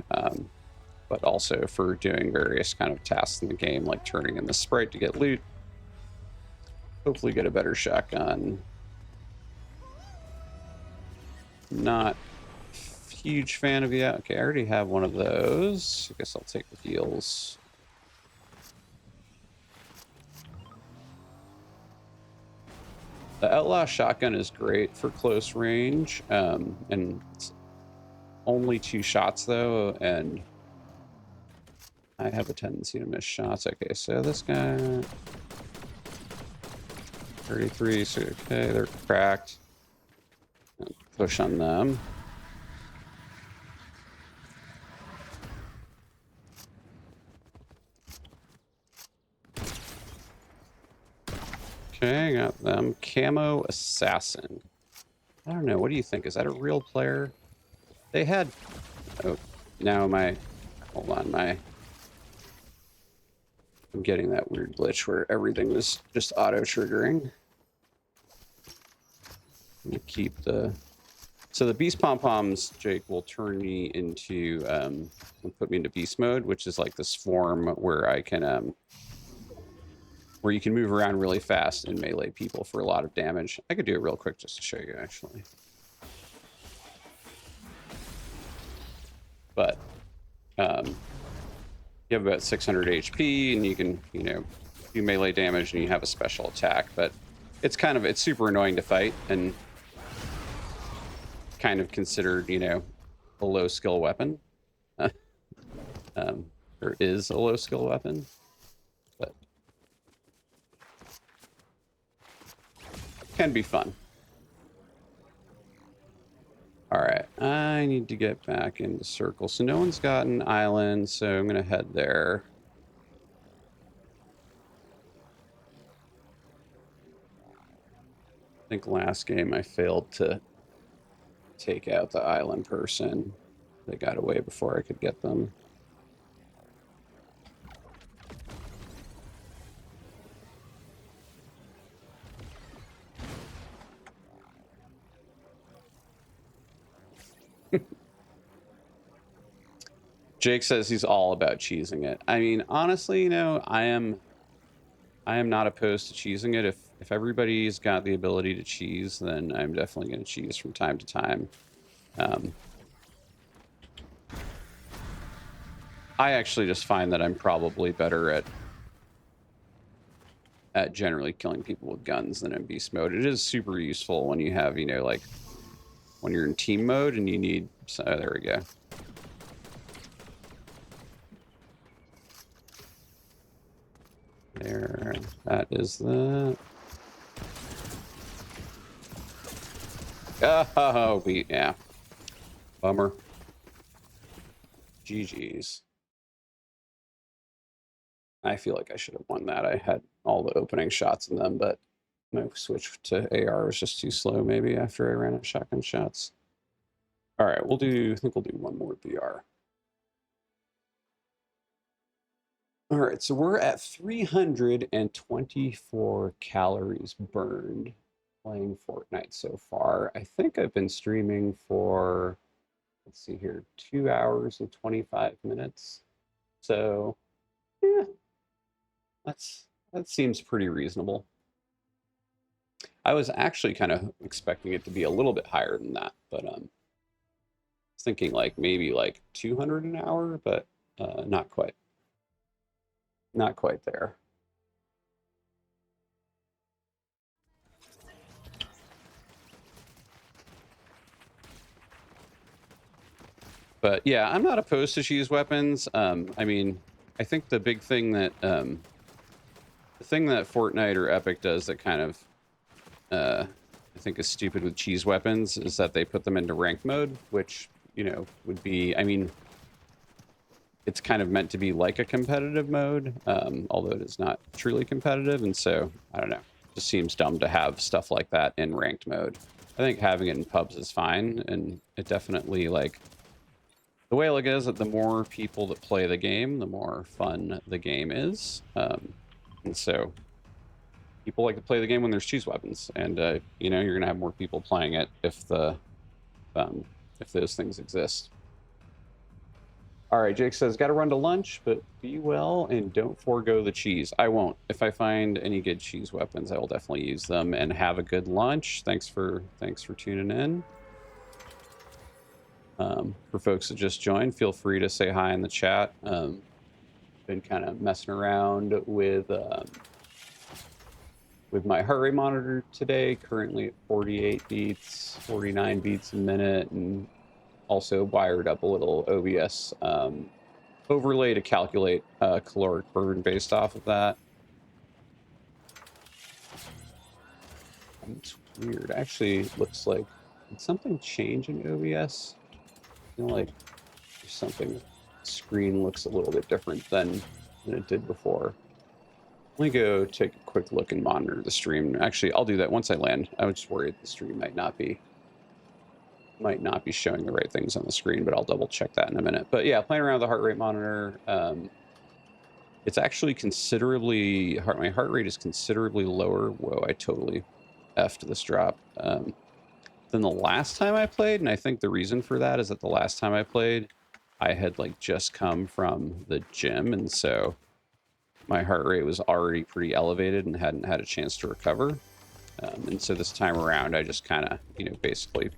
but also for doing various kind of tasks in the game, like turning in the sprite to get loot. Hopefully get a better shotgun. Not a huge fan of that. Okay, I already have one of those. I guess I'll take the heals. The Outlaw shotgun is great for close range, and it's only 2 shots though, and I have a tendency to miss shots. Okay, so this guy 33, so okay, they're cracked. Push on them. Okay, got them. Camo Assassin. I don't know. What do you think? Is that a real player? They had... Oh, now my... Hold on, my... I'm getting that weird glitch where everything was just auto-triggering. Let me keep the... So the Beast Pom-Poms, Jake, will turn me into... will put me into Beast Mode, which is like this form where I can... where you can move around really fast and melee people for a lot of damage. I could do it real quick just to show you, actually. But you have about 600 HP, and you can, you know, do melee damage, and you have a special attack. But it's kind of, it's super annoying to fight, and kind of considered, you know, a low skill weapon. Or is a low skill weapon. But can be fun. All right, I need to get back into circle. So no one's got an island, so I'm gonna head there. I think last game I failed to take out the island person. They got away before I could get them. Jake says he's all about cheesing it. I mean, honestly, you know, I am not opposed to cheesing it. If everybody's got the ability to cheese, then I'm definitely going to cheese from time to time. I actually just find that I'm probably better at generally killing people with guns than in beast mode. It is super useful when you have, you know, like when you're in team mode and you need... So, there we go. There, that is that. Oh, yeah. Bummer. GG's. I feel like I should have won that. I had all the opening shots in them, but my switch to AR was just too slow maybe after I ran out shotgun shots. All right, I think we'll do one more BR. All right, so we're at 324 calories burned playing Fortnite so far. I think I've been streaming for, let's see here, 2 hours and 25 minutes. So, yeah, that seems pretty reasonable. I was actually kind of expecting it to be a little bit higher than that, but I was thinking like maybe like 200 an hour, but not quite. Not quite there. But yeah, I'm not opposed to cheese weapons. I mean, I think the big thing that the thing that Fortnite or Epic does that kind of I think is stupid with cheese weapons is that they put them into ranked mode, which, you know, would be, I mean, it's kind of meant to be like a competitive mode, although it is not truly competitive. And so, I don't know, it just seems dumb to have stuff like that in ranked mode. I think having it in pubs is fine, and it definitely, like, the way I look at it is that the more people that play the game, the more fun the game is. And so people like to play the game when there's cheese weapons, and you know, you're gonna have more people playing it if those things exist. All right, Jake says, got to run to lunch, but be well and don't forego the cheese. I won't. If I find any good cheese weapons, I will definitely use them. And have a good lunch. Thanks for tuning in. For folks that just joined, feel free to say hi in the chat. Been kind of messing around with my heart rate monitor today, currently at 48 beats, 49 beats a minute, and also wired up a little OBS overlay to calculate caloric burn based off of that. It's weird. Actually, looks like, did something change in OBS? I feel like there's something. Screen looks a little bit different than it did before. Let me go take a quick look and monitor the stream. Actually, I'll do that once I land. I was just worried the stream might not be showing the right things on the screen, but I'll double check that in a minute. But yeah, playing around with the heart rate monitor, it's actually considerably, my heart rate is considerably lower. Whoa, I totally effed this drop. Than the last time I played, and I think the reason for that is that the last time I played, I had like just come from the gym, and so my heart rate was already pretty elevated and hadn't had a chance to recover. And so this time around, I just kind of, you know, basically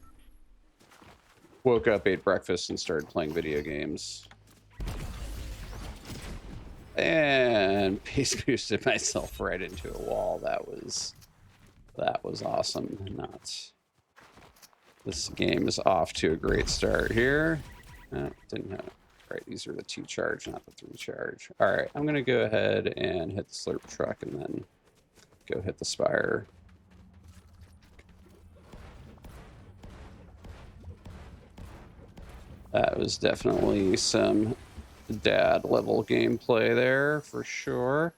woke up, ate breakfast, and started playing video games. And pace boosted myself right into a wall. That was awesome. This game is off to a great start here. Didn't have it. Right, these are the 2 charge, not the 3 charge. All right, I'm gonna go ahead and hit the slurp truck and then go hit the spire. That was definitely some dad level gameplay there for sure.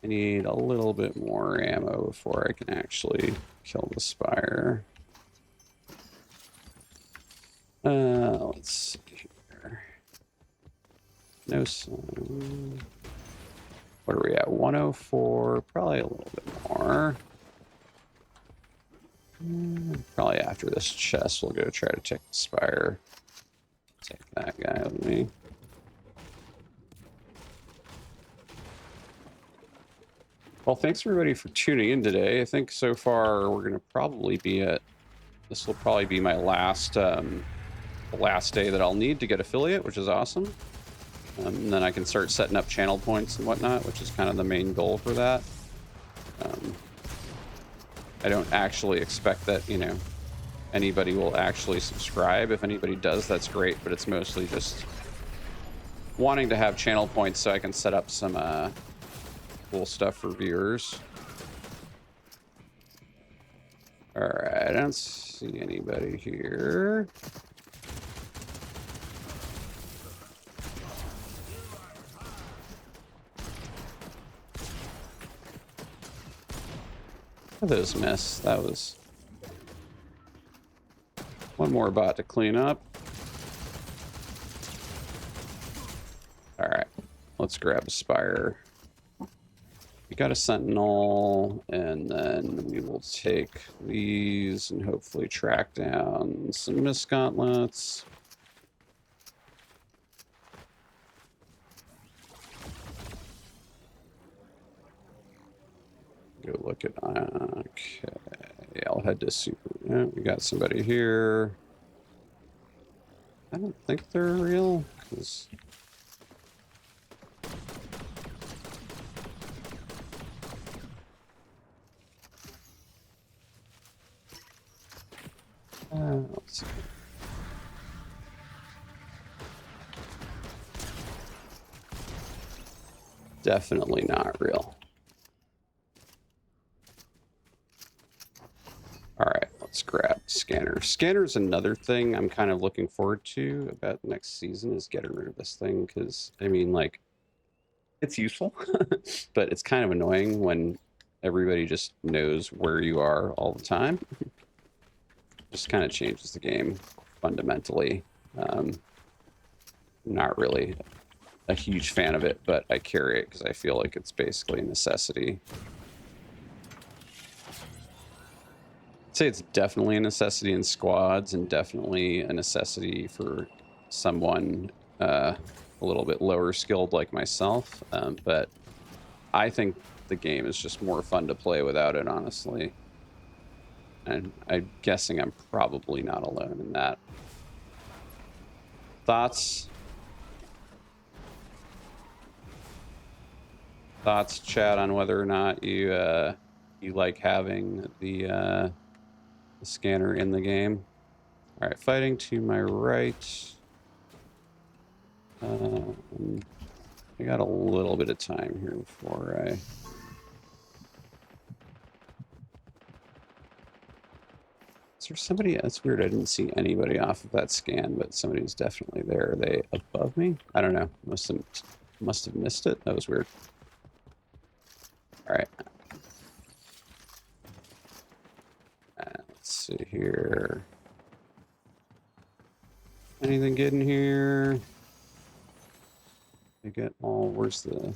I need a little bit more ammo before I can actually kill the spire. Let's see here. No sign. What are we at? 104. Probably a little bit more. Probably after this chest, we'll go try to check the spire. Take that guy with me. Well, thanks everybody for tuning in today. I think so far we're going to probably be at, this will probably be my last, the last day that I'll need to get affiliate, which is awesome. And then I can start setting up channel points and whatnot, which is kind of the main goal for that. I don't actually expect that, you know, anybody will actually subscribe. If anybody does, that's great, but it's mostly just wanting to have channel points so I can set up some cool stuff for viewers. All right, I don't see anybody here. Those miss. That was one more bot to clean up. All right, let's grab a spire. We got a sentinel, and then we will take these and hopefully track down some mist gauntlets. Go look at, okay, yeah, I'll head to super. Yeah, we got somebody here. I don't think they're real, because let's see. Definitely not real. scanner. Scanner's another thing I'm kind of looking forward to about next season, is getting rid of this thing, because I mean, like, it's useful, but it's kind of annoying when everybody just knows where you are all the time. Just kind of changes the game fundamentally. Not really a huge fan of it, but I carry it because I feel like it's basically a necessity. I'd say it's definitely a necessity in squads, and definitely a necessity for someone a little bit lower skilled like myself. But I think the game is just more fun to play without it, honestly. And I'm guessing I'm probably not alone in that. Thoughts? Thoughts, chat, on whether or not you you like having the scanner in the game? All right, fighting to my right. I got a little bit of time here before I... Is there somebody? That's weird. I didn't see anybody off of that scan, but somebody's definitely there. Are they above me? I don't know. Must have missed it. That was weird. All right. Let's see here. Anything good in here? I get all... Where's the...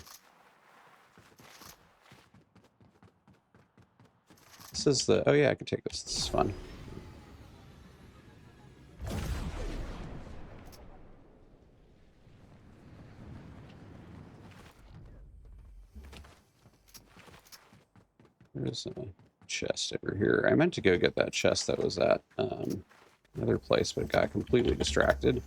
This is the... Oh yeah, I can take this. This is fun. There's a chest over here. I meant to go get that chest that was at another place, but got completely distracted.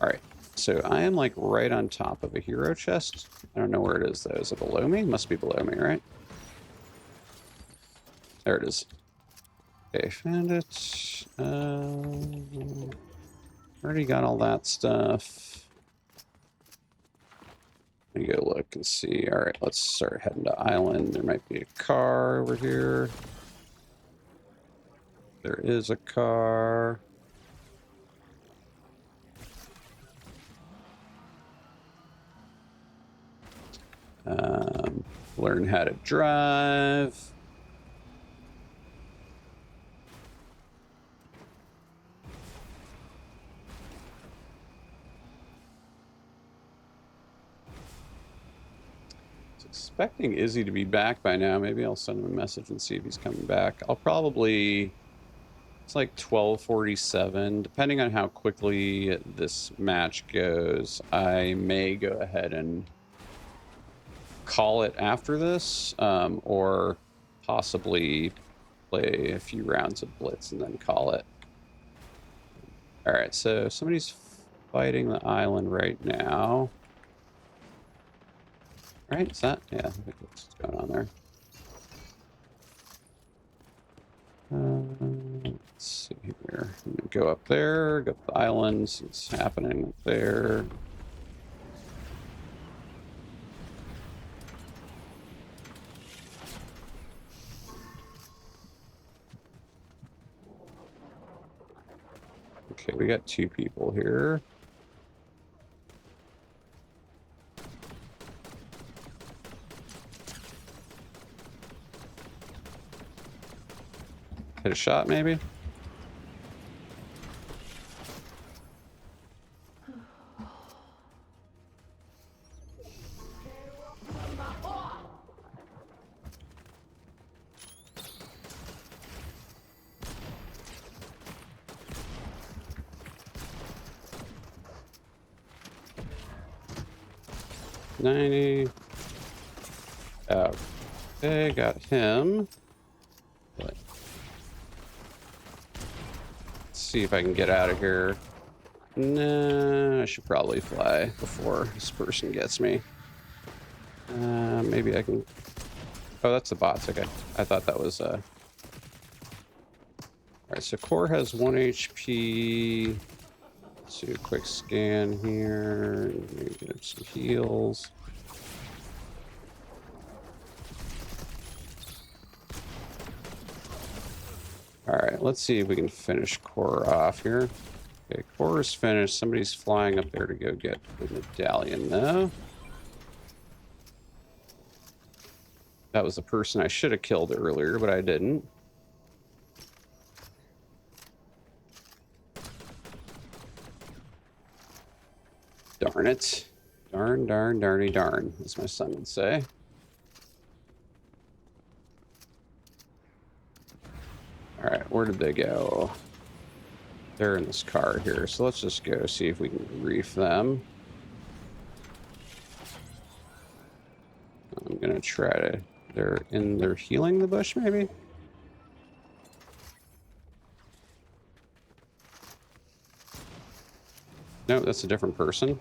All right, so I am like right on top of a hero chest. I don't know where it is though. Is it below me? Must be below me, right? There it is. Okay, found it. Already got all that stuff. Let me go look and see. All right, let's start heading to island. There might be a car over here. There is a car. Learn how to drive. Expecting Izzy to be back by now. Maybe I'll send him a message and see if he's coming back. I'll probably... It's like 12:47. Depending on how quickly this match goes, I may go ahead and call it after this, or possibly play a few rounds of Blitz and then call it. All right, so somebody's fighting the island right now. Right, is that? Yeah, I think that's what's going on there. Let's see here. I'm gonna go up there, go up the islands. It's happening up there. Okay, we got two people here. Hit a shot, maybe? $90. Okay, got him. But let's see if I can get out of here. Nah, I should probably fly before this person gets me. Maybe I can... Oh, that's the bots. Okay. I thought that was... Alright, so Core has 1 HP. Let's do a quick scan here. Maybe get him some heals. All right, let's see if we can finish core off here. Okay, core is finished. Somebody's flying up there to go get the medallion, though. That was the person I should have killed earlier, but I didn't. Darn it. Darn, darn, darny darn, as my son would say. All right, where did they go? They're in this car here, so let's just go see if we can reef them. I'm gonna try to... They're healing the bush, maybe? No, that's a different person.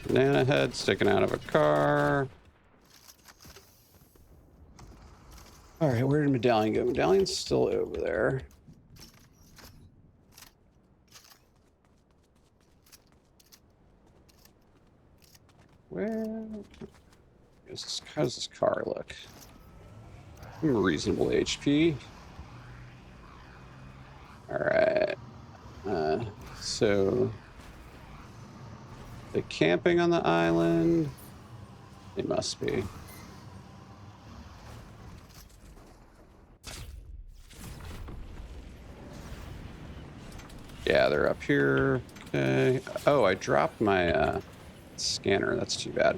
Banana head sticking out of a car. All right, where did Medallion go? Medallion's still over there. Where is this? How does this car look? Reasonable HP. All right. So they camping on the island? They must be. Yeah, they're up here. Okay. Oh, I dropped my scanner. That's too bad.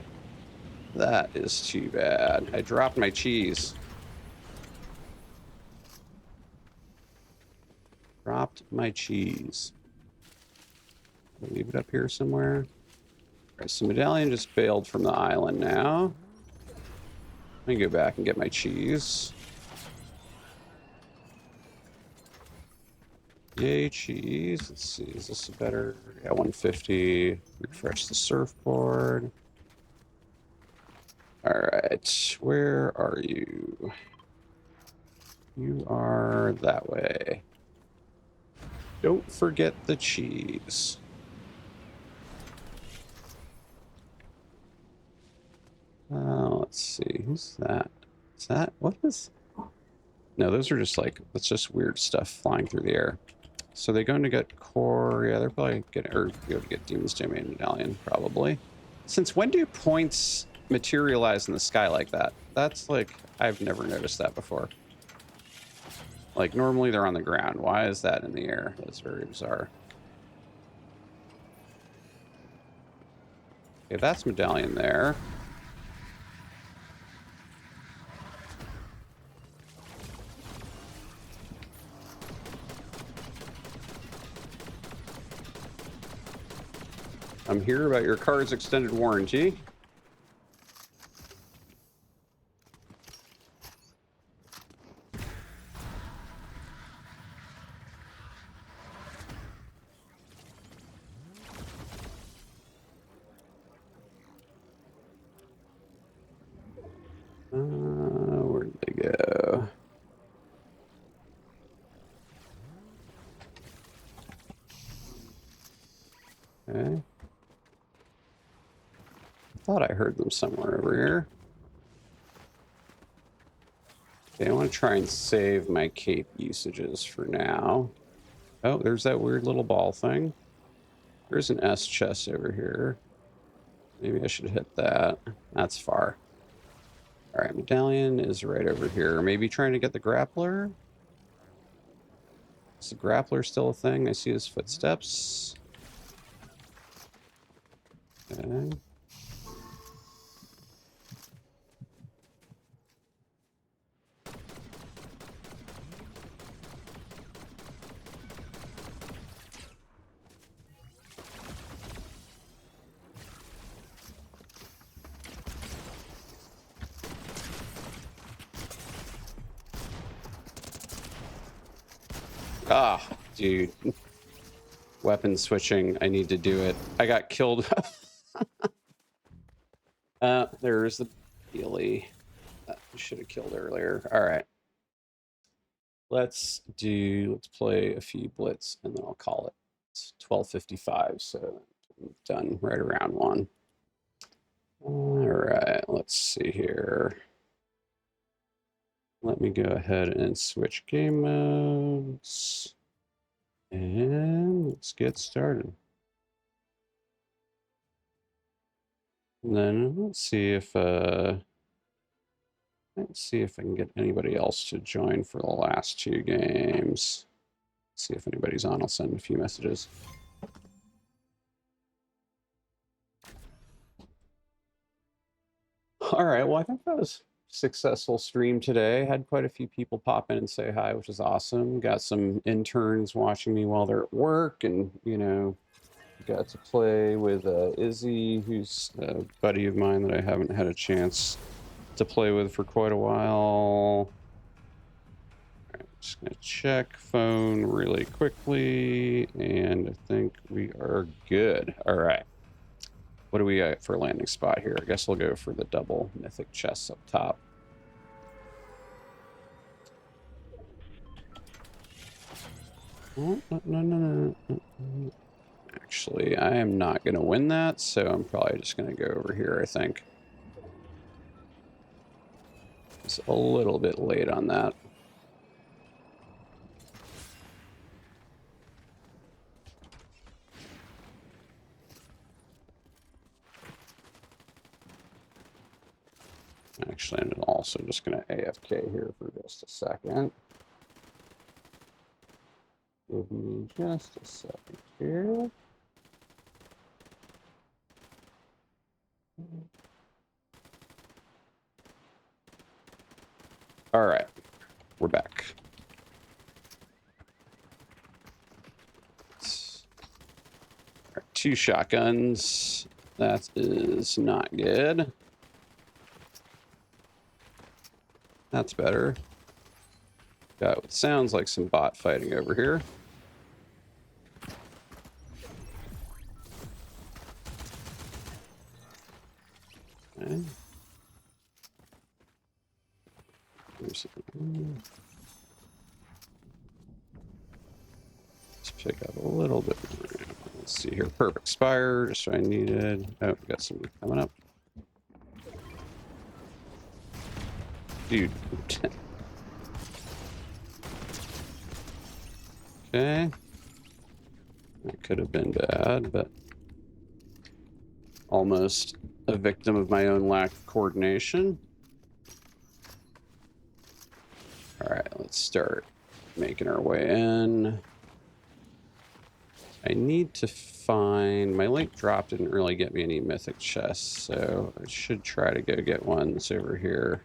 That is too bad. I dropped my cheese. Dropped my cheese. I'll leave it up here somewhere. All right, so Medallion just bailed from the island now. Let me go back and get my cheese. Yay, cheese. Let's see, is this a better... Yeah, 150. Refresh the surfboard. All right, where are you? You are that way. Don't forget the cheese. Let's see, who's that? Is that, what is? No, those are just like, that's just weird stuff flying through the air. So they're going to get core, yeah, they're probably getting, or go to get Demon's Domain Medallion, probably. Since when do points materialize in the sky like that? That's like, I've never noticed that before. Like, normally they're on the ground. Why is that in the air? That's very bizarre. Okay, that's Medallion there. I'm here about your car's extended warranty. Where did they go? Okay. I thought I heard them somewhere over here. Okay, I want to try and save my cape usages for now. Oh, there's that weird little ball thing. There's an S chest over here. Maybe I should hit that. That's far. All right, Medallion is right over here. Maybe trying to get the grappler? Is the grappler still a thing? I see his footsteps. Okay. Ah, dude. Weapon switching. I need to do it. I got killed. There's the Healy that we should have killed earlier. All right. Let's play a few Blitz and then I'll call it. It's 12:55, so we've done right around 1. All right, let's see here. Let me go ahead and switch game modes. And let's get started. And then let's see if I can get anybody else to join for the last 2 games. See if anybody's on. I'll send a few messages. All right. Well, I think that was a successful stream today. Had quite a few people pop in and say hi, which is awesome. Got some interns watching me while they're at work, and got to play with Izzy, who's a buddy of mine that I haven't had a chance to play with for quite a while. Just gonna check phone really quickly, and I think we are good. All right. What do we got for a landing spot here? I guess we'll go for the double mythic chests up top. Oh, no. Actually, I am not gonna win that, so I'm probably just gonna go over here, I think. It's a little bit late on that. Actually, I'm also just going to AFK here for just a second. Give me just a second here. All right, we're back. All right, 2 shotguns. That is not good. That's better. Got what sounds like some bot fighting over here. Okay. Let's pick up a little bit more. Let's see here. Perfect spire, just what I needed. Oh, we got some coming up. Dude. Okay. That could have been bad, but almost a victim of my own lack of coordination. All right, let's start making our way in. I need to find... My link drop didn't really get me any mythic chests, so I should try to go get ones over here.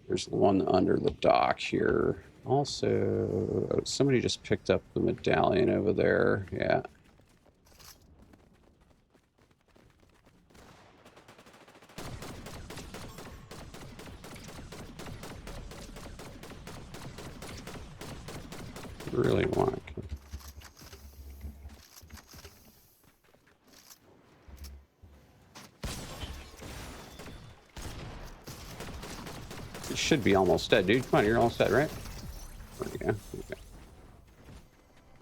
There's one under the dock here. Also, somebody just picked up the medallion over there. Yeah. Really want to... You should be almost dead, dude. Come on, you're almost dead, right? There we go. Okay.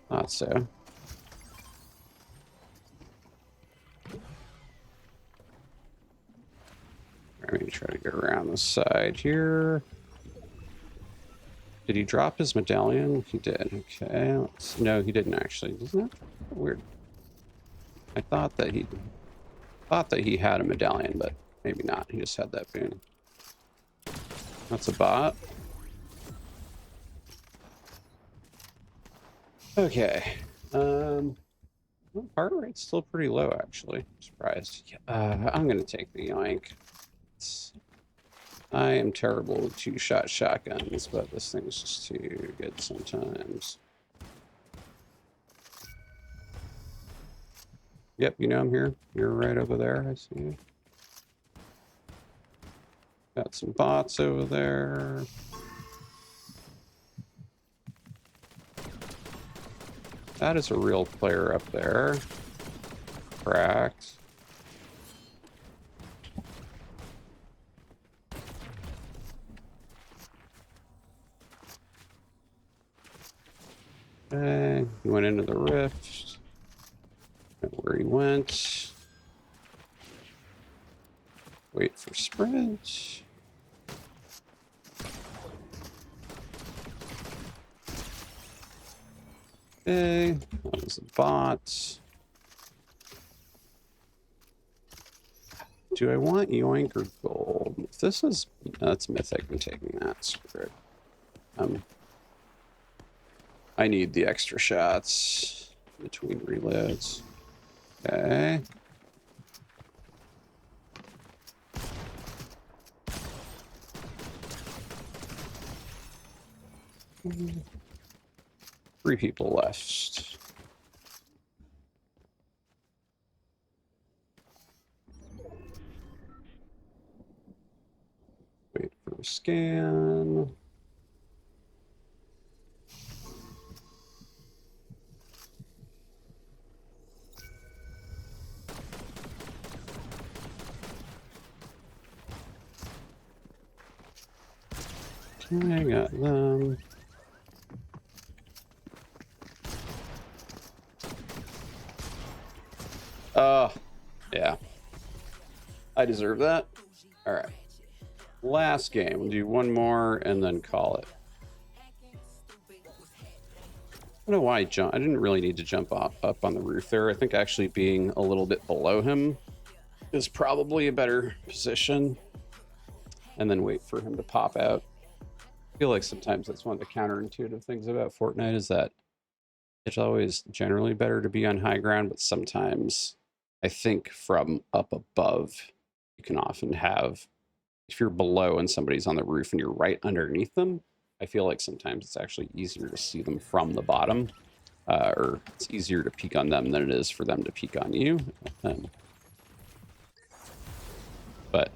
Thought so. I'm going to try to go around the side here. Did he drop his medallion? He did. Okay. No, he didn't actually. Isn't that weird? I thought that he had a medallion, but maybe not. He just had that boon. That's a bot. Okay. Well, heart rate's still pretty low, actually. I'm surprised. I'm gonna take the yoink. I am terrible with 2-shot shotguns, but this thing's just too good sometimes. Yep, you know I'm here. You're right over there, I see you. Got some bots over there. That is a real player up there. Cracked. Okay, he went into the rift. Don't know where he went. Wait for sprint. Okay, that was a bot. Do I want yoink or gold? If this is that's mythic, I'm taking that. Screw it. I need the extra shots between reloads. Okay. Three people left. Wait for a scan. Okay, I got them. Yeah. I deserve that. All right. Last game. We'll do one more and then call it. I don't know why I jumped. I didn't really need to jump up on the roof there. I think actually being a little bit below him is probably a better position. And then wait for him to pop out. I feel like sometimes that's one of the counterintuitive things about Fortnite is that it's always generally better to be on high ground, but sometimes I think from up above, you can often have, if you're below and somebody's on the roof and you're right underneath them, I feel like sometimes it's actually easier to see them from the bottom, or it's easier to peek on them than it is for them to peek on you. But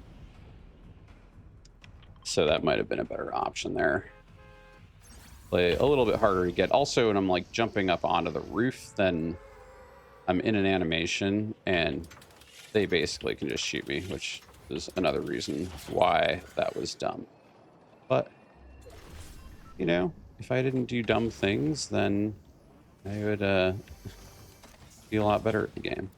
so that might have been a better option there. Play a little bit harder to get. Also, when I'm like jumping up onto the roof, then I'm in an animation and they basically can just shoot me, which is another reason why that was dumb. But, you know, if I didn't do dumb things, then I would be a lot better at the game.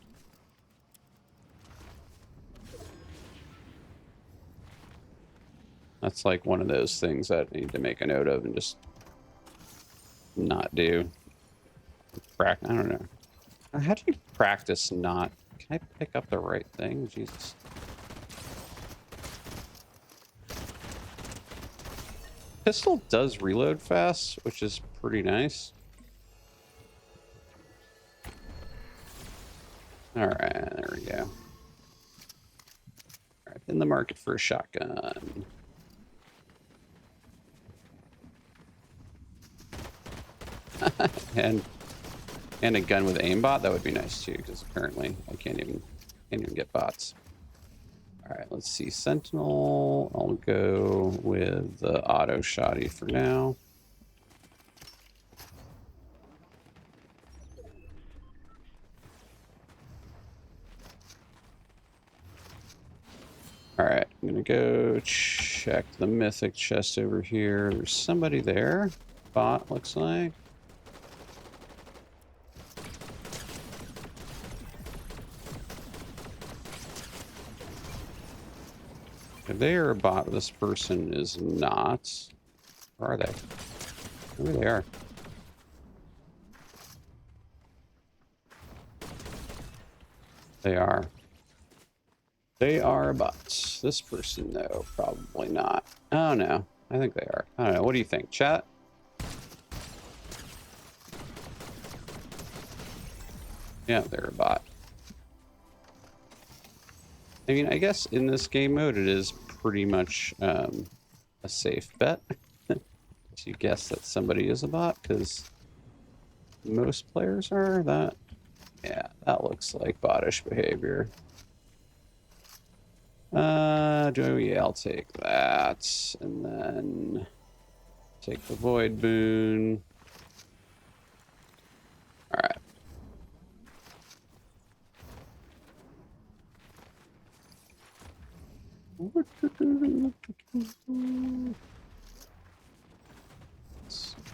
That's like one of those things that I need to make a note of and just not do. I don't know. How do you practice not... Can I pick up the right thing? Jesus. Pistol does reload fast, which is pretty nice. All right, there we go. All right, in the market for a shotgun. and a gun with aimbot, that would be nice too, because apparently I can't even get bots. All right, let's see. Sentinel, I'll go with the auto shotty for now. All right, I'm gonna go check the mythic chest over here. There's somebody there. Bot looks like. If they are a bot, this person is not. Where are they? Maybe they are. They are. They are bots. This person, though, probably not. Oh, no. I think they are. I don't know. What do you think, chat? Yeah, they're a bot. I mean, I guess in this game mode, it is pretty much a safe bet to guess that somebody is a bot, because most players are. That, yeah, that looks like bottish behavior. Yeah, I'll take that, and then take the void boon. All right.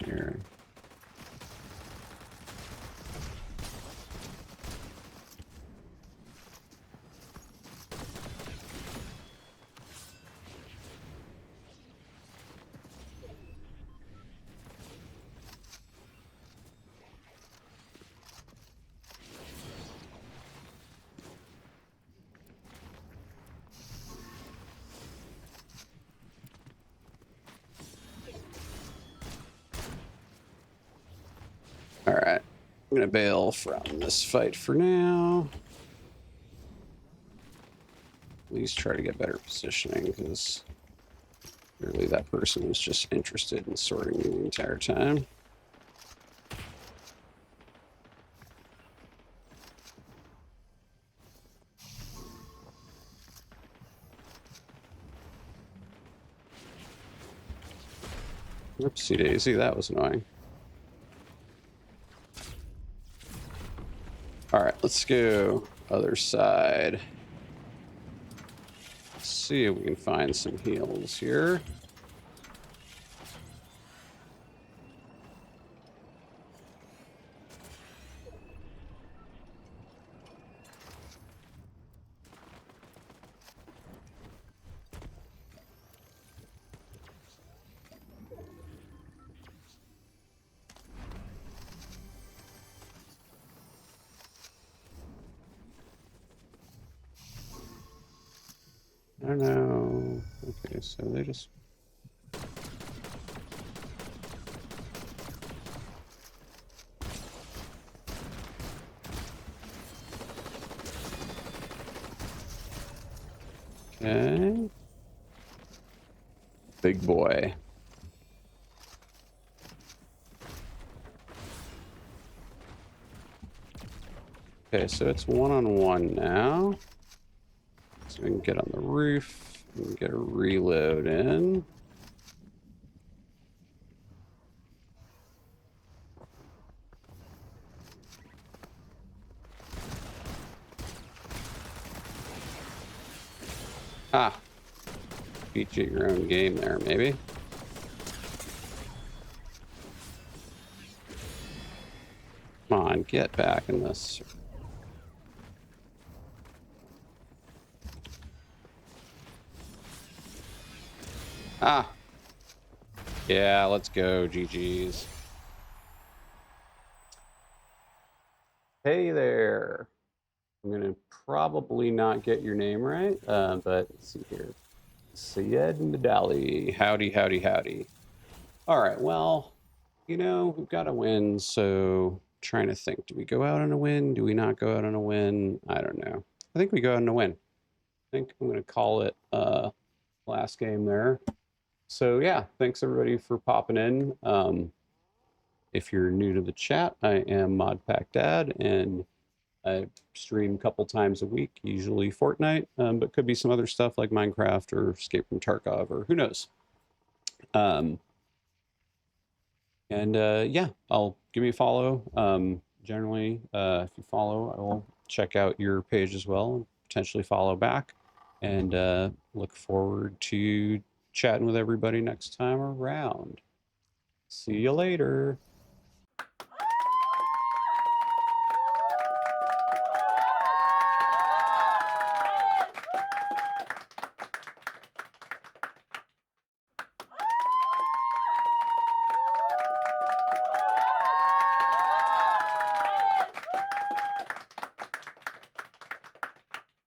Here. gonna bail from this fight for now. At least try to get better positioning, because clearly that person was just interested in sorting me the entire time. Oopsie daisy, that was annoying. Alright, let's go other side. Let's see if we can find some heals here. I don't know. Okay, so they just... Okay. Big boy. Okay, so it's one-on-one now. So we can get on the roof and get a reload in. Ah, beat you at your own game there, maybe. Come on, get back in this. Ah. Yeah, let's go, GG's. Hey there. I'm gonna probably not get your name right, but let's see here. Syed Medali. Howdy, howdy, howdy. All right, well, you know, we've got to win, so trying to think. Do we go out on a win? Do we not go out on a win? I don't know. I think we go out on a win. I think I'm going to call it last game there. So yeah, thanks everybody for popping in. If you're new to the chat, I am ModPack Dad, and I stream a couple times a week, usually Fortnite, but could be some other stuff like Minecraft or Escape from Tarkov, or who knows. Yeah, I'll give me a follow. Generally, if you follow, I will check out your page as well and potentially follow back. And look forward to chatting with everybody next time around. See you later.